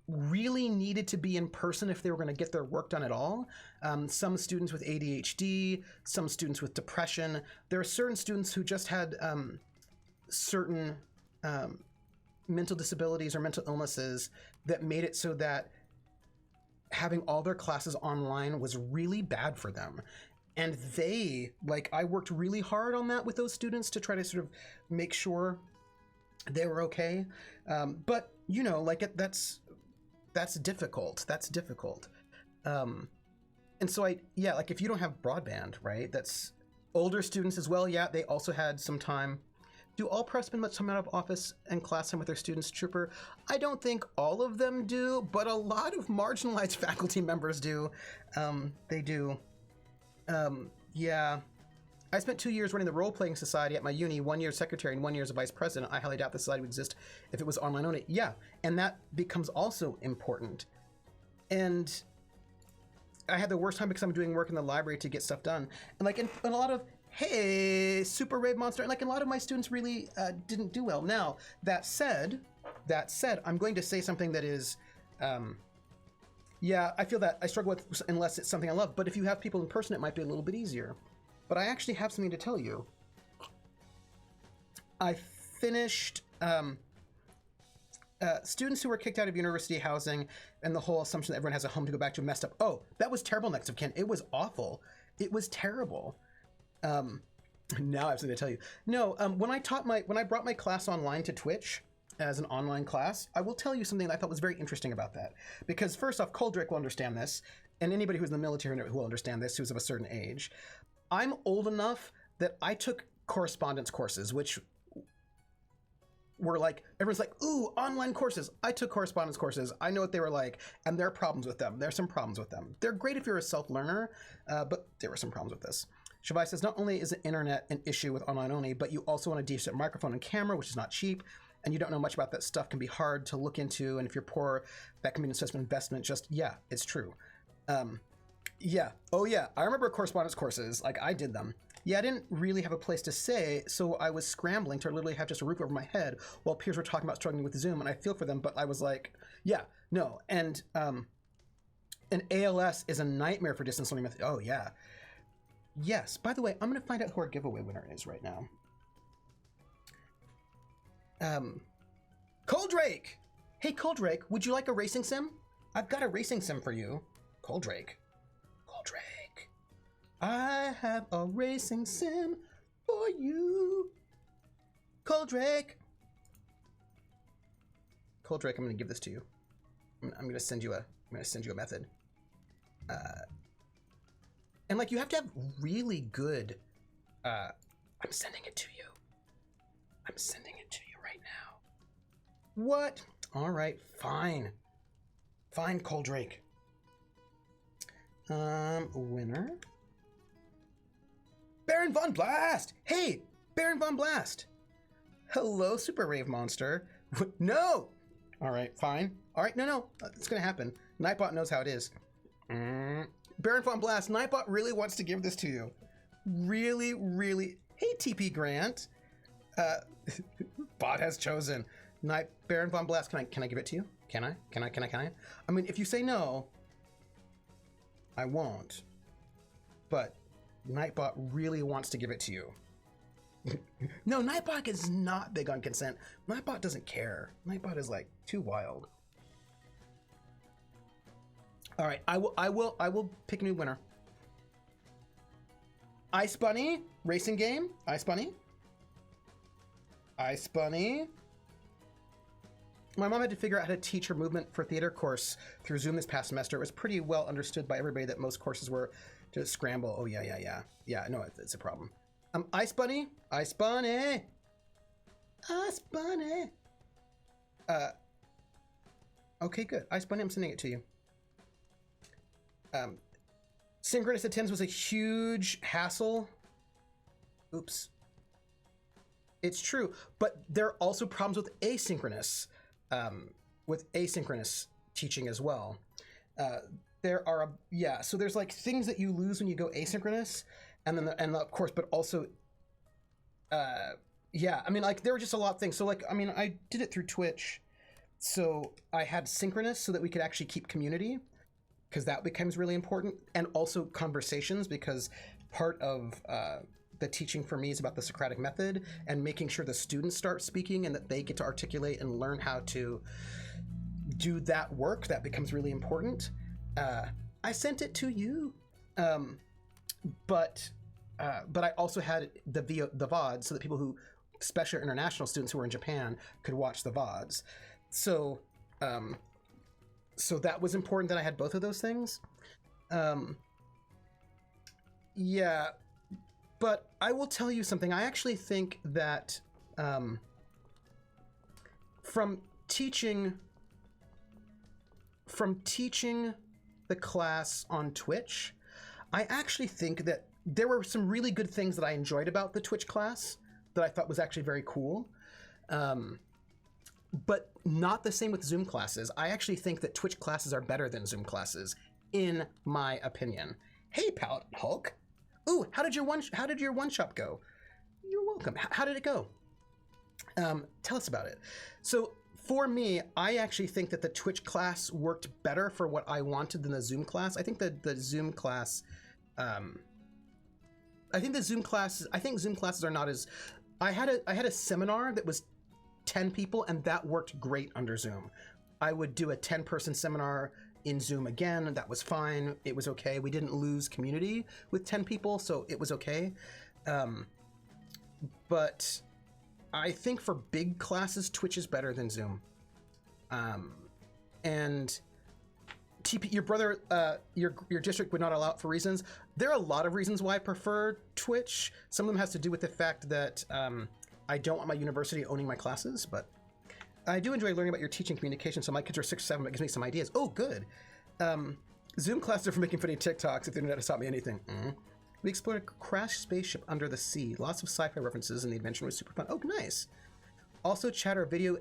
really needed to be in person if they were going to get their work done at all. Some students with ADHD, some students with depression. There are certain students who just had certain mental disabilities or mental illnesses that made it so that having all their classes online was really bad for them. And I worked really hard on that with those students to try to sort of make sure they were okay. But, you know, like that's difficult. That's difficult. And so like if you don't have broadband, right, that's older students as well. Yeah, they also had some time. Do all profs spend much time out of office and class time with their students, Trooper? I don't think all of them do, but a lot of marginalized faculty members do. They do. Yeah. I spent 2 years running the role-playing society at my uni, 1 year as secretary and 1 year as a vice president. I highly doubt the society would exist if it was online only. Yeah, and that becomes also important. And I had the worst time because I'm doing work in the library to get stuff done. And like in a lot of, hey, Super Rave Monster, and like a lot of my students really didn't do well. Now, that said, I'm going to say something that is, yeah, I feel that I struggle with unless it's something I love. But if you have people in person, it might be a little bit easier. But I actually have something to tell you. I finished students who were kicked out of university housing and the whole assumption that everyone has a home to go back to messed up. Oh, that was terrible, next of kin. It was awful. It was terrible. Now I have something to tell you. No, when I brought my class online to Twitch as an online class, I will tell you something that I thought was very interesting about that. Because first off, Coldrick will understand this, and anybody who's in the military who will understand this, who's of a certain age. I'm old enough that I took correspondence courses, which were like, everyone's like, ooh, online courses. I took correspondence courses. I know what they were like, and there are problems with them. There's some problems with them. They're great if you're a self-learner, but there were some problems with this. Shavai says, not only is the internet an issue with online only, but you also want a decent microphone and camera, which is not cheap, and you don't know much about that stuff, can be hard to look into, and if you're poor, that can be an expensive investment. Just, yeah, it's true. Yeah. Oh, yeah. I remember correspondence courses. Like, I did them. Yeah, I didn't really have a place to stay, so I was scrambling to literally have just a roof over my head while peers were talking about struggling with Zoom, and I feel for them, but I was like, yeah, no. And ALS is a nightmare for distance learning method. Oh, yeah. Yes. By the way, I'm going to find out who our giveaway winner is right now. Coldrake! Hey, Coldrake, would you like a racing sim? I've got a racing sim for you. Coldrake. Coldrake. I have a racing sim for you. Coldrake. Coldrake, I'm going to give this to you. I'm going to send you a method. And like, you have to have really good, I'm sending it to you. I'm sending it to you right now. What? All right, fine. Fine, Coldrake. Winner. Baron Von Blast! Hey, Baron Von Blast! Hello, Super Rave Monster. No! All right, fine. All right, no, it's gonna happen. Nightbot knows how it is. Baron Von Blast, Nightbot really wants to give this to you. Really, really. Hey, TP Grant. Bot has chosen. Baron Von Blast, can I give it to you? Can I? I mean, if you say no, I won't. But Nightbot really wants to give it to you. No, Nightbot is not big on consent. Nightbot doesn't care. Nightbot is like too wild. All right, I will pick a new winner. Ice Bunny racing game. Ice Bunny. My mom had to figure out how to teach her movement for theater course through Zoom this past semester. It was pretty well understood by everybody that most courses were to scramble. Oh, yeah. Yeah, no, it's a problem. Ice Bunny. Okay, good. Ice Bunny, I'm sending it to you. Synchronous attempts was a huge hassle. Oops. It's true, but there are also problems with asynchronous teaching as well. So there's like things that you lose when you go asynchronous, and of course, but also, I mean, like there were just a lot of things. So like, I mean, I did it through Twitch, so I had synchronous so that we could actually keep community, because that becomes really important, and also conversations, because part of the teaching for me is about the Socratic method and making sure the students start speaking and that they get to articulate and learn how to do that work. That becomes really important. I sent it to you, but I also had the VODs so that people who, especially international students who are in Japan, could watch the VODs. So that was important that I had both of those things. Yeah. But I will tell you something. I actually think that from teaching the class on Twitch, I actually think that there were some really good things that I enjoyed about the Twitch class that I thought was actually very cool. But not the same with Zoom classes. I actually think that Twitch classes are better than Zoom classes, in my opinion. Hey, Palette Hulk. Ooh, how did your one shop go? You're welcome. How did it go? Tell us about it. So for me, I actually think that the Twitch class worked better for what I wanted than the Zoom class. I think that the Zoom class, I think Zoom classes are not as. I had a seminar that was 10 people, and that worked great under Zoom. I would do a 10-person seminar in Zoom again, and that was fine. It was okay. We didn't lose community with 10 people, so it was okay. But I think for big classes, Twitch is better than Zoom. And TP, your brother, your district would not allow it for reasons. There are a lot of reasons why I prefer Twitch. Some of them has to do with the fact that I don't want my university owning my classes, but I do enjoy learning about your teaching communication. So my kids are 6 or 7, but it gives me some ideas. Oh, good. Zoom classes are for making funny TikToks if the internet has taught me anything. We explored a crashed spaceship under the sea. Lots of sci-fi references, and the adventure was super fun. Oh, nice. Also, chat or video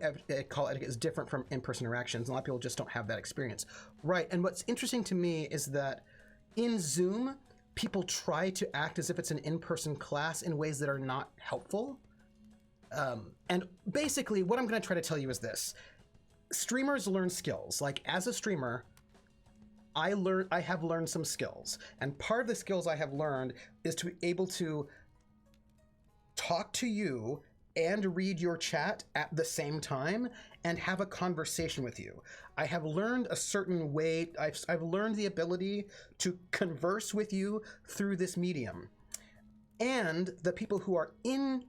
call etiquette is different from in-person interactions. A lot of people just don't have that experience. Right, and what's interesting to me is that in Zoom, people try to act as if it's an in-person class in ways that are not helpful. And basically, what I'm going to try to tell you is this. Streamers learn skills. Like, as a streamer, I have learned some skills. And part of the skills I have learned is to be able to talk to you and read your chat at the same time and have a conversation with you. I have learned a certain way. I've learned the ability to converse with you through this medium. And the people who are in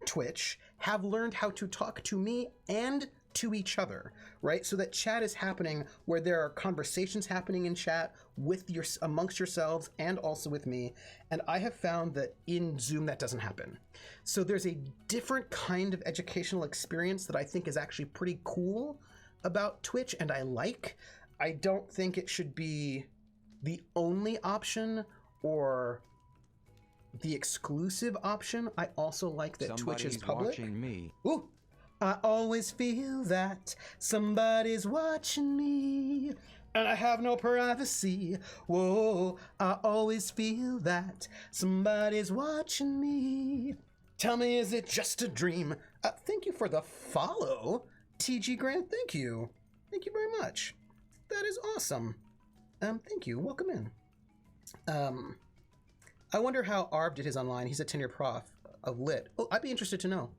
Twitch have learned how to talk to me and to each other, right? So that chat is happening where there are conversations happening in chat with amongst yourselves and also with me. And I have found that in Zoom that doesn't happen. So there's a different kind of educational experience that I think is actually pretty cool about Twitch, and I like. I don't think it should be the only option or the exclusive option. I also like that Twitch is public. Watching me. Ooh, I always feel that somebody's watching me, and I have no privacy. Whoa, I always feel that somebody's watching me. Tell me, is it just a dream? Thank you for the follow, TG Grant. Thank you. Thank you very much. That is awesome. Thank you. Welcome in. I wonder how Arv did his online. He's a tenure prof of Lit. Oh, I'd be interested to know.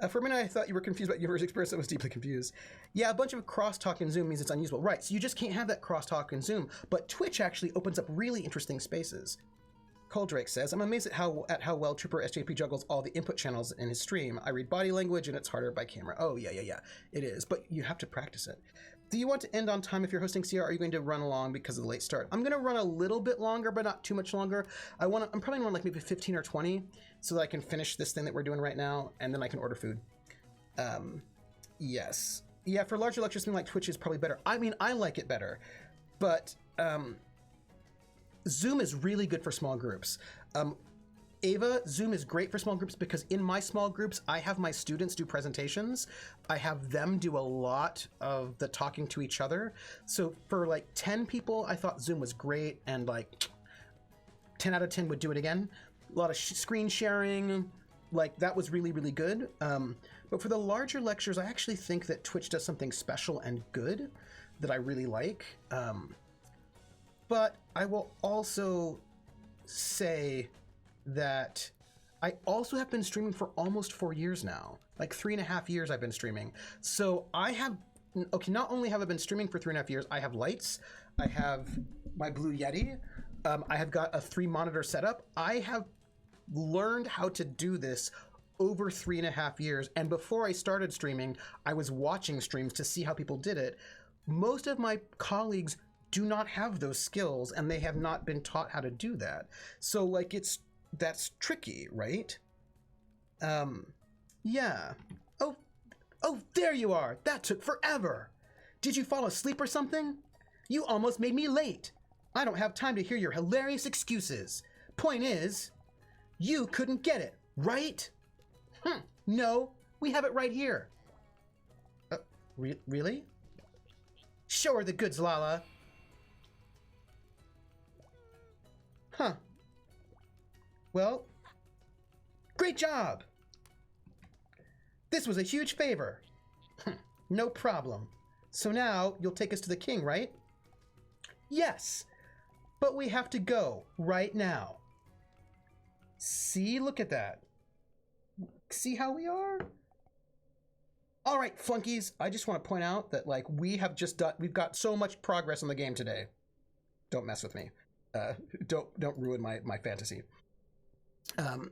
For a minute, I thought you were confused about university experience. I was deeply confused. Yeah, a bunch of crosstalk in Zoom means it's unusable. Right, so you just can't have that crosstalk in Zoom. But Twitch actually opens up really interesting spaces. Coldrake says, I'm amazed at how well Trooper SJP juggles all the input channels in his stream. I read body language, and it's harder by camera. Oh, yeah. It is, but you have to practice it. Do you want to end on time if you're hosting CR? Are you going to run along because of the late start? I'm going to run a little bit longer, but not too much longer. I'm probably going to run like maybe 15 or 20 so that I can finish this thing that we're doing right now, and then I can order food. Yes. Yeah, for larger lectures, something like Twitch is probably better. I mean, I like it better, but Zoom is really good for small groups. Ava, Zoom is great for small groups because in my small groups, I have my students do presentations. I have them do a lot of the talking to each other. So for like 10 people, I thought Zoom was great, and like 10 out of 10 would do it again. A lot of screen sharing, like that was really, really good. But for the larger lectures, I actually think that Twitch does something special and good that I really like. But I will also say that I also have been streaming for almost 4 years now. Like 3.5 years I've been streaming. So I have, okay, not only have I been streaming for 3.5 years, I have lights, I have my Blue Yeti, I have got a 3-monitor setup. I have learned how to do this over 3.5 years. And before I started streaming, I was watching streams to see how people did it. Most of my colleagues do not have those skills, and they have not been taught how to do that. So like that's tricky, right? Yeah. Oh, there you are. That took forever. Did you fall asleep or something? You almost made me late. I don't have time to hear your hilarious excuses. Point is, you couldn't get it, right? No, we have it right here. Really? Show her the goods, Lala. Huh. Well, great job. This was a huge favor. No problem. So now you'll take us to the king, right? Yes, but we have to go right now. See, look at that. See how we are? All right, flunkies, I just want to point out that like we've got so much progress on the game today. Don't mess with me. Don't ruin my fantasy.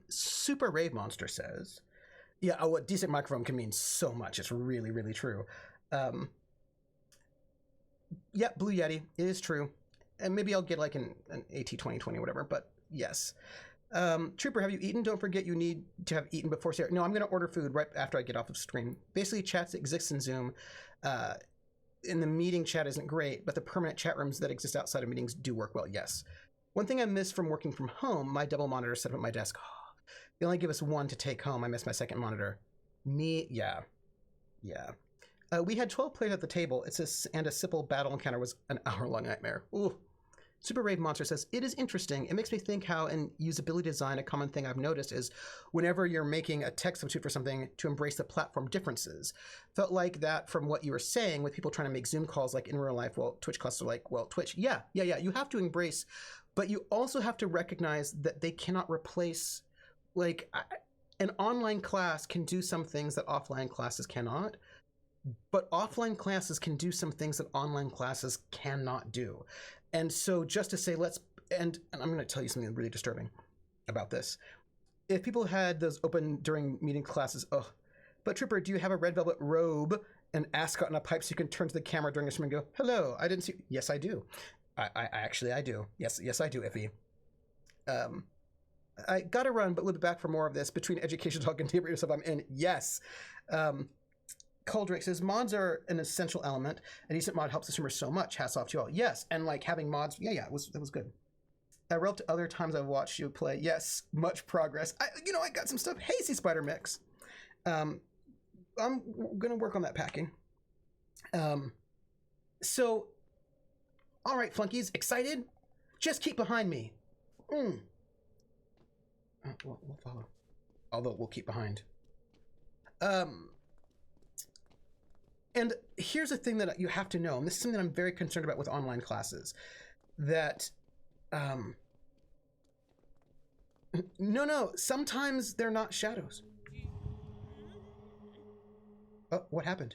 Super Rave Monster says, yeah, a decent microphone can mean so much. It's really, really true. Yeah, Blue Yeti, it is true. And maybe I'll get like an AT2020 or whatever, but yes. Trooper, have you eaten? Don't forget you need to have eaten before Sarah. No, I'm going to order food right after I get off of stream. Basically, chats that exist in Zoom. In the meeting chat isn't great, but the permanent chat rooms that exist outside of meetings do work well, yes. One thing I miss from working from home, my double monitor set up at my desk. Oh, they only give us one to take home. I miss my second monitor. Yeah. We had 12 players at the table. And a simple battle encounter was an hour-long nightmare. Ooh. Super Rave Monster says, it is interesting. It makes me think how in usability design, a common thing I've noticed is whenever you're making a text substitute for something to embrace the platform differences. Felt like that from what you were saying with people trying to make Zoom calls like in real life. Well, Twitch calls are like, well, Twitch. Yeah. You have to embrace, but you also have to recognize that they cannot replace, like, an online class can do some things that offline classes cannot. But offline classes can do some things that online classes cannot do. And so just to say, and I'm going to tell you something really disturbing about this. If people had those open during meeting classes, but Trooper, do you have a red velvet robe and ascot and a pipe so you can turn to the camera during a stream and go, hello, I didn't see. Yes, I do. I do. Yes, I do, Iffy. I got to run, but we'll be back for more of this. Between education talk and neighborhood stuff, I'm in. Yes. Coldrick says, mods are an essential element. A decent mod helps the streamer so much. Hats off to you all. Yes, and like having mods, that was good. Relative to other times I've watched you play, yes, much progress. I got some stuff. Hazy Spider Mix. I'm gonna work on that packing. So, all right, flunkies, excited? Just keep behind me. We'll follow. Although we'll keep behind. And here's a thing that you have to know, and this is something that I'm very concerned about with online classes, that, no, sometimes they're not shadows. Oh, what happened?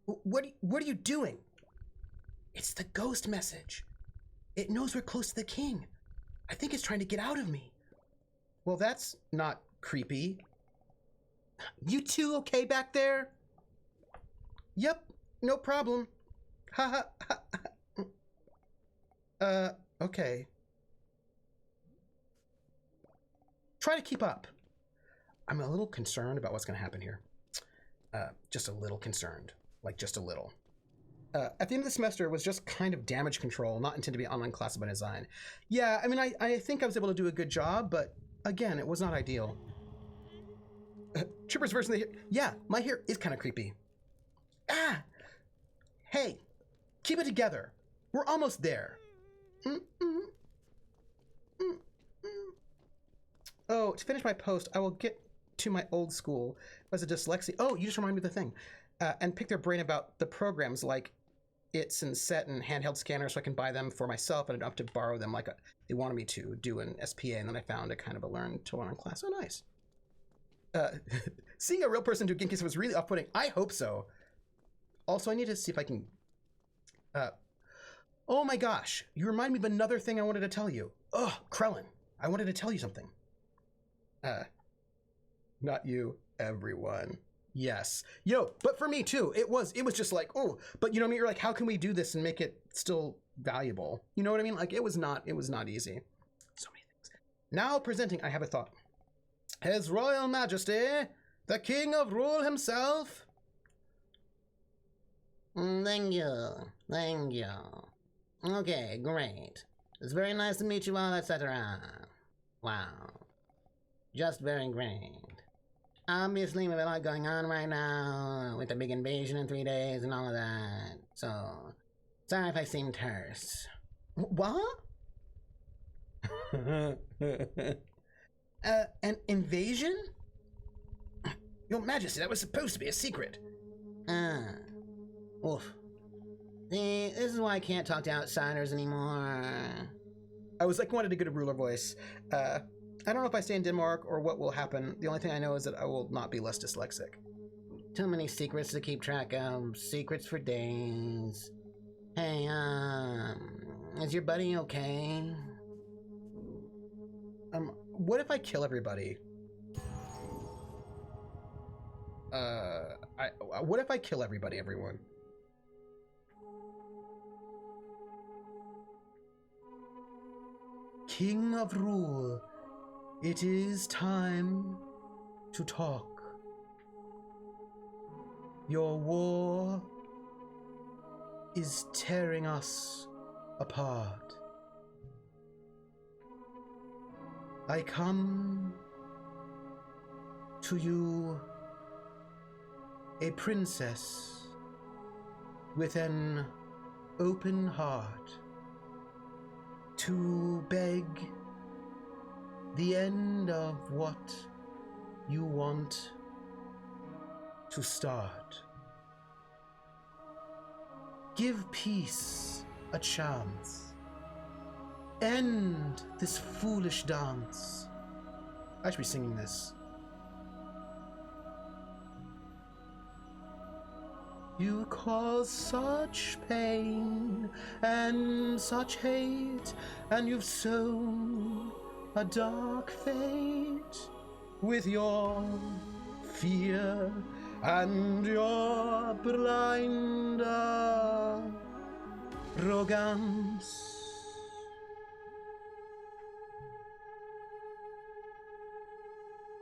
What are you doing? It's the ghost message. It knows we're close to the king. I think it's trying to get out of me. Well, that's not creepy. You two okay back there? Yep, no problem. Ha ha. Okay. Try to keep up. I'm a little concerned about what's going to happen here. Just a little concerned. Like, just a little. At the end of the semester, it was just kind of damage control, not intended to be online class by design. Yeah, I mean, I think I was able to do a good job, but again, it was not ideal. Trooper's version of the hair. Yeah, my hair is kind of creepy. Hey, keep it together. We're almost there. Oh, to finish my post, I will get to my old school as a dyslexia. Oh, you just reminded me of the thing. And pick their brain about the programs like ITS and SET and handheld scanners so I can buy them for myself and I don't have to borrow them like they wanted me to do an SPA. And then I found a kind of a learn-to-learn class. Oh, nice. Seeing a real person do Genki was really off-putting. I hope so. Also, I need to see if I can... oh my gosh, you remind me of another thing I wanted to tell you. Oh, Krellin, I wanted to tell you something. Not you, everyone. Yes. But for me too, it was just like, oh, but you know what I mean? You're like, how can we do this and make it still valuable? You know what I mean? Like, it was not easy. So many things. Now presenting, I have a thought. His Royal Majesty, the King of Rule himself. Thank you. Okay, great. It's very nice to meet you all, etc. Wow. Just very great. Obviously, we have a lot going on right now, with the big invasion in 3 days and all of that. So, sorry if I seem terse. What? An invasion? Your Majesty, that was supposed to be a secret. Oof. See, this is why I can't talk to outsiders anymore. I was wanted to get a ruler voice. I don't know if I stay in Denmark or what will happen. The only thing I know is that I will not be less dyslexic. Too many secrets to keep track of. Secrets for days. Hey, is your buddy okay? What if I kill everybody? What if I kill everybody, everyone? King of Rule, it is time to talk. Your war is tearing us apart. I come to you, a princess with an open heart, to beg the end of what you want to start. Give peace a chance. End this foolish dance. I should be singing this. You cause such pain and such hate, and you've sown a dark fate with your fear and your blind arrogance.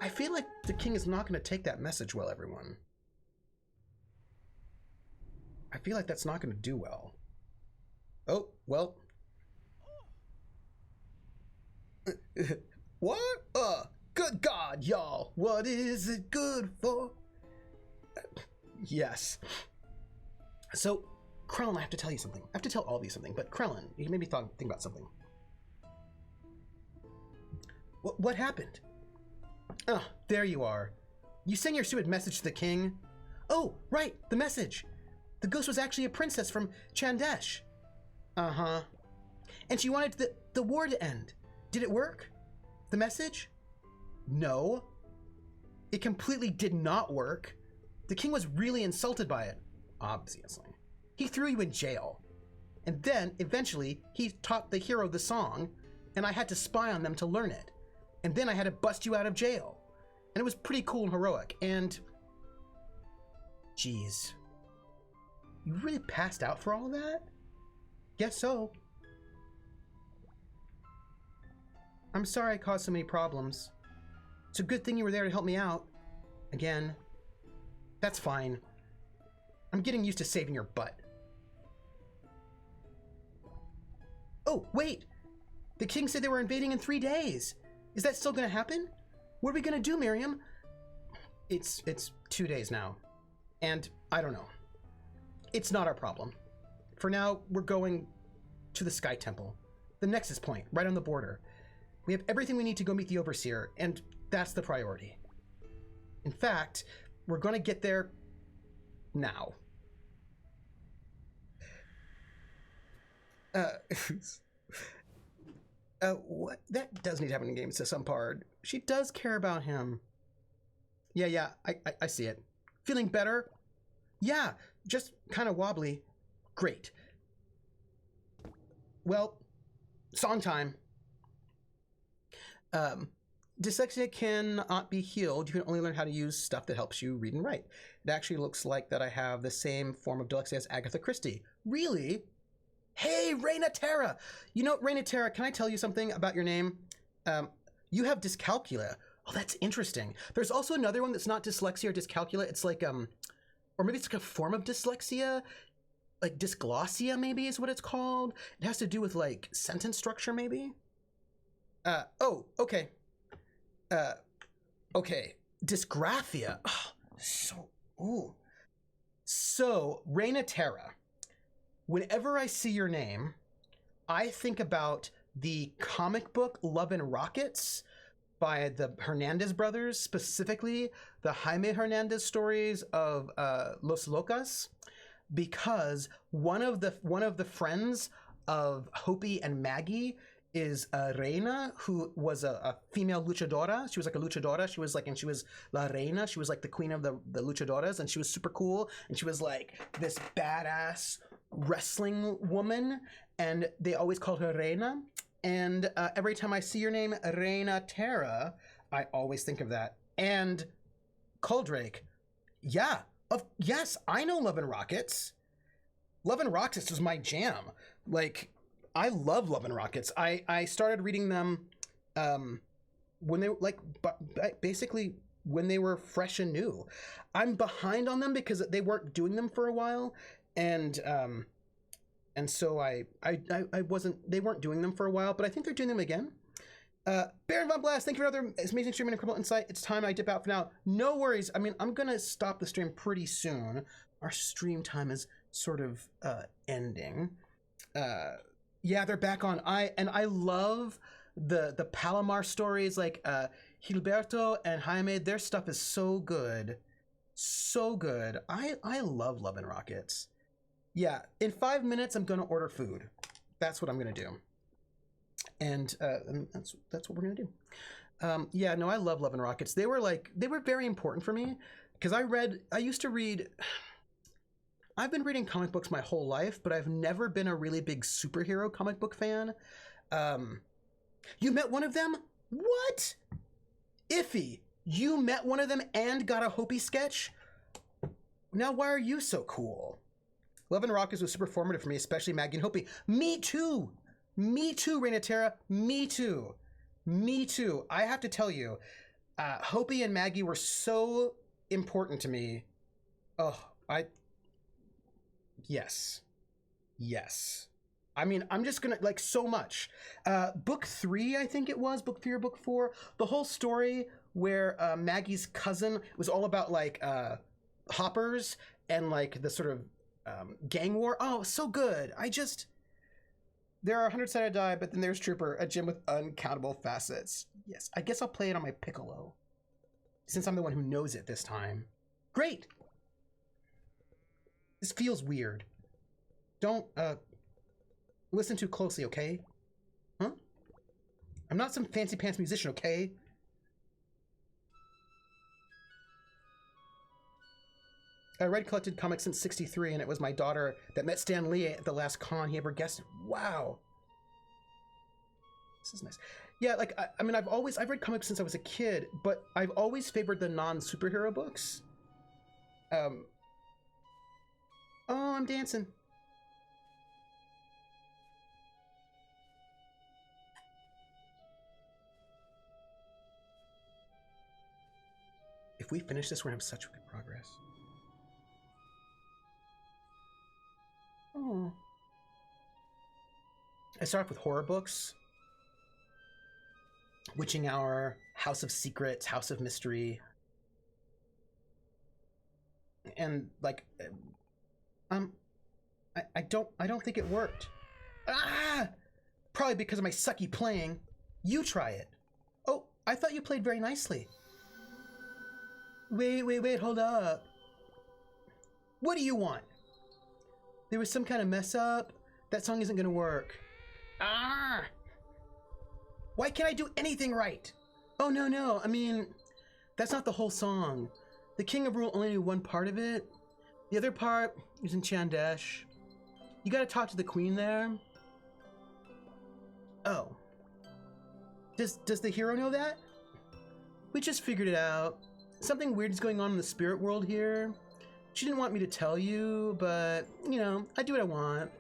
I feel like the king is not going to take that message well, everyone. I feel like that's not going to do well. Oh, well. What? Good God, y'all. What is it good for? Yes. So, Krellin, I have to tell you something. I have to tell all of you something, but Krellin, you made me think about something. What happened? Oh, there you are. You sent your stupid message to the king? Oh, right, the message. The ghost was actually a princess from Chandesh. Uh-huh. And she wanted the war to end. Did it work? The message? No. It completely did not work. The king was really insulted by it, obviously. He threw you in jail. And then, eventually, he taught the hero the song, and I had to spy on them to learn it. And then I had to bust you out of jail. And it was pretty cool and heroic, and... Jeez. You really passed out for all of that? Guess so. I'm sorry I caused so many problems. It's a good thing you were there to help me out. Again. That's fine. I'm getting used to saving your butt. Oh, wait! The king said they were invading in 3 days. Is that still gonna happen? What are we gonna do, Miriam? It's 2 days now. And I don't know. It's not our problem. For now, we're going to the Sky Temple. The Nexus Point, right on the border. We have everything we need to go meet the Overseer, and that's the priority. In fact, we're gonna get there now. What? That does need to happen in game, says some part. She does care about him. Yeah, I see it. Feeling better? Yeah, just kind of wobbly. Great. Well, song time. Dyslexia cannot be healed. You can only learn how to use stuff that helps you read and write. It actually looks like that I have the same form of dyslexia as Agatha Christie. Really? Hey, Reina Terra! You know, Reina Terra, can I tell you something about your name? You have dyscalculia. Oh, that's interesting. There's also another one that's not dyslexia or dyscalculia. It's like, or maybe it's like a form of dyslexia. like dysglossia maybe is what it's called. It has to do with like sentence structure maybe. Oh, okay. Okay. Dysgraphia. Oh, so, ooh. So, Reina Terra. Whenever I see your name, I think about the comic book Love and Rockets by the Hernandez brothers, specifically the Jaime Hernandez stories of Los Locas, because one of the friends of Hopi and Maggie is Reina, who was a female luchadora. She was like a luchadora. She was La Reina. She was like the queen of the luchadoras, and she was super cool. And she was like this badass wrestling woman, and they always called her Reina. And every time I see your name, Reina Terra, I always think of that. And Coldrake, yes, I know Love and Rockets. Love and Rockets was my jam. Like, I love Love and Rockets. I started reading them when they basically when they were fresh and new. I'm behind on them because they weren't doing them for a while, and so I wasn't. They weren't doing them for a while, but I think they're doing them again. Baron Von Blast, thank you for another amazing stream and incredible insight. It's time I dip out for now. No worries. I mean, I'm gonna stop the stream pretty soon. Our stream time is sort of ending. Yeah, they're back on. I love the Palomar stories, like Gilberto and Jaime. Their stuff is so good. So good. I love Love and Rockets. Yeah, in 5 minutes I'm gonna order food. That's what I'm gonna do. And that's what we're gonna do. Yeah, no, I love Love and Rockets. They were very important for me because I used to read. I've been reading comic books my whole life, but I've never been a really big superhero comic book fan. You met one of them? What? Iffy, you met one of them and got a Hopi sketch? Now, why are you so cool? Love and Rockets was super formative for me, especially Maggie and Hopi. Me too. Me too, Reina Terra. Me too. Me too. I have to tell you, Hopi and Maggie were so important to me. Oh, Yes. I mean, I'm just gonna like so much. Book 3, I think it was book 3 or book 4. The whole story where Maggie's cousin was all about like hoppers and like the sort of gang war. Oh, so good. There are 100-sided die, but then there's Trooper, a gem with uncountable facets. Yes, I guess I'll play it on my Piccolo, since I'm the one who knows it this time. Great. This feels weird. Don't listen too closely, okay? Huh? I'm not some fancy pants musician, okay? I read collected comics since '63, and it was my daughter that met Stan Lee at the last con he ever guested. Wow. This is nice. Yeah, like, I mean, I've read comics since I was a kid, but I've always favored the non-superhero books. Oh, I'm dancing. If we finish this, we're gonna have such good progress. Oh. I start off with horror books. Witching Hour, House of Secrets, House of Mystery. And like I don't think it worked. Ah! Probably because of my sucky playing. You try it. Oh, I thought you played very nicely. Wait, hold up. What do you want? There was some kind of mess up. That song isn't gonna work. Ah! Why can't I do anything right? Oh, no, I mean, that's not the whole song. The King of Rule only knew one part of it. The other part is in Chandesh. You gotta talk to the queen there. Oh. Does the hero know that? We just figured it out. Something weird is going on in the spirit world here. She didn't want me to tell you, but, you know, I do what I want.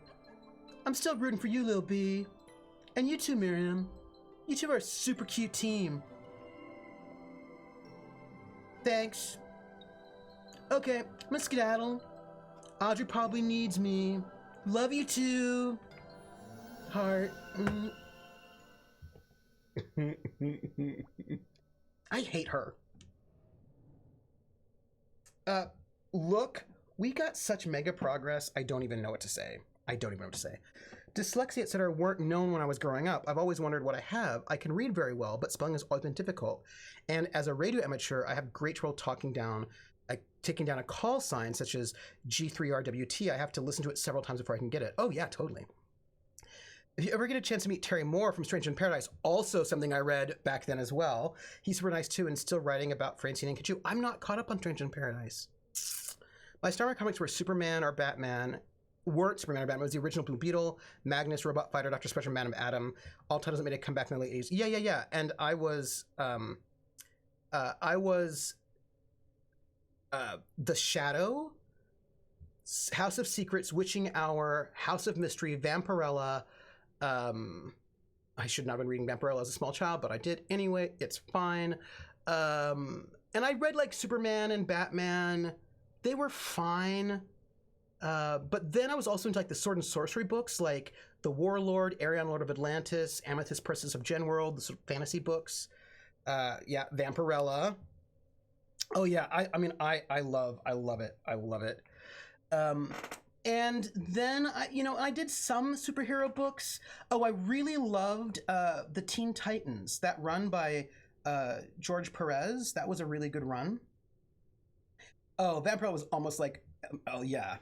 I'm still rooting for you, Lil B. And you too, Miriam. You two are a super cute team. Thanks. Okay, let's skedaddle. Audrey probably needs me. Love you too. Heart. I hate her. Look, we got such mega progress. I don't even know what to say. Dyslexia, etc. weren't known when I was growing up. I've always wondered what I have. I can read very well, but spelling has always been difficult. And as a radio amateur, I have great trouble taking down a call sign such as G3RWT. I have to listen to it several times before I can get it. Oh yeah, totally. If you ever get a chance to meet Terry Moore from Strange in Paradise, also something I read back then as well. He's super nice too and still writing about Francine and Kachu. I'm not caught up on Strange in Paradise. My Star Wars comics were Superman or Batman. Weren't Superman or Batman. It was the original Blue Beetle, Magnus, Robot Fighter, Dr. Spectrum, Man of Adam. All titles that made a comeback in the late 80s. Yeah. And I was The Shadow, House of Secrets, Witching Hour, House of Mystery, Vampirella. I should not have been reading Vampirella as a small child, but I did anyway. It's fine. And I read like Superman and Batman. They were fine. But then I was also into like the sword and sorcery books, like The Warlord, Arion, Lord of Atlantis, Amethyst, Princess of Genworld, the sort of fantasy books. Vampirella. Oh yeah, I mean, I love it. And then I did some superhero books. Oh, I really loved the Teen Titans, that run by George Perez. That was a really good run. Oh, Vampirella was almost like, oh yeah.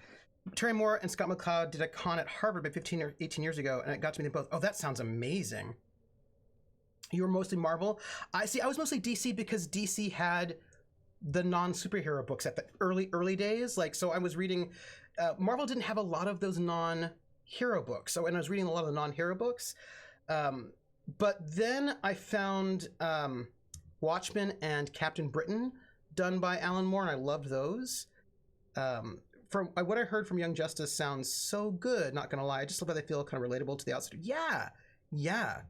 Terry Moore and Scott McCloud did a con at Harvard about 15 or 18 years ago, and it got to me both. Oh, that sounds amazing. You were mostly Marvel. I was mostly DC because DC had the non-superhero books at the early days. Like, so I was reading, Marvel didn't have a lot of those non-hero books. So, and I was reading a lot of the non-hero books. But then I found Watchmen and Captain Britain done by Alan Moore, and I loved those. From what I heard from Young Justice sounds so good, not gonna lie. I just love how they feel kind of relatable to the outsider. Yeah.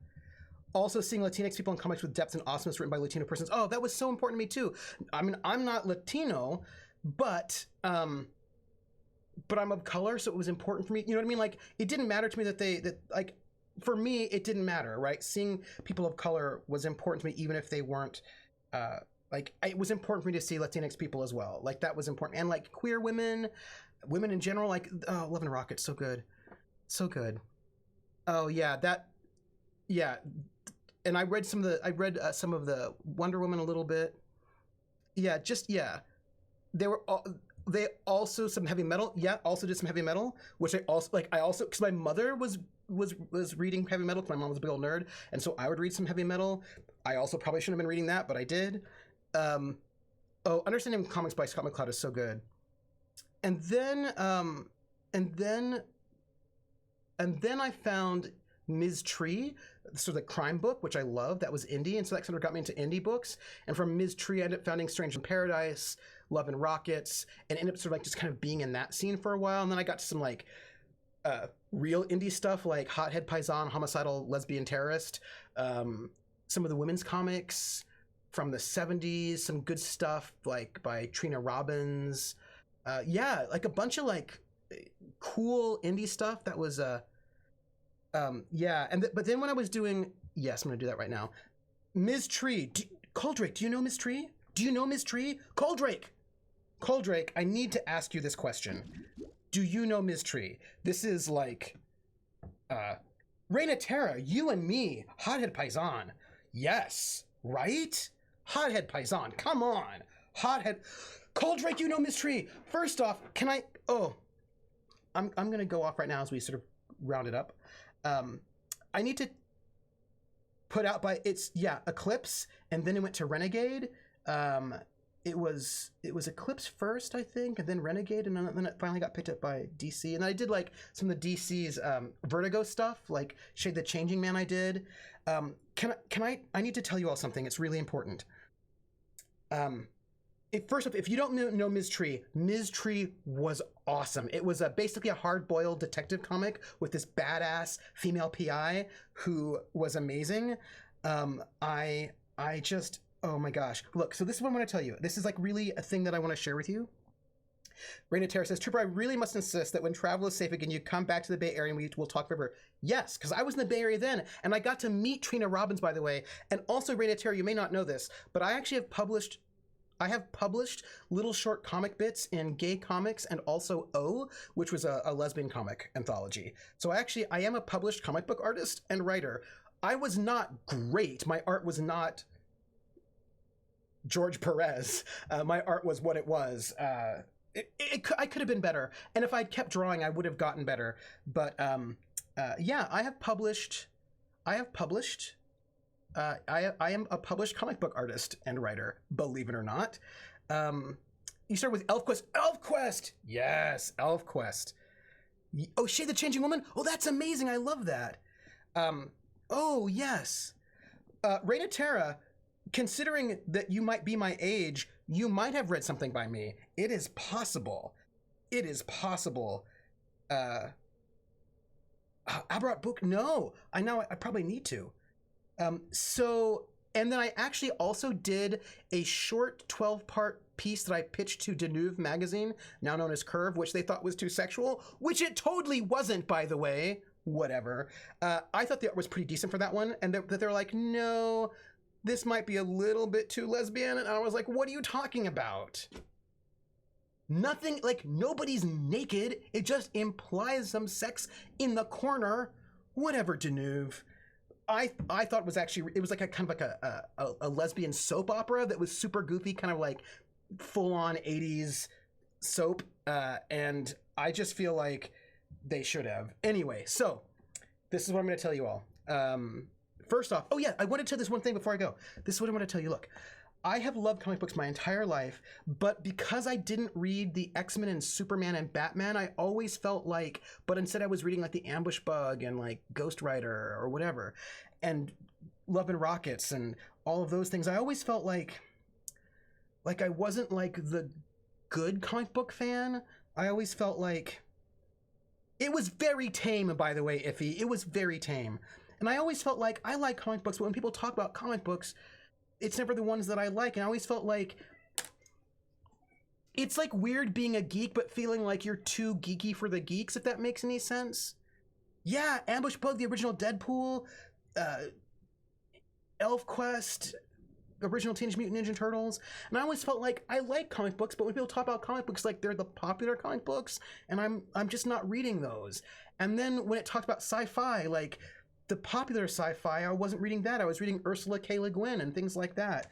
Also seeing Latinx people in comics with depth and awesomeness written by Latino persons. Oh, that was so important to me too. I mean, I'm not Latino, but I'm of color, so it was important for me. You know what I mean? Like, it didn't matter to me that for me, it didn't matter, right? Seeing people of color was important to me, even if they weren't, it was important for me to see Latinx people as well. Like, that was important. And like queer women in general, like, oh, Love and Rocket, so good. Oh yeah, yeah. And I read some of the Wonder Woman a little bit. Yeah, They also some heavy metal. Yeah, also did some heavy metal, which I also because my mother was reading heavy metal. My mom was a big old nerd, and so I would read some heavy metal. I also probably shouldn't have been reading that, but I did. Understanding Comics by Scott McCloud is so good. And then I found Ms. Tree, so the crime book, which I love. That was indie, and so that sort of got me into indie books. And from Ms. Tree, I ended up founding Strange in Paradise, Love and Rockets, and ended up sort of like just kind of being in that scene for a while. And then I got to some like real indie stuff like Hothead Paisan, Homicidal Lesbian Terrorist, some of the women's comics from the 70s, some good stuff like by Trina Robbins. Like a bunch of like cool indie stuff that was but then when I was doing, yes, I'm gonna do that right now. Ms. Tree, Coldrake, do you know Ms. Tree? Coldrake, I need to ask you this question. Do you know Ms. Tree? This is like, Reina Terra, you and me, Hothead Paisan. Yes, right? Hothead Paisan, come on. Hothead, Coldrake, you know Ms. Tree. First off, I'm gonna go off right now as we sort of round it up. I need to put out Eclipse, and then it went to Renegade. It was Eclipse first, I think, and then Renegade, and then it finally got picked up by DC. And I did like some of the DC's Vertigo stuff, like Shade the Changing Man. I did. I need to tell you all something. It's really important. First off, if you don't know Ms. Tree was awesome. It was basically a hard-boiled detective comic with this badass female PI who was amazing. Oh my gosh. Look, so this is what I'm going to tell you. This is like really a thing that I want to share with you. Raina Terra says, Trooper, I really must insist that when travel is safe again, you come back to the Bay Area and we'll talk forever. Yes, because I was in the Bay Area then, and I got to meet Trina Robbins, by the way. And also, Raina Terra, you may not know this, but I actually have published little short comic bits in Gay Comics and also O, which was a lesbian comic anthology. So I am a published comic book artist and writer. I was not great. My art was not George Perez. My art was what it was. I could have been better, and if I'd kept drawing, I would have gotten better. But yeah, I am a published comic book artist and writer, believe it or not. You start with ElfQuest. ElfQuest! Yes, ElfQuest. Oh, Shay the Changing Woman? Oh, that's amazing. I love that. Oh, yes. Raina Terra, considering that you might be my age, you might have read something by me. It is possible. It is possible. Aberrant book? No. I know I probably need to. And then I actually also did a short 12-part piece that I pitched to Deneuve magazine, now known as Curve, which they thought was too sexual, which it totally wasn't, by the way. Whatever. I thought the art was pretty decent for that one, and they're like, no, this might be a little bit too lesbian. And I was like, what are you talking about? Nothing, like, nobody's naked. It just implies some sex in the corner. Whatever, Deneuve. I thought it was like a kind of like a lesbian soap opera that was super goofy, kind of like full-on 80s soap. And I just feel like they should have. Anyway, so this is what I'm going to tell you all. First off, oh yeah, I want to tell this one thing before I go. This is what I want to tell you. Look, I have loved comic books my entire life, but because I didn't read the X-Men and Superman and Batman, I always felt like, but instead I was reading like the Ambush Bug and like Ghost Rider or whatever, and Love and Rockets and all of those things. I always felt like I wasn't like the good comic book fan. I always felt like it was very tame, by the way, Iffy. It was very tame. And I always felt like I like comic books, but when people talk about comic books, it's never the ones that I like. And I always felt like it's like weird being a geek, but feeling like you're too geeky for the geeks, if that makes any sense. Yeah, Ambush Bug, the original Deadpool, ElfQuest, original Teenage Mutant Ninja Turtles. And I always felt like I like comic books, but when people talk about comic books, like they're the popular comic books, and I'm just not reading those. And then when it talked about sci-fi, like the popular sci-fi, I wasn't reading that. I was reading Ursula K. Le Guin and things like that.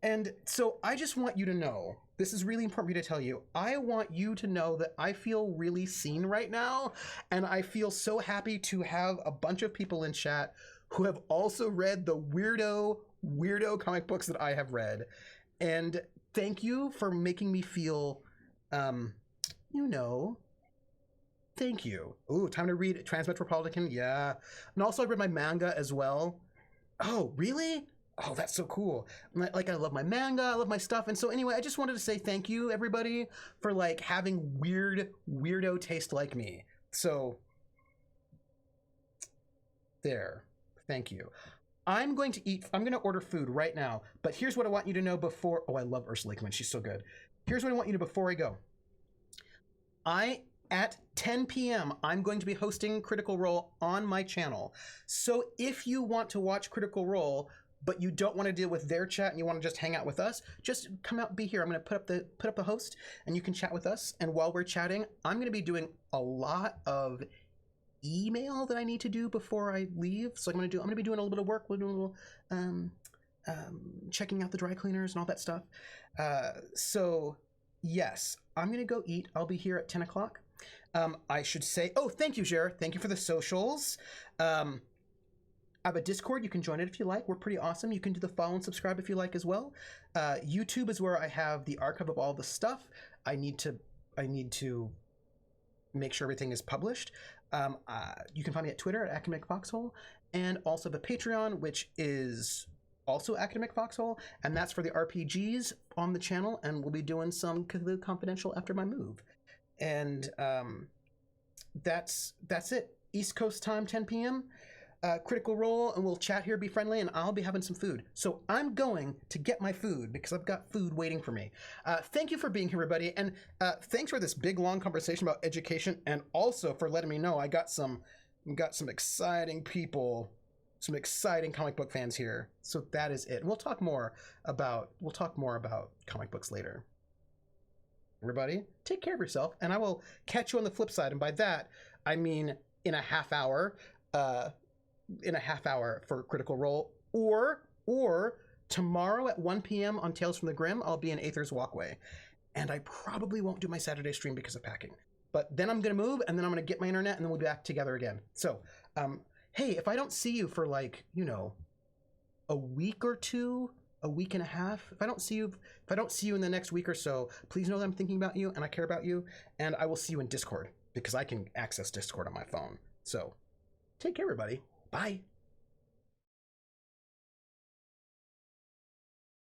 And so I just want you to know, this is really important for me to tell you, I want you to know that I feel really seen right now, and I feel so happy to have a bunch of people in chat who have also read the weirdo comic books that I have read. And thank you for making me feel, thank you. Ooh, time to read Transmetropolitan. Yeah. And also I read my manga as well. Oh, really? Oh, that's so cool. Like, I love my manga, I love my stuff. And so anyway, I just wanted to say thank you, everybody, for like having weirdo taste like me. So there. Thank you. I'm going to order food right now, but here's what I want you to know before. Oh, I love Ursula Lakeman. She's so good. Here's what I want you to know before I go. At 10 p.m., I'm going to be hosting Critical Role on my channel. So if you want to watch Critical Role, but you don't want to deal with their chat and you want to just hang out with us, just come out and be here. I'm going to put up the host and you can chat with us. And while we're chatting, I'm going to be doing a lot of email that I need to do before I leave. So I'm going to be doing a little bit of work. We're doing a little checking out the dry cleaners and all that stuff. So yes, I'm going to go eat. I'll be here at 10 o'clock. I should say, oh, thank you, Jer. Thank you for the socials. I have a Discord. You can join it if you like. We're pretty awesome. You can do the follow and subscribe if you like as well. YouTube is where I have the archive of all the stuff. I need to make sure everything is published. You can find me at Twitter at Academic Foxhole, and also the Patreon, which is also Academic Foxhole, and that's for the RPGs on the channel, and we'll be doing some Cthulhu Confidential after my move. And that's it. East Coast time, 10 p.m. Critical Role, and we'll chat here, be friendly, and I'll be having some food. So I'm going to get my food because I've got food waiting for me. Thank you for being here, everybody, and thanks for this big, long conversation about education, and also for letting me know I got some exciting people, some exciting comic book fans here. So that is it. And we'll talk more about comic books later. Everybody, take care of yourself, and I will catch you on the flip side. And by that, I mean in a half hour for Critical Role, or tomorrow at 1 p.m. on Tales from the Grim, I'll be in Aether's Walkway. And I probably won't do my Saturday stream because of packing. But then I'm going to move, and then I'm going to get my internet, and then we'll be back together again. So, hey, if I don't see you for like, a week or two, a week and a half, if I don't see you in the next week or so, please know that I'm thinking about you and I care about you, and I will see you in Discord because I can access Discord on my phone. So take care, everybody. Bye.